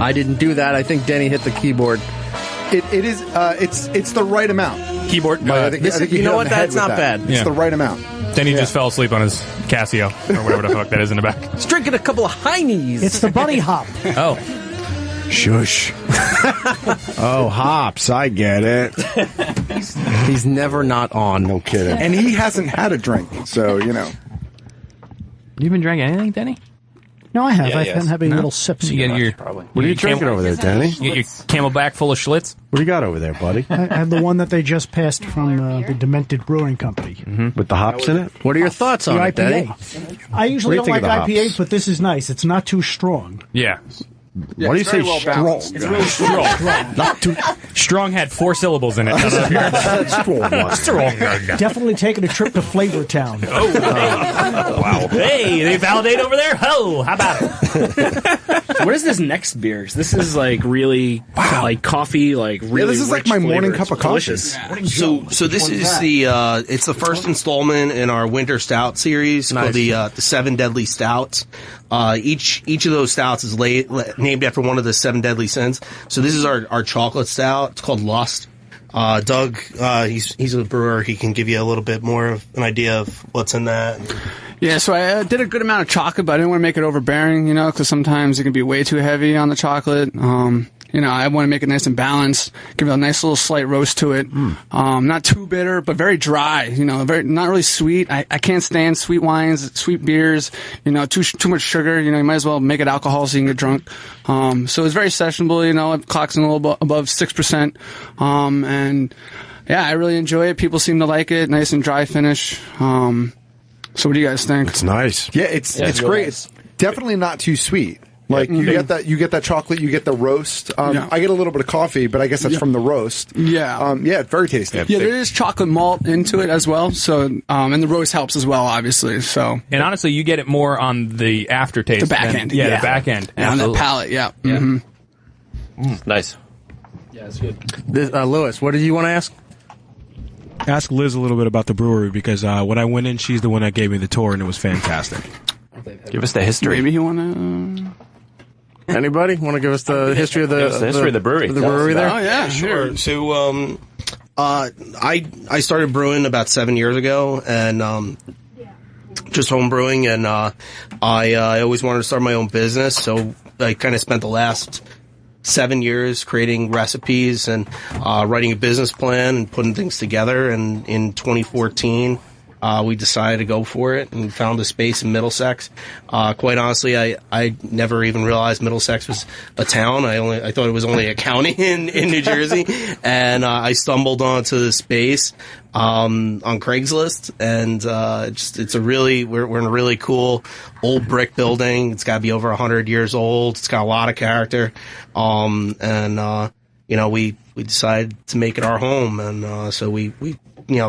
S2: I didn't do that. I think Denny hit the keyboard.
S3: It is. It's the right amount.
S8: Keyboard.
S3: I think you know what?
S2: That's not bad.
S3: It's the right amount.
S8: Denny just fell asleep on his Casio, or whatever the fuck that is in the back.
S2: He's drinking a couple of Heinies.
S1: It's the bunny hop.
S8: Oh.
S6: Shush. Oh, hops. I get it.
S2: He's never not on.
S6: No kidding.
S3: And he hasn't had a drink, so,
S8: You been drinking anything, Denny?
S1: No, I have. I've been having little sips.
S8: So you get your,
S6: what are you drinking over there, Denny?
S8: You get your Camelback full of Schlitz?
S6: What do you got over there, buddy?
S1: I have the one that they just passed from the Demented Brewing Company.
S6: Mm-hmm. With the hops in it?
S2: What are your thoughts on it, Denny?
S1: I usually don't like
S6: IPAs,
S1: but this is nice. It's not too strong.
S8: Yeah.
S6: What do you say? Strong.
S8: It's really strong.
S6: Not too.
S8: Strong had 4 syllables in it.
S6: Strong.
S1: Definitely taking a trip to Flavor Town.
S8: Wow. Hey, they validate over there? Oh, how about it?
S4: What is this next beer? This is like really like coffee, like really.
S3: Yeah, this is like my morning cup of coffee.
S4: Delicious.
S10: So this is it's the first installment in our winter stout series called the 7 Deadly Stouts. Each of those stouts is named after one of the 7 deadly sins. So this is our chocolate stout. It's called Lust. Doug, he's a brewer. He can give you a little bit more of an idea of what's in that.
S9: Yeah, so I did a good amount of chocolate, but I didn't want to make it overbearing, because sometimes it can be way too heavy on the chocolate. I want to make it nice and balanced, give it a nice little slight roast to it. Not too bitter, but very dry, not really sweet. I can't stand sweet wines, sweet beers, too much sugar, you might as well make it alcohol so you can get drunk. So it's very sessionable, it clocks in a little above 6%. And yeah, I really enjoy it. People seem to like it. Nice and dry finish. So what do you guys think?
S6: It's nice.
S3: Yeah, it's great. It's definitely not too sweet. Like you get that chocolate, you get the roast. I get a little bit of coffee, but I guess that's from the roast.
S9: Yeah.
S3: It's very tasty.
S9: Yeah, there is chocolate malt into it as well. So, and the roast helps as well, obviously. So,
S8: and honestly, you get it more on the aftertaste.
S9: The back end.
S8: Yeah, the back end.
S9: On that palate. Yeah. Mm-hmm.
S5: Nice.
S4: Yeah, it's good.
S2: Lewis, what did you want to ask?
S17: Ask Liz a little bit about the brewery because when I went in, she's the one that gave me the tour, and it was fantastic.
S5: Give us the history.
S9: Maybe you want to.
S2: Anybody want to give us the history of the
S5: history of the brewery?
S2: The brewery there?
S9: Oh yeah,
S10: Sure. So, I started brewing about 7 years ago, and just home brewing, and I always wanted to start my own business, so I kind of spent the last 7 years creating recipes and writing a business plan and putting things together. And in 2014, we decided to go for it and found a space in Middlesex. Quite honestly, I never even realized Middlesex was a town. I thought it was only a county in New Jersey. And I stumbled onto the space on Craigslist, and we're in a really cool old brick building. It's got to be over 100 years old. It's got a lot of character. We decided to make it our home, and so we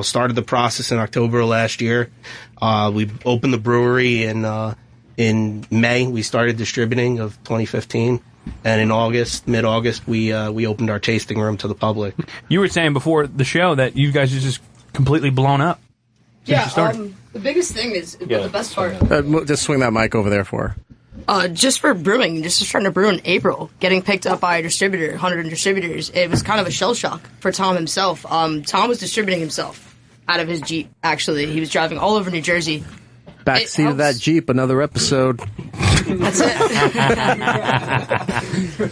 S10: started the process in October of last year. We opened the brewery in May. We started distributing of 2015. And in mid-August, we opened our tasting room to the public.
S8: You were saying before the show that you guys are just completely blown up.
S11: Yeah, the biggest thing is, the best part.
S2: Just swing that mic over there for her.
S11: Just for brewing, just starting to brew in April, getting picked up by a distributor, 100 distributors, it was kind of a shell shock for Tom himself. Tom was distributing himself out of his Jeep, actually. He was driving all over New Jersey.
S2: Backseat of that Jeep, another episode.
S11: That's it.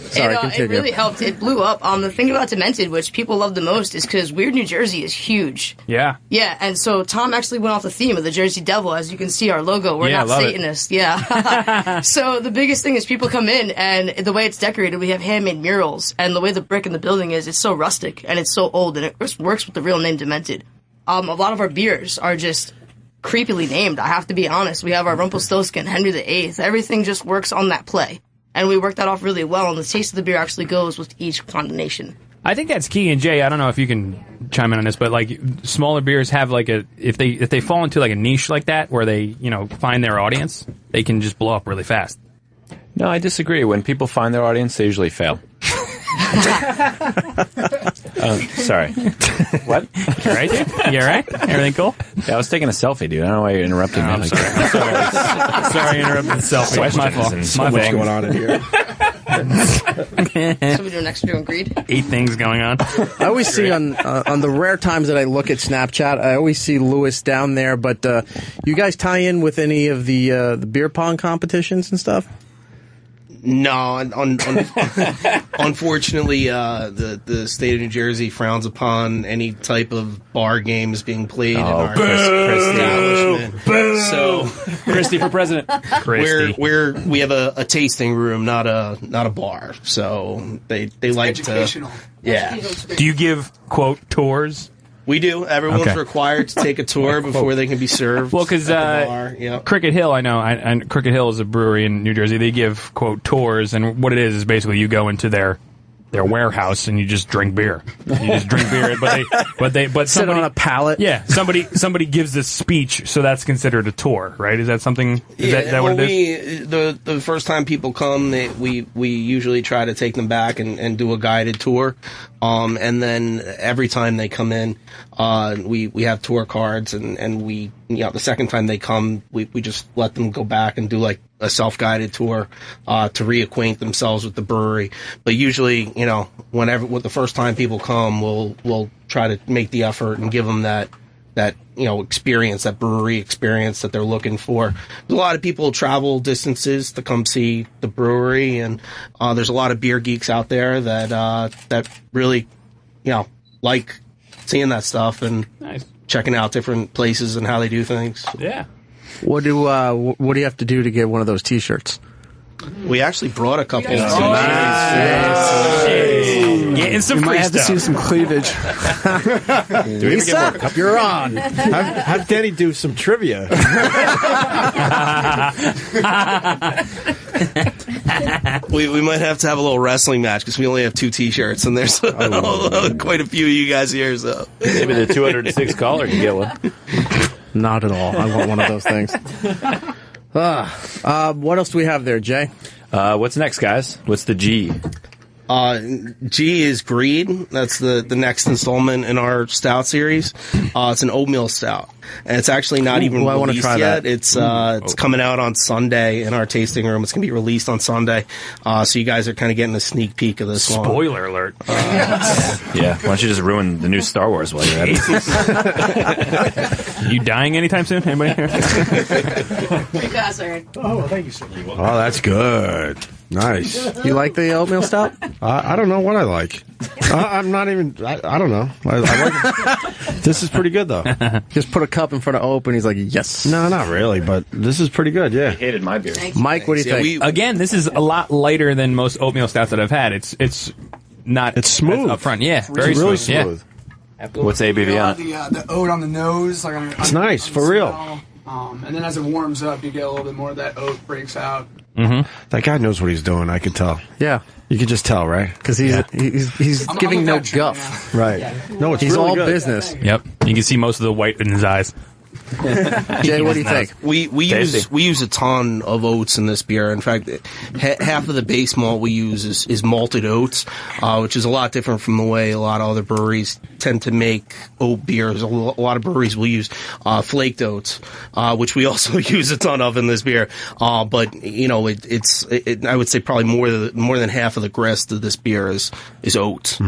S2: Sorry, continue.
S11: It really helped. It blew up. The thing about Demented, which people love the most, is because Weird New Jersey is huge.
S8: Yeah.
S11: Yeah, and so Tom actually went off the theme of the Jersey Devil. As you can see, our logo, we're not Satanists. Yeah. So the biggest thing is people come in, and the way it's decorated, we have handmade murals, and the way the brick in the building is, it's so rustic, and it's so old, and it just works with the real name Demented. A lot of our beers are just creepily named, I have to be honest. We have our Rumpelstiltskin, Henry VIII. Everything just works on that play. And we work that off really well, and the taste of the beer actually goes with each combination.
S8: I think that's key. And Jay, I don't know if you can chime in on this, but like smaller beers have like if they fall into like a niche like that where they, find their audience, they can just blow up really fast.
S5: No, I disagree. When people find their audience, they usually fail. Sorry.
S8: What? You all right, dude? You all right? Everything cool?
S5: Yeah, I was taking a selfie, dude. I don't know why you're interrupting me.
S8: Sorry, I interrupted the selfie. It's my fault.
S6: So much going on in here.
S11: So we do next video and greed?
S8: 8 things going on.
S2: I always see on the rare times that I look at Snapchat, I always see Lewis down there. But you guys tie in with any of the beer pong competitions and stuff?
S10: No, unfortunately, the state of New Jersey frowns upon any type of bar games being played in our establishment. So,
S8: Christie for president.
S10: We have a tasting room, not a bar. So they like to. Yeah.
S8: Do you give quote tours?
S10: We do. Everyone's required to take a tour before they can be served.
S8: Well, because Cricket Hill, I know, and Cricket Hill is a brewery in New Jersey. They give, quote, tours, and what it is basically you go into their warehouse and you just drink beer. You just drink beer, but
S2: sit
S8: somebody,
S2: on a pallet.
S8: Yeah, somebody gives this speech, so that's considered a tour, right? Is that something? Is that what it is?
S10: The first time people come, we usually try to take them back and do a guided tour. And then every time they come in, we have tour cards, and we, the second time they come, we just let them go back and do like a self-guided tour, to reacquaint themselves with the brewery. But usually, with the first time people come, we'll try to make the effort and give them that experience, that brewery experience that they're looking for. There's a lot of people travel distances to come see the brewery, and there's a lot of beer geeks out there that really, like seeing that stuff and checking out different places and how they do things.
S8: Yeah.
S2: What do you have to do to get one of those T-shirts?
S10: We actually brought a couple.
S2: Nice.
S8: Getting some
S9: You
S8: free
S9: might have to
S8: stuff.
S9: see some cleavage.
S6: Do we get more cup?
S2: You're on.
S6: Have Denny do some trivia.
S10: We might have to have a little wrestling match because we only have 2 T-shirts, and there's quite a few of you guys here. So
S5: maybe the 206 caller can get one.
S2: Not at all. I want one of those things. What else do we have there, Jay?
S5: What's next, guys? What's the G?
S10: G is Greed. That's the next installment in our stout series. It's an oatmeal stout, and it's actually not even released yet. It's coming out on Sunday in our tasting room. It's going to be released on Sunday, so you guys are kind of getting a sneak peek of this one.
S8: Spoiler alert.
S5: Yeah, why don't you just ruin the new Star Wars while you're at it?
S8: You dying anytime soon? Anybody here?
S1: Oh, thank you, sir.
S6: Oh, that's good. Nice.
S2: You like the oatmeal stout?
S6: I don't know what I like. I'm not even. I don't know. I like it. This is pretty good though.
S2: Just put a cup in front of Ope and he's like, yes.
S6: No, not really, but this is pretty good. Yeah.
S5: I hated my beer.
S2: Mike, what do you think?
S8: Again, this is a lot lighter than most oatmeal stouts that I've had. It's not.
S6: It's smooth
S8: up front. Yeah, very
S6: really
S8: smooth.
S6: Yeah.
S5: What's ABV on?
S9: The oat on the nose.
S6: It's nice, for real.
S9: And then as it warms up, you get a little bit more of that oat breaks out.
S6: Mm-hmm. That guy knows what he's doing. I could tell.
S2: Yeah,
S6: you could just tell, right?
S2: Because he's giving no guff.
S6: Right. No,
S2: he's
S6: really
S2: all
S6: good.
S2: business.
S8: Yep, you can see most of the white in his eyes.
S2: Jay, what do you think?
S10: We use a ton of oats in this beer. In fact, half of the base malt we use is malted oats, which is a lot different from the way a lot of other breweries tend to make oat beers. A lot of breweries will use flaked oats, which we also use a ton of in this beer. But it's I would say probably more than half of the grist of this beer is oats.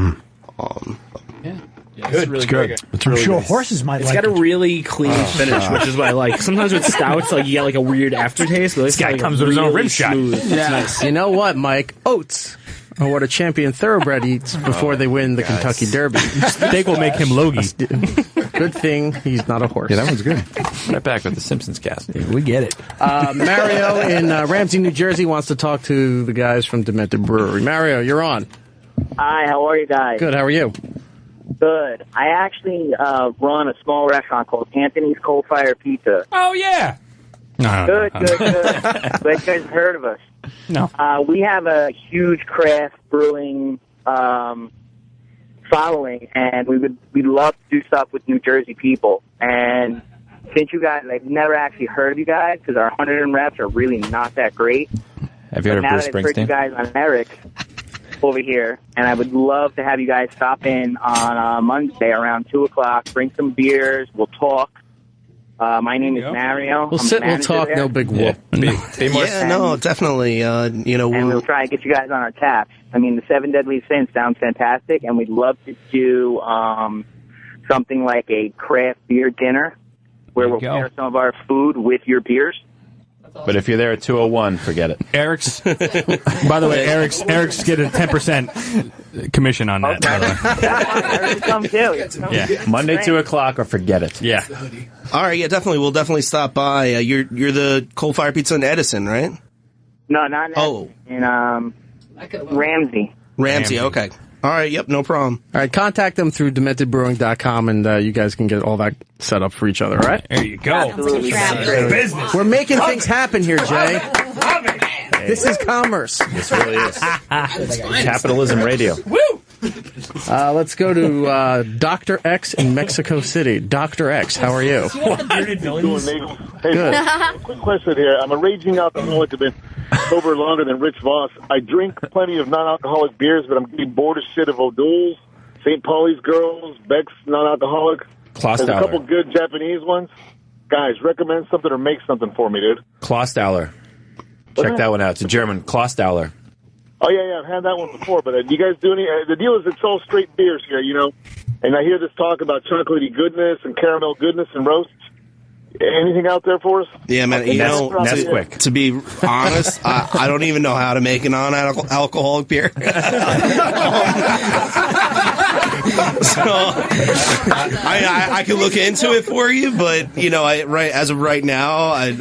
S8: Yeah.
S6: Good.
S8: It's really
S6: good.
S8: good.
S6: It's
S1: I'm
S6: really
S1: sure
S6: good.
S1: horses might
S4: It's
S1: like
S4: got a
S1: it.
S4: really clean finish, which is what I like. Sometimes with stouts, you get like a weird aftertaste. But
S8: This guy comes with his own rim shot.
S4: It's nice.
S2: You know what, Mike? Oats are what a champion thoroughbred eats before they win the Kentucky Derby.
S8: Steak will make him Logie.
S2: Good thing he's not a horse.
S6: Yeah, that was good.
S5: Right back with the Simpsons cast.
S8: We get it.
S2: Mario in Ramsey, New Jersey wants to talk to the guys from Demented Brewery. Mario, you're on.
S12: Hi, how are you guys?
S2: Good, how are you?
S12: Good. I actually run a small restaurant called Anthony's Coal Fire Pizza.
S8: Oh, yeah. No.
S12: Good. Glad you guys have heard of us.
S8: No.
S12: We have a huge craft brewing following, and we'd love to do stuff with New Jersey people. And since you guys, I've never actually heard of you guys because our 100 reps are really not that great.
S5: Have you heard of
S12: now
S5: Bruce
S12: that I've heard you
S5: Springsteen?
S12: guys on Erik over here, and I would love to have you guys stop in on Monday around 2 o'clock. Bring some beers. We'll talk. My name is Mario.
S2: We'll sit, we'll talk, no big whoop.
S5: Be more
S10: no, definitely.
S12: And we'll try and get you guys on our taps. I mean, the 7 Deadly Sins sounds fantastic, and we'd love to do something like a craft beer dinner where we'll pair some of our food with your beers.
S5: But if you're there at 2:01, forget it.
S8: Eric's. By the way, Eric's getting a 10% commission on that.
S12: Eric come too.
S5: Yeah, Monday 2 o'clock or forget it.
S8: Yeah.
S10: All right, yeah, definitely. We'll definitely stop by. You're the Coal Fire Pizza in Edison, right?
S12: No, not in Edison. In Ramsey.
S10: Ramsey, okay. All right, yep, no problem.
S2: All right, contact them through dementedbrewing.com, and you guys can get all that set up for each other, all right?
S8: There you go.
S2: Business. We're making things happen here, Jay. This is commerce.
S5: This really is. Capitalism radio.
S2: Woo! Let's go to Dr. X in Mexico City. Dr. X, how are you?
S13: Hey,
S2: Good.
S13: quick question here. I'm a raging alcoholic. I've been sober longer than Rich Voss. I drink plenty of non-alcoholic beers, but I'm getting bored as shit of O'Doul's, St. Pauli's Girls, Beck's non-alcoholic. There's a couple good Japanese ones. Guys, recommend something or make something for me, dude.
S5: Klostauler. Check that one out. It's a German. Klostauler.
S13: Oh, yeah, I've had that one before, but do you guys do any... the deal is it's all straight beers here, you know, and I hear this talk about chocolatey goodness and caramel goodness and roasts. Anything out there for us?
S10: Yeah, man,
S5: that's quick.
S10: To be honest, I don't even know how to make a non-alcoholic beer. So I can look into it for you, but you know, as of right now, I'm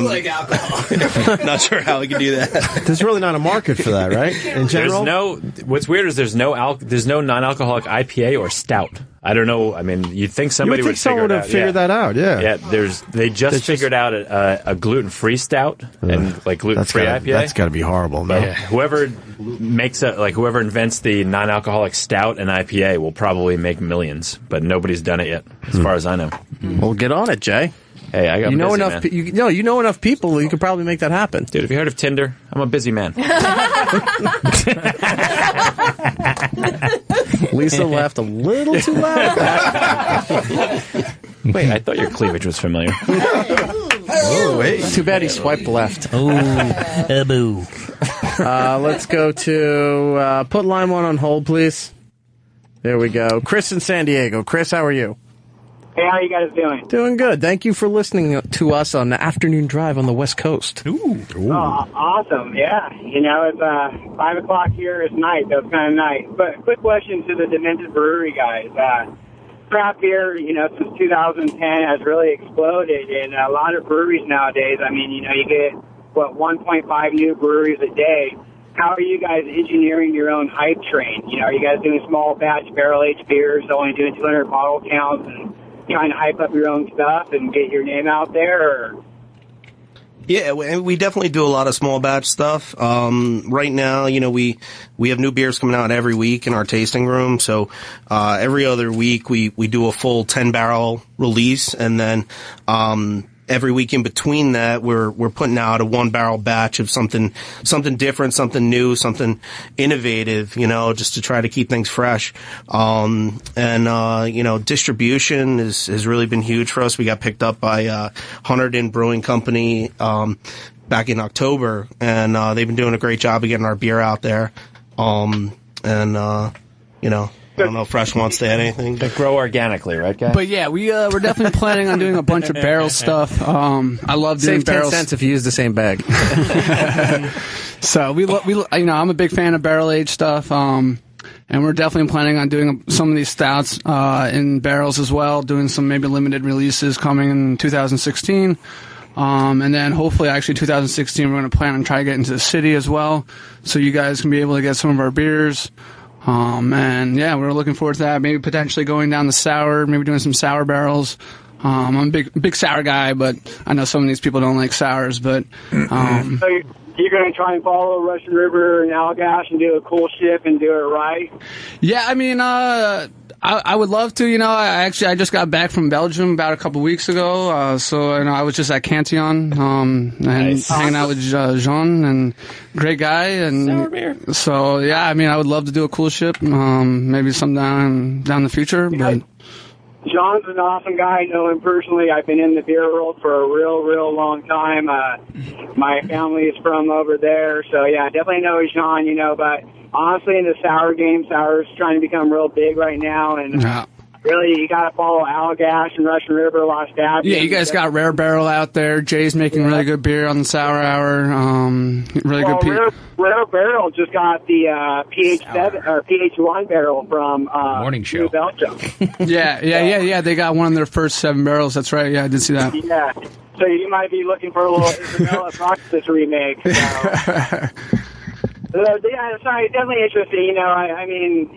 S11: like alcohol.
S10: Not sure how I can do that.
S6: There's really not a market for that, right? In general,
S5: What's weird is there's no non-alcoholic IPA or stout. I don't know. I mean, you'd think somebody would figure it out.
S6: Figure that out. Yeah.
S5: Yeah. They just figured out a gluten-free stout and like gluten-free IPA.
S6: That's got to be horrible, man.
S5: Yeah. Whoever invents the non-alcoholic stout and IPA will probably make millions, but nobody's done it yet, as far as I know.
S2: Well, get on it, Jay.
S5: Hey, I got
S2: enough.
S5: man.
S2: You know enough people. You could probably make that happen,
S5: dude. Have you heard of Tinder? I'm a busy man.
S2: Lisa laughed a little too loud.
S5: Wait, I thought your cleavage was familiar.
S2: Oh, wait. Too bad he swiped left.
S18: Oh, boo.
S2: Let's go to put line 1 on hold, please. There we go. Chris in San Diego. Chris, how are you?
S14: Hey, how are you guys doing?
S2: Doing good. Thank you for listening to us on the afternoon drive on the West Coast.
S14: Ooh. Oh, awesome. Yeah. You know, it's 5 o'clock here. It's night, so it's kind of nice. But quick question to the Demented Brewery guys. Craft beer, you know, since 2010 has really exploded in a lot of breweries nowadays. I mean, you know, you get, 1.5 new breweries a day. How are you guys engineering your own hype train? You know, are you guys doing small batch barrel-aged beers, only doing 200 bottle counts and trying to hype up your own stuff and get your name out there? Or?
S10: Yeah, we definitely do a lot of small batch stuff. Right now, you know, we have new beers coming out every week in our tasting room. So every other week we do a full 10-barrel release, and then every week in between that, we're putting out a 1-barrel batch of something different, something new, something innovative, you know, just to try to keep things fresh. You know, distribution has really been huge for us. We got picked up by Hudson Brewing Company back in October, and they've been doing a great job of getting our beer out there. You know, I don't know if Fresh wants to add anything.
S5: They grow organically, right, guys?
S9: But yeah, we're definitely planning on doing a bunch of barrel stuff. I love doing
S2: Save
S9: barrels.
S2: 10 cents if you use the same bag.
S9: So we you know, I'm a big fan of barrel aged stuff. And we're definitely planning on doing some of these stouts in barrels as well. Doing some maybe limited releases coming in 2016. And then hopefully, actually, 2016, we're going to plan on try to get into the city as well, so you guys can be able to get some of our beers. And yeah, we're looking forward to that. Maybe potentially going down the sour, maybe doing some sour barrels. I'm a big sour guy, but I know some of these people don't like sours. But
S14: so you're going to try and follow Russian River and Allagash and do a cool ship and do it right?
S9: Yeah, I mean, I would love to. You know, I just got back from Belgium about a couple weeks ago. So you know, I was just at Cantillon and hanging out with Jean, and great guy. And sour beer. So yeah, I mean, I would love to do a cool ship. Maybe sometime down the future, but.
S14: John's an awesome guy. I know him personally. I've been in the beer world for a real long time. My family is from over there, so yeah, I definitely know Jean, you know, but honestly, in the sour game, sour is trying to become real big right now, and really, you got to follow Allagash and Russian River, Lost Abbey.
S9: Yeah, you guys got Rare Barrel out there. Jay's making really good beer on the Sour Hour. Really good beer.
S14: Rare Barrel just got the PH7 or PH1 barrel from
S8: Morning Show,
S14: New Belgium.
S9: Yeah. They got one of their first 7 barrels. That's right. Yeah, I did see that.
S14: Yeah. So you might be looking for a little Isabella Roxas remake. So. Yeah, sorry, definitely interesting. You know, I mean,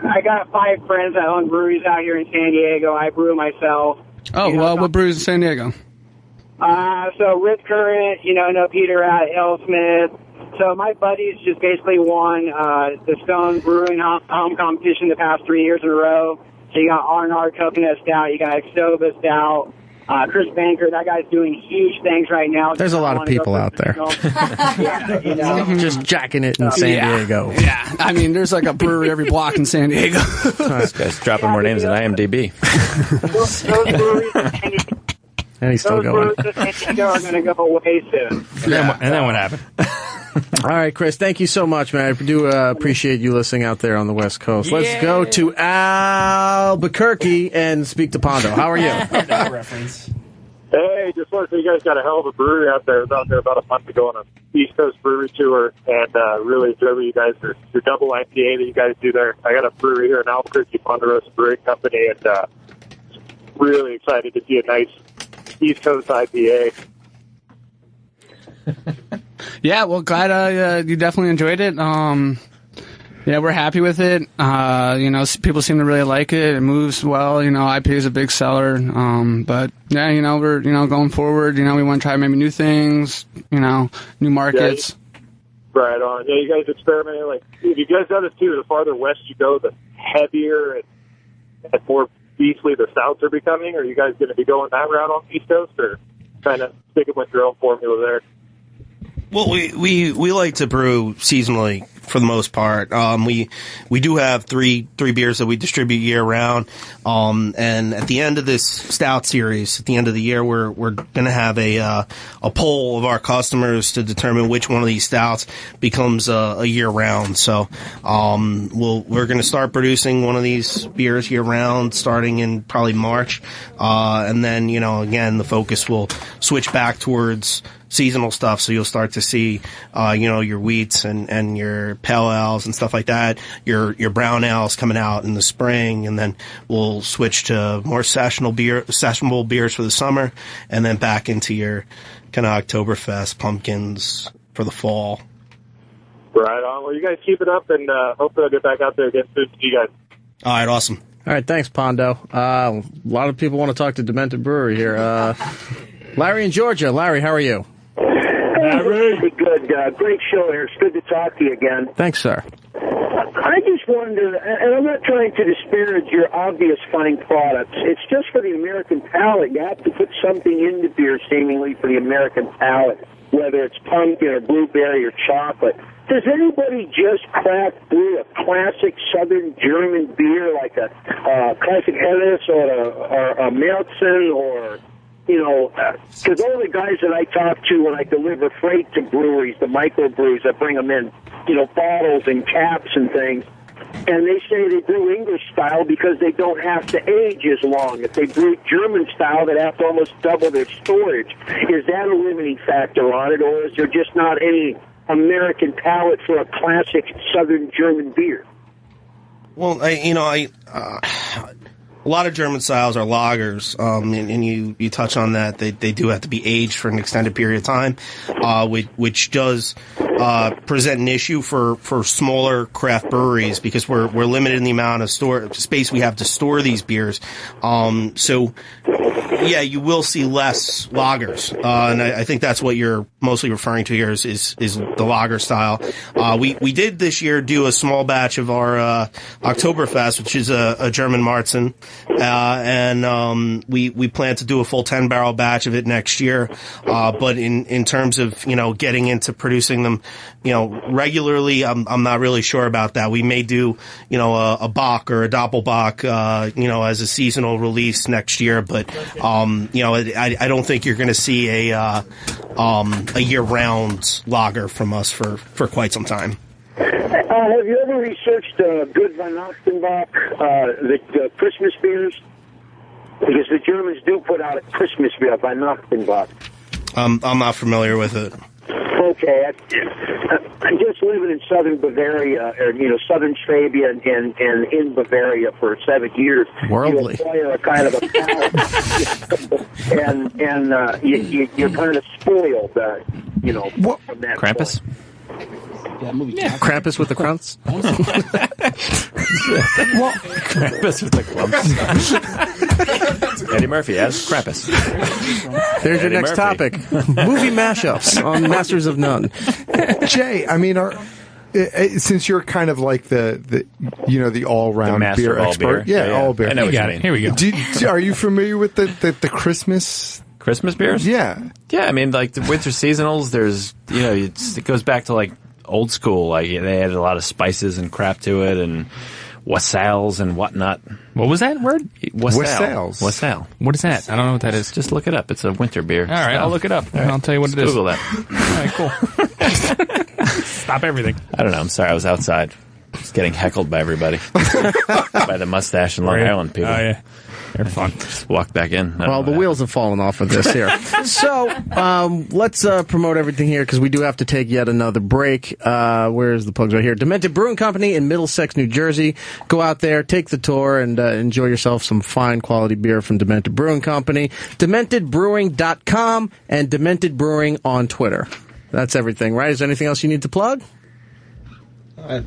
S14: I got 5 friends that own breweries out here in San Diego. I brew myself.
S9: Oh, well, what breweries in San Diego?
S14: So Rip Current, know Peter at Alesmith. So my buddies just basically won the Stone Brewing home competition the past 3 years in a row. So you got R&R Coconut Stout, you got Exoba Stout. Chris Banker, that guy's doing huge things right now.
S2: There's a lot of people out there.
S14: Yeah,
S2: just jacking it in San Diego.
S9: Yeah, I mean, there's like a brewery every block in San Diego.
S5: This guy's dropping more names than IMDb.
S14: Those breweries
S2: and he's still going.
S14: Those breweries in San Diego are going to go away soon.
S8: And then what happened?
S2: All right, Chris, thank you so much, man. I do appreciate you listening out there on the West Coast. Let's go to Albuquerque and speak to Pondo. How are you?
S15: Reference. Hey, just want to say you guys got a hell of a brewery out there. I was out there about a month ago on an East Coast brewery tour, and really enjoy what you guys are. Your double IPA that you guys do there. I got a brewery here in Albuquerque, Ponderosa Brewing Company, and really excited to see a nice East Coast IPA.
S9: Yeah, well, glad you definitely enjoyed it. Yeah, we're happy with it. People seem to really like it. It moves well. IPA is a big seller. But yeah, we're going forward. We want to try maybe new things. New markets.
S15: Yeah, right on. Yeah, you guys experimenting. Like, you guys know this too. The farther west you go, the heavier and more beastly the stouts are becoming. Are you guys going to be going that route on the East Coast, or kind of sticking with your own formula there?
S10: Well, we like to brew seasonally for the most part. We do have three beers that we distribute year round. And at the end of this stout series, at the end of the year, we're going to have a poll of our customers to determine which one of these stouts becomes a year round. So, we're going to start producing one of these beers year round starting in probably March. And then, again, the focus will switch back towards seasonal stuff, so you'll start to see, your wheats and your pale ales and stuff like that, your brown ales coming out in the spring, and then we'll switch to more sessionable beers for the summer, and then back into your kind of Oktoberfest pumpkins for the fall.
S15: Right on. Well, you guys keep it up, and hopefully I'll get back out there again soon to you guys.
S10: All right, awesome.
S2: All right, thanks, Pondo. A lot of people want to talk to Demented Brewery here. Larry in Georgia. Larry, how are you?
S16: Really good. Great show here. It's good to talk to you again.
S2: Thanks, sir.
S16: I just wonder, and I'm not trying to disparage your obvious fine products. It's just for the American palate. You have to put something in the beer, seemingly, for the American palate, whether it's pumpkin or blueberry or chocolate. Does anybody just craft brew a classic Southern German beer like a classic Helles or a Märzen or... because all the guys that I talk to when I deliver freight to breweries, the microbrews that bring them in, bottles and caps and things, and they say they brew English style because they don't have to age as long. If they brew German style, they'd have to almost double their storage. Is that a limiting factor on it, or is there just not any American palate for a classic Southern German beer?
S10: Well, a lot of German styles are lagers, and you touch on that. They do have to be aged for an extended period of time, which does present an issue for smaller craft breweries because we're limited in the amount of space we have to store these beers. So yeah, you will see less lagers, and I think that's what you're mostly referring to here is the lager style. We did this year do a small batch of our Oktoberfest, which is a German Märzen. And we plan to do a full 10-barrel batch of it next year. But in terms of, getting into producing them, regularly, I'm not really sure about that. We may do, a Bock or a Doppelbock, as a seasonal release next year. But, I don't think you're going to see a year-round lager from us for quite some time.
S16: Have you ever researched Good Weihnachtenbach, the Christmas beers? Because the Germans do put out a Christmas beer, Weihnachtenbach.
S10: I'm not familiar with it.
S16: Okay, I'm just living in southern Bavaria, or southern Swabia, and in Bavaria for 7 years.
S2: Worldly.
S16: You acquire a kind of a palate, and you're kind of spoiled, from that.
S5: Krampus?
S2: Yeah, Krampus with the crunts.
S5: Krampus with the clumps. Eddie Murphy as Krampus.
S2: There's your
S5: Eddie
S2: next
S5: Murphy.
S2: topic. Movie mashups on Masters of None.
S3: Jay, I mean, since you're kind of like the all-round beer expert. Yeah, all beer.
S5: I know what you mean.
S8: Here we go.
S3: Are you familiar with the Christmas
S5: beers?
S3: Yeah.
S5: Yeah, I mean, like the winter seasonals, there's, it goes back to like old school. Like they added a lot of spices and crap to it and wassails and whatnot.
S8: What was that word?
S5: Wassails. Wassail.
S8: What is that? I don't know what that is.
S5: Just look it up. It's a winter beer.
S8: All right, I'll look it up.
S5: All right.
S8: I'll tell you what it is.
S5: Google that.
S8: All right, cool. Stop everything.
S5: I don't know. I'm sorry. I was outside. Just getting heckled by everybody. By the Mustache and Long Island people.
S8: Oh, yeah. They're fun.
S5: Just walked back in.
S2: Well, the wheels have fallen off of this here. So, let's promote everything here because we do have to take yet another break. Where's the plugs right here? Demented Brewing Company in Middlesex, New Jersey. Go out there, take the tour, and enjoy yourself some fine quality beer from Demented Brewing Company. DementedBrewing.com and Demented Brewing on Twitter. That's everything, right? Is there anything else you need to plug?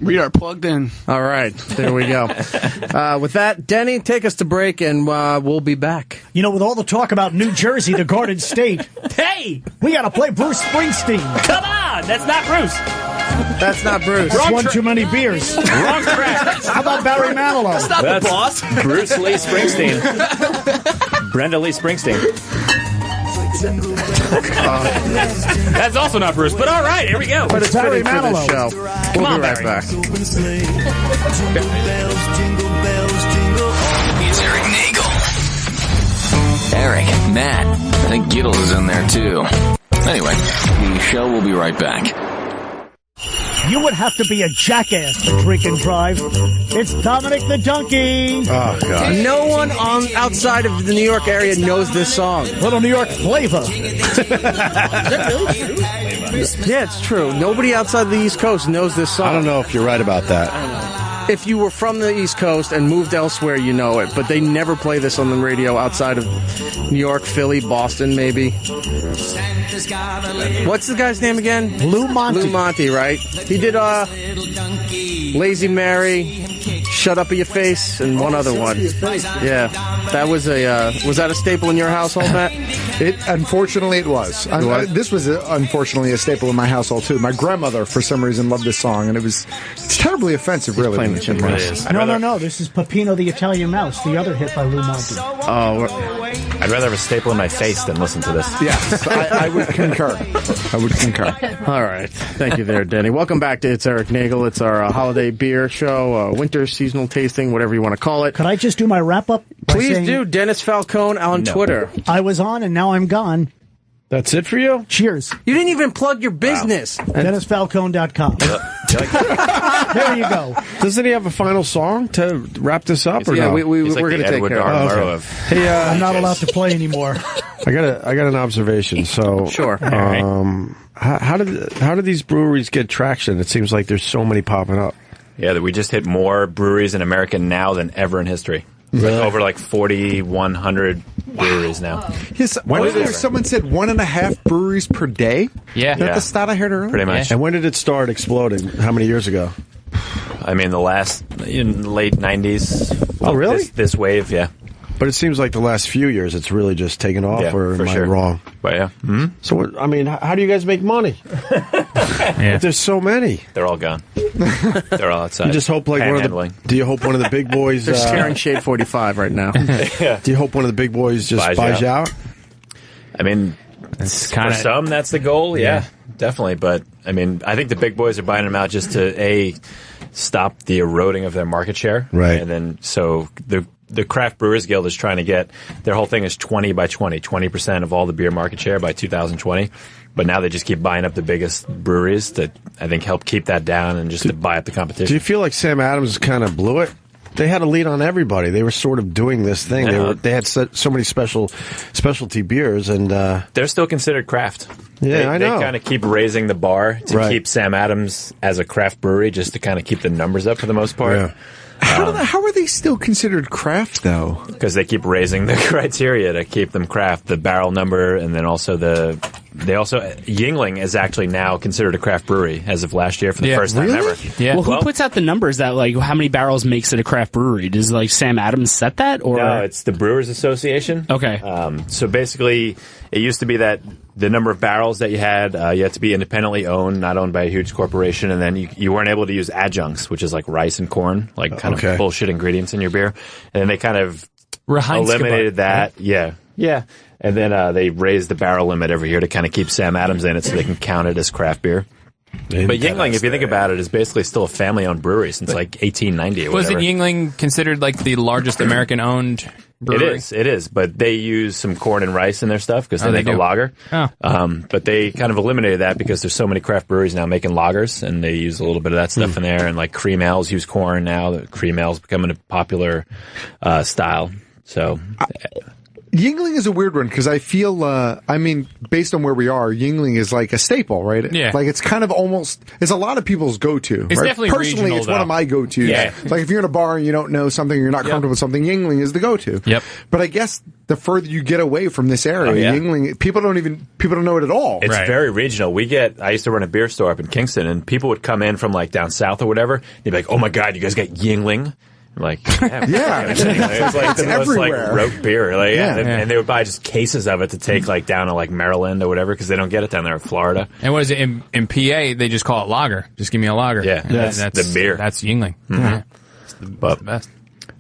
S9: We are plugged in.
S2: All right, there we go. With that, Denny, take us to break, and we'll be back.
S1: You know, with all the talk about New Jersey, the Garden State,
S18: Hey!
S1: we got to play Bruce Springsteen.
S18: Come on! That's not Bruce.
S2: That's not Bruce.
S1: That's one too many beers.
S18: Wrong track.
S1: How about Barry Manilow?
S18: That's not the boss.
S5: Bruce Lee Springsteen. Brenda Lee Springsteen.
S8: That's also not Bruce, but all right, here we go.
S2: But it's
S1: Barry
S2: fitting for this show.
S1: Manilow.
S2: We'll
S18: on,
S2: be right
S18: Barry.
S2: back.
S19: Here's Erik Nagel. Erik, Matt, I think Gitt is in there too. Anyway, the show will be right back.
S1: You would have to be a jackass to drink and drive. It's Dominic the Donkey.
S6: Oh, God.
S2: No one outside of the New York area knows this song.
S1: Little New York flavor.
S2: Yeah, it's true. Nobody outside the East Coast knows this song.
S6: I don't know if you're right about that.
S2: If you were from the East Coast and moved elsewhere, you know it. But they never play this on the radio outside of New York, Philly, Boston, maybe. What's the guy's name again?
S1: Lou Monte.
S2: Lou Monte, right? He did Lazy Mary, Shut Up in Your Face, and one other one. Yeah, that was that a staple in your household, Matt?
S3: Unfortunately, it was. This was unfortunately a staple in my household too. My grandmother, for some reason, loved this song, and it's terribly offensive, really.
S2: Playing the chipmunks.
S1: No. This is Peppino the Italian Mouse, the other hit by Lou Monte.
S2: Oh,
S5: I'd rather have a staple in my face than listen to this.
S3: Yes, I would concur.
S2: All right. Thank you there, Denny. Welcome back to It's Erik Nagel. It's our holiday beer show, winter seasonal tasting, whatever you want to call it.
S1: Could I just do my wrap-up?
S2: Please do. Dennis Falcone on Twitter.
S1: I was on, and now I'm gone.
S6: That's it for you?
S1: Cheers.
S2: You didn't even plug your business.
S1: Wow. DennisFalcone.com. There you go.
S6: Doesn't he have a final song to wrap this up, or
S2: yeah,
S6: no?
S2: we're going to take care of it.
S6: Hey,
S1: I'm not allowed to play anymore.
S6: I got an observation. So,
S2: sure.
S6: How did these breweries get traction? It seems like there's so many popping up.
S5: Yeah, we just hit more breweries in America now than ever in history.
S6: Really?
S5: Like over 4,100 breweries now.
S3: Yes, someone said 1.5 breweries per day?
S5: Yeah.
S3: Is that the stat I heard earlier?
S5: Pretty much.
S6: And when did it start exploding? How many years ago?
S5: I mean, in the late 90s.
S6: Oh, really?
S5: This wave, yeah.
S6: But it seems like the last few years it's really just taken off, or am I wrong?
S5: But yeah. Mm-hmm.
S6: So, I mean, how do you guys make money? If there's so many.
S5: They're all gone. They're all outside.
S6: You just hope do you hope one of the big boys...
S2: They're scaring Shade 45 right now.
S5: Yeah.
S6: Do you hope one of the big boys just buys you out?
S5: I mean, for some, that's the goal, yeah, definitely. But, I mean, I think the big boys are buying them out just to, stop the eroding of their market share.
S6: Right.
S5: And then, so the Craft Brewers Guild is trying to get, their whole thing is 20 by 20, 20% of all the beer market share by 2020. But now they just keep buying up the biggest breweries to, I think, help keep that down and just to buy up the competition.
S6: Do you feel like Sam Adams kind of blew it? They had a lead on everybody. They were sort of doing this thing. They had so many specialty beers, and
S5: they're still considered craft.
S6: Yeah, I know.
S5: They kind of keep raising the bar to keep Sam Adams as a craft brewery, just to kind of keep the numbers up for the most part.
S6: Yeah.
S3: How are they still considered craft, though?
S5: Because they keep raising the criteria to keep them craft, the barrel number, and then also the They also Yuengling is actually now considered a craft brewery as of last year for the first time ever.
S4: Yeah. Well, who puts out the numbers that like how many barrels makes it a craft brewery? Does like Sam Adams set that, or
S5: no? It's the Brewers Association.
S4: Okay.
S5: So basically, it used to be that the number of barrels that you had to be independently owned, not owned by a huge corporation, and then you weren't able to use adjuncts, which is like rice and corn, like kind of bullshit ingredients in your beer. And then they kind of eliminated that. Right? Yeah. And then they raised the barrel limit every year to kind of keep Sam Adams in it so they can count it as craft beer. But Yuengling, if you think about it, is basically still a family-owned brewery since like 1890 or whatever.
S8: Wasn't Yuengling considered like the largest American-owned brewery?
S5: It is. But they use some corn and rice in their stuff because they make a lager.
S8: Oh.
S5: But they kind of eliminated that because there's so many craft breweries now making lagers, and they use a little bit of that stuff in there. And like cream ales use corn now. The cream ale's becoming a popular style. So...
S3: Yuengling is a weird one because I feel, based on where we are, Yuengling is like a staple, right?
S8: Yeah.
S3: Like it's kind of almost, it's a lot of people's go-to.
S8: It's
S3: right?
S8: definitely
S3: Personally,
S8: regional,
S3: it's one of my go-tos.
S8: Yeah.
S3: Like if you're in a bar and you don't know something, or you're not comfortable with something, Yuengling is the go-to.
S8: Yep.
S3: But I guess the further you get away from this area, Yuengling, people don't know it at all.
S5: It's very regional. I used to run a beer store up in Kingston, and people would come in from like down south or whatever. They'd be like, "Oh my God, you guys got Yuengling?" Like, it's like the most like rote beer, like, and they would buy just cases of it to take like down to like Maryland or whatever because they don't get it down there in Florida.
S8: And what is it in PA? They just call it lager. Just give me a lager.
S5: Yeah, that's the beer.
S8: That's Yuengling.
S5: Mm-hmm. Yeah. It's the best.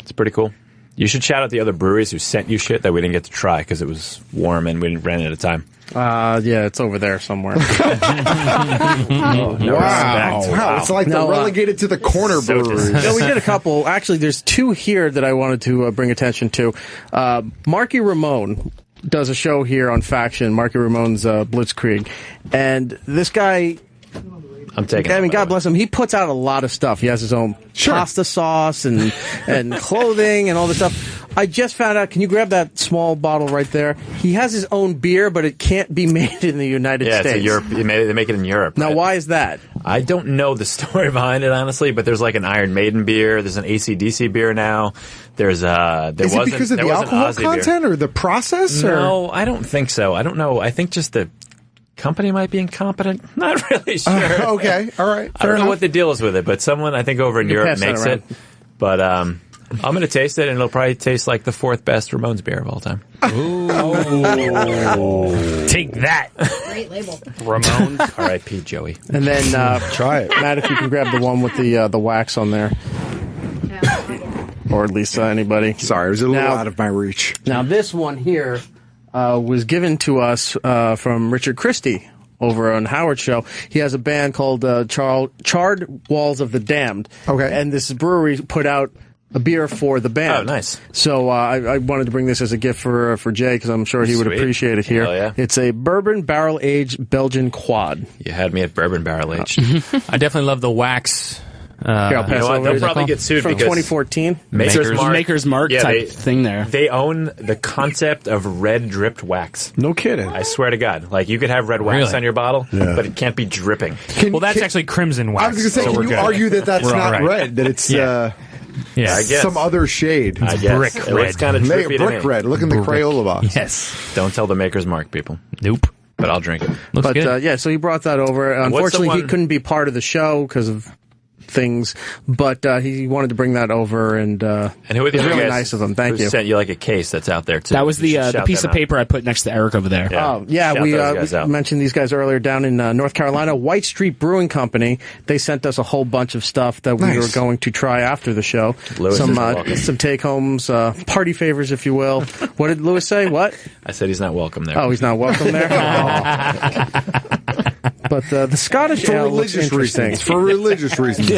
S5: It's pretty cool. You should shout out the other breweries who sent you shit that we didn't get to try because it was warm and we ran out of time.
S2: It's over there somewhere.
S3: Wow. It's like they're relegated to the corner breweries.
S2: No, we did a couple. Actually, there's two here that I wanted to bring attention to. Marky Ramone does a show here on Faction, Marky Ramone's Blitzkrieg. And this guy... God bless him. He puts out a lot of stuff. He has his own pasta sauce and clothing and all this stuff. I just found out. Can you grab that small bottle right there? He has his own beer, but it can't be made in the United States.
S5: Yeah, it's Europe. They make it in Europe.
S2: Now, why is that?
S5: I don't know the story behind it, honestly, but there's like an Iron Maiden beer. There's an AC/DC beer now. Is it
S3: because of the alcohol content or the process?
S5: No, I don't think so. I don't know. I think just the company might be incompetent. Not really sure.
S3: Okay, all right.
S5: I don't know what the deal is with it, but someone I think over in Europe makes it. But I'm going to taste it, and it'll probably taste like the fourth best Ramones beer of all time.
S8: Ooh. Take that.
S7: Great label.
S5: Ramones. R.I.P. Joey.
S2: And then
S3: try it.
S2: Matt, if you can grab the one with the wax on there. Or at least anybody.
S3: Sorry, it was a little out of my reach.
S2: Now, this one here was given to us from Richard Christie over on Howard's show. He has a band called Charred Walls of the Damned.
S3: Okay.
S2: And this brewery put out a beer for the band.
S5: Oh, nice.
S2: So I wanted to bring this as a gift for Jay because I'm sure he would appreciate it here.
S5: Hell yeah.
S2: It's a bourbon barrel-aged Belgian quad.
S5: You had me at bourbon barrel-aged.
S8: I definitely love the wax.
S2: Here, I'll pass over.
S5: They'll probably get sued
S2: from
S5: because
S2: 2014.
S4: Maker's Mark type thing there.
S5: They own the concept of red dripped wax.
S3: No kidding.
S5: I swear to God. Like, you could have red wax on your bottle, but it can't be dripping.
S8: That's actually crimson wax.
S3: I was going to say, can you argue that that's not red? That it's
S5: I guess.
S3: some other shade.
S5: I guess.
S8: Brick
S5: red. It looks kind of drippy to me.
S3: Brick red. Look in the Crayola box.
S8: Yes.
S5: Don't tell the Maker's Mark, people.
S8: Nope.
S5: But I'll drink it.
S8: Looks good.
S2: So he brought that over. Unfortunately, he couldn't be part of the show because of things, but he wanted to bring that over, and
S5: who are the
S2: it was
S5: other
S2: really
S5: guys
S2: nice of him. Thank you.
S5: Sent you like a case that's out there too.
S4: That was the piece of paper I put next to Eric over there.
S2: We mentioned these guys earlier down in North Carolina. White Street Brewing Company. They sent us a whole bunch of stuff that we were going to try after the show.
S5: Lewis
S2: some take homes, party favors, if you will. What did Lewis say? What?
S5: I said he's not welcome there.
S2: Oh, he's not welcome there. But the Scottish ale looks interesting.
S3: For religious reasons,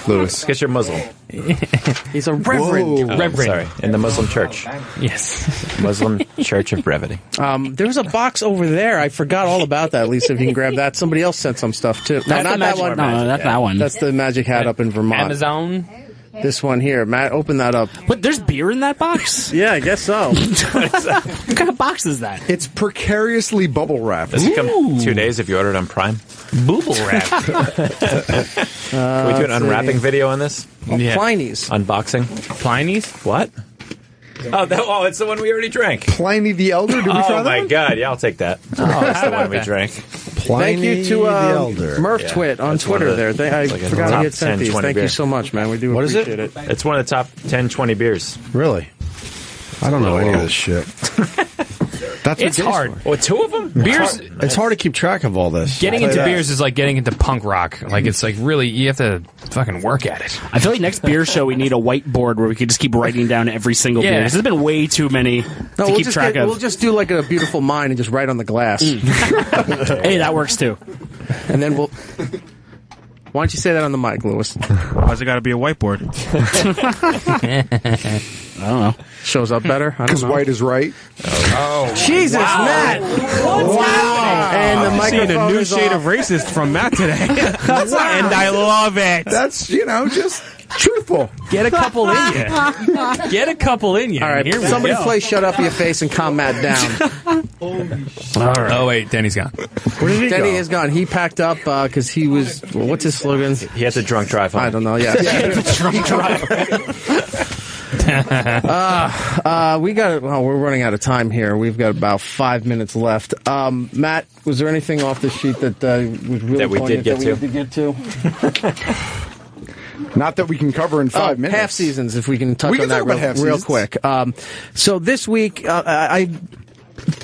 S3: Lewis.
S5: Because you're Muslim.
S2: He's a reverend.
S5: Sorry, in the Muslim church.
S8: Yes.
S5: Muslim Church of Brevity.
S2: There was a box over there. I forgot all about that. Lisa, if you can grab that. Somebody else sent some stuff, too. No, not that one.
S4: No, not that one.
S2: That's the Magic Hat up in Vermont.
S8: Amazon.
S2: This one here. Matt, open that up.
S4: But there's beer in that box?
S2: Yeah, I guess so.
S4: What kind of box is that?
S3: It's precariously bubble wrapped.
S5: Does it come 2 days if you order it on Prime?
S8: Booble wrap.
S5: Can we do an unwrapping video on this?
S2: Pliny's.
S5: Unboxing.
S8: Pliny's?
S5: What? It's the one we already drank.
S3: Pliny the Elder. Did we try that?
S5: Oh my God! Yeah, I'll take that. That's the one we drank.
S2: Thank you to Murph Twit on Twitter. I forgot to get sent these. Thank you so much, man. We do appreciate it.
S5: It's one of the top 10, 20 beers.
S6: Really? I don't know any of this shit.
S8: It's hard.
S5: What, two of them?
S8: Beers.
S6: It's hard to keep track of all this.
S8: Getting into beers is like getting into punk rock. Like it's like really, you have to fucking work at it.
S4: I feel like next beer show we need a whiteboard where we could just keep writing down every single beer. There's been way too many to keep track of.
S2: We'll just do like a beautiful mind and just write on the glass.
S4: Hey, that works too.
S2: And then we'll. Why don't you say that on the mic, Lewis?
S17: Why's it got to be a whiteboard?
S2: I don't know. Shows up better?
S3: Because white is right.
S2: Oh. Jesus, Matt!
S17: Wow!
S2: And the microphone
S17: seeing a new
S2: is
S17: shade
S2: off.
S17: of racist from Matt today. And I love it.
S3: That's, just truthful.
S8: Get a couple in you. Get a couple in you.
S2: All right, somebody play Shut Up Your Face and calm Matt down.
S8: All right. Oh, wait, Denny's gone.
S2: Where did he go? Denny is gone. He packed up because he was, what's his slogan?
S5: He had the drunk drive home.
S2: I don't know, yeah.
S4: The drunk drive.
S2: We're running out of time here. We've got about 5 minutes left. Matt, was there anything off the sheet that was really
S5: that we did get to?
S3: Not that we can cover in 5 minutes.
S2: Half seasons, if we can touch on that real quick. So this week, I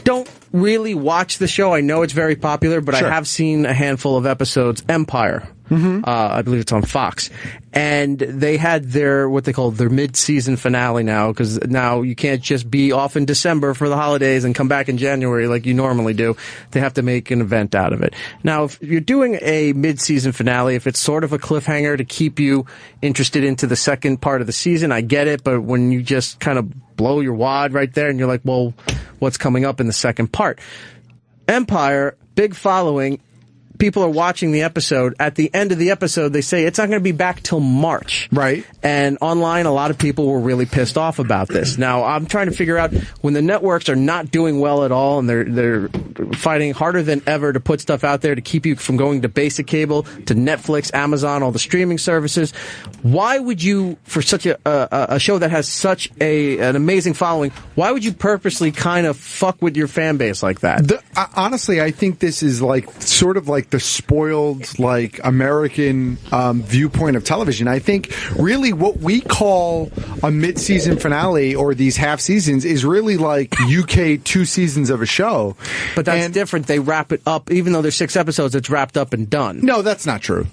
S2: don't really watch the show. I know it's very popular, but I have seen a handful of episodes. Empire. I believe it's on Fox. And they had their, what they call their mid-season finale now, because now you can't just be off in December for the holidays and come back in January like you normally do. They have to make an event out of it. Now, if you're doing a mid-season finale, if it's sort of a cliffhanger to keep you interested into the second part of the season, I get it, but when you just kind of blow your wad right there and you're like, well, what's coming up in the second part? Empire, big following. People are watching the episode. At the end of the episode, they say it's not going to be back till March.
S3: Right.
S2: And online, a lot of people were really pissed off about this. Now, I'm trying to figure out when the networks are not doing well at all and they're fighting harder than ever to put stuff out there to keep you from going to basic cable, to Netflix, Amazon, all the streaming services. Why would you, for such a show that has such an amazing following, why would you purposely kind of fuck with your fan base like that?
S3: Honestly, I think this is sort of like the spoiled, American viewpoint of television. I think really what we call a mid-season finale or these half seasons is really like UK 2 seasons of a show.
S2: But that's different. They wrap it up. Even though there's 6 episodes, it's wrapped up and done.
S3: No, that's not true.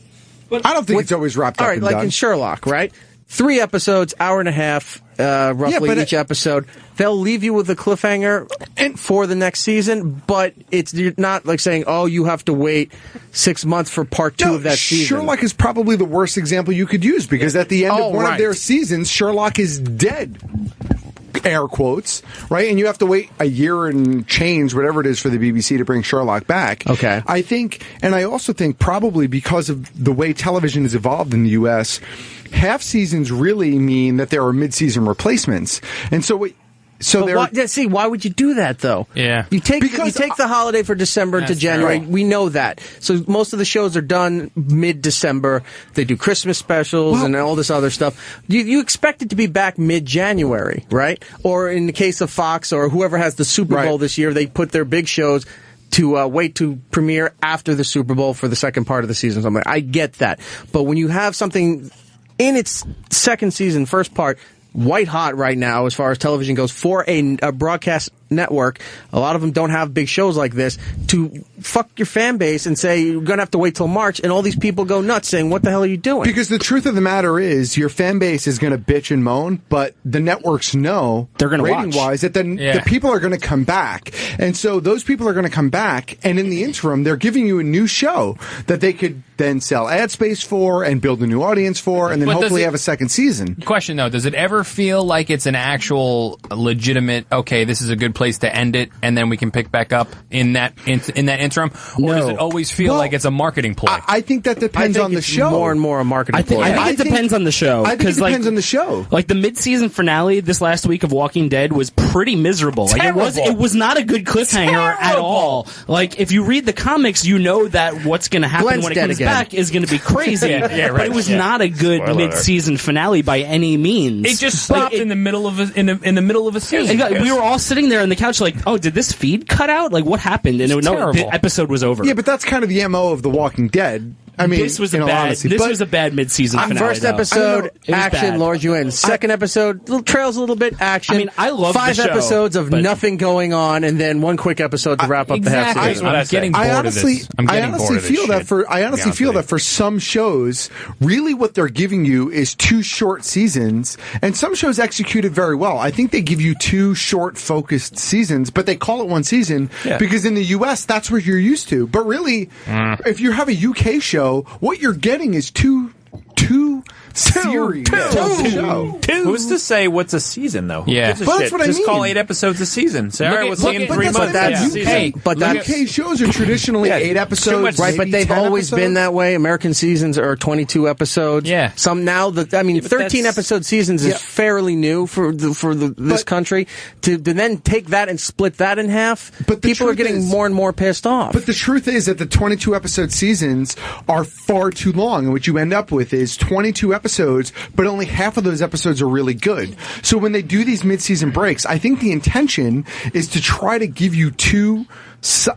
S3: I don't think it's always wrapped up and done.
S2: All right, like in Sherlock, right? 3 episodes, hour and a half, roughly each episode. They'll leave you with a cliffhanger for the next season, but you're not like saying, oh, you have to wait 6 months for part 2 of that season.
S3: Sherlock is probably the worst example you could use because at the end of one of their seasons, Sherlock is dead. Air quotes, right? And you have to wait a year and change, whatever it is, for the BBC to bring Sherlock back.
S2: Okay.
S3: I also think probably because of the way television has evolved in the U.S., half seasons really mean that there are mid-season replacements. And so
S2: why would you do that though?
S8: Yeah.
S2: You take the holiday for December to January. Right. We know that. So most of the shows are done mid-December. They do Christmas specials and all this other stuff. You expect it to be back mid-January, right? Or in the case of Fox or whoever has the Super Bowl this year, they put their big shows to wait to premiere after the Super Bowl for the second part of the season. Something. I get that. But when you have something in its second season, first part, white hot right now as far as television goes for a broadcast network, a lot of them don't have big shows like this, to fuck your fan base and say you're going to have to wait till March, and all these people go nuts saying, what the hell are you doing?
S3: Because the truth of the matter is your fan base is going to bitch and moan, but the networks know
S4: they're going to watch.
S3: Rating-wise, that the people are going to come back. And so those people are going to come back, and in the interim, they're giving you a new show that they could then sell ad space for and build a new audience for, and then hopefully have a second season.
S8: Question, though, does it ever feel like it's an actual legitimate, okay, this is a good place to end it, and then we can pick back up in that interim? Or does it always feel like it's a marketing ploy?
S3: I think that depends on the show.
S2: More and more a marketing ploy.
S4: I think it depends on the show.
S3: I think it depends on the show.
S4: Like the mid-season finale this last week of Walking Dead was pretty miserable. Like it was not a good cliffhanger at all. Like if you read the comics, you know that what's going to happen
S2: Glenn's
S4: when it comes back is going to be crazy.
S8: Right.
S4: But it was not a good mid-season finale by any means.
S8: It just stopped in the middle of a scene.
S4: We were all sitting there on the couch like, oh, did this feed cut out? Like what happened? And the episode was over.
S3: Yeah, but that's kind of the MO of The Walking Dead. I mean,
S4: this was a bad mid-season finale.
S2: First episode, action, lures you in. Second episode, trails a little bit, action.
S4: I mean, I love
S2: 5
S4: the show,
S2: episodes of nothing going on, and then one quick episode to wrap up the half season.
S8: I'm getting bored of this.
S3: I honestly feel that for some shows, really what they're giving you is 2 short seasons, and some shows execute it very well. I think they give you 2 short, focused seasons, but they call it one season because in the U.S., that's what you're used to. But really, if you have a UK show, what you're getting is two series.
S5: Who's to say what's a season, though?
S8: Yeah.
S3: But that's what I mean.
S5: Just call 8 episodes a season. Say, all right, we'll see in 3 months.
S3: UK shows are traditionally 8 episodes.
S2: Right, but they've always been that way. American seasons are 22 episodes.
S8: Yeah.
S2: Some now, 13 episode seasons is fairly new for this country. To then take that and split that in half, but people are getting more and more pissed off.
S3: But the truth is that the 22 episode seasons are far too long, and what you end up with is 22 episodes, but only half of those episodes are really good. So when they do these mid-season breaks, I think the intention is to try to give you 2.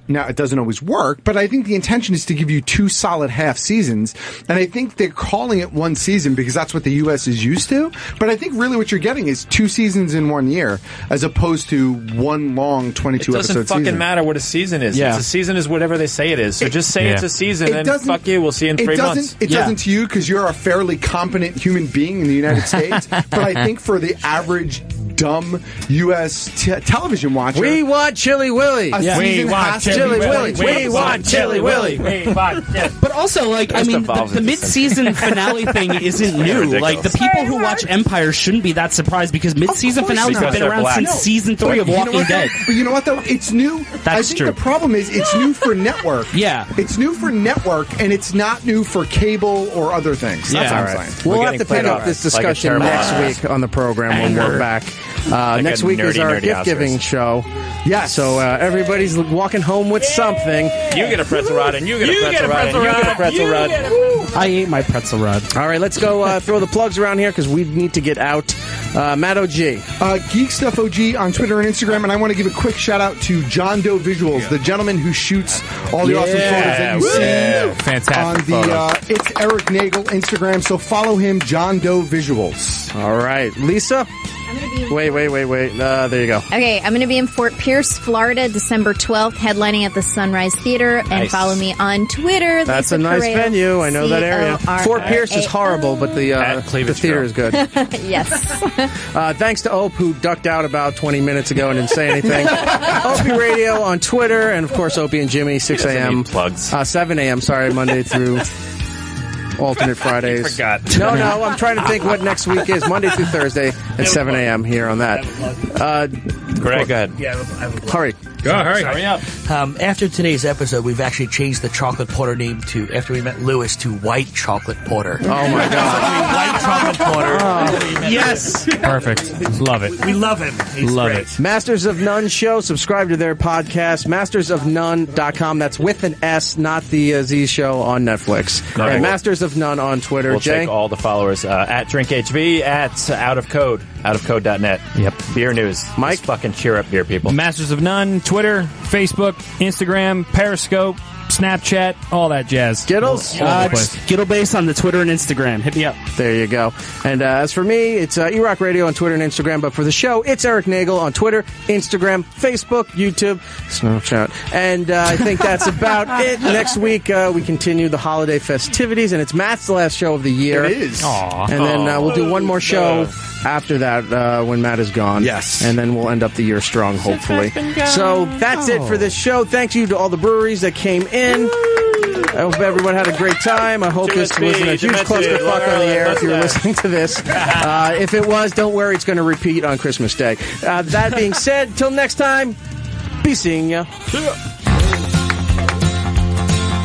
S3: Now, it doesn't always work, but I think the intention is to give you 2 solid half seasons, and I think they're calling it one season because that's what the U.S. is used to, but I think really what you're getting is 2 seasons in 1 year, as opposed to one long 22-episode season.
S5: It doesn't fucking matter what a season is. A season is whatever they say it is, so just say it's a season, and fuck you, we'll see you in 3 months.
S3: It doesn't to you, because you're a fairly competent human being in the United States, but I think for the average dumb U.S. television watcher,
S2: we want Chili Willy.
S3: We want Chili Willy.
S2: We want Chili Willy.
S4: But also, the mid-season finale thing isn't new. Like, the people who watch Empire shouldn't be that surprised because mid-season finales have been around since season 3 of Walking Dead.
S3: But you know what, though? It's new. I think the problem is it's new for network. It's new for network, and it's not new for cable or other things. That's what I'm saying.
S2: We'll have to pick up this discussion next week on the program when we're back. Next week is our gift-giving show.
S3: Yes.
S2: So everybody's walking home with something.
S5: You get a pretzel rod, and you get a pretzel rod, and you get a pretzel rod.
S4: I ate my pretzel rod.
S2: All right, let's go throw the plugs around here because we need to get out. Matt OG.
S3: Geek Stuff OG on Twitter and Instagram, and I want to give a quick shout-out to John Doe Visuals, the gentleman who shoots all the awesome photos that you see
S8: fantastic
S3: on the It's Erik Nagel Instagram, so follow him, John Doe Visuals.
S2: All right. Lisa? Wait. There you go.
S7: Okay, I'm going to be in Fort Pierce, Florida, December 12th, headlining at the Sunrise Theater. And follow me on Twitter.
S2: That's a nice venue. I know that area. Fort Pierce is horrible, but the theater is good.
S7: Yes.
S2: Thanks to Ope, who ducked out about 20 minutes ago and didn't say anything. Opie Radio on Twitter, and of course Opie and Jimmy, 6 a.m.
S5: Plugs.
S2: 7 a.m. Sorry, Monday through alternate Fridays.
S5: I forgot.
S2: No, I'm trying to think what next week is. Monday through Thursday at 7 a.m. here on that.
S5: Greg, go ahead.
S18: Yeah,
S2: Hurry.
S8: Go, hurry up.
S18: After today's episode, we've actually changed the chocolate porter name after we met Lewis, to White Chocolate Porter.
S2: Oh, my God.
S18: White Chocolate Porter.
S8: Yes. Perfect. Love it.
S18: We love him. He's
S8: love
S18: great.
S8: it.
S2: Masters of None Show. Subscribe to their podcast, mastersofnone.com. That's with an S, not the Z show on Netflix.
S5: No,
S2: and Masters of None on Twitter.
S5: We'll
S2: Jay?
S5: take all the followers at DrinkHV, at outofcode.net.
S8: Yep.
S5: Beer news.
S2: Mike?
S5: Let's fucking cheer up beer people.
S8: Masters of None, Twitter, Facebook, Instagram, Periscope, Snapchat, all that jazz.
S2: Skittles?
S4: Skittlebase on the Twitter and Instagram. Hit me up.
S2: There you go. And as for me, it's E-Rock Radio on Twitter and Instagram. But for the show, it's Erik Nagel on Twitter, Instagram, Facebook, YouTube, Snapchat. And I think that's about it. Next week, we continue the holiday festivities. And it's Matt's last show of the year.
S3: It is.
S2: Aww. And then we'll do one more show after that when Matt is gone.
S3: Yes.
S2: And then we'll end up the year strong, hopefully. So that's it for this show. Thank you to all the breweries that came in. I hope everyone had a great time. I hope this wasn't a huge clusterfuck on the air if you were listening to this. If it was, don't worry, it's going to repeat on Christmas Day. That being said, till next time, be seeing ya.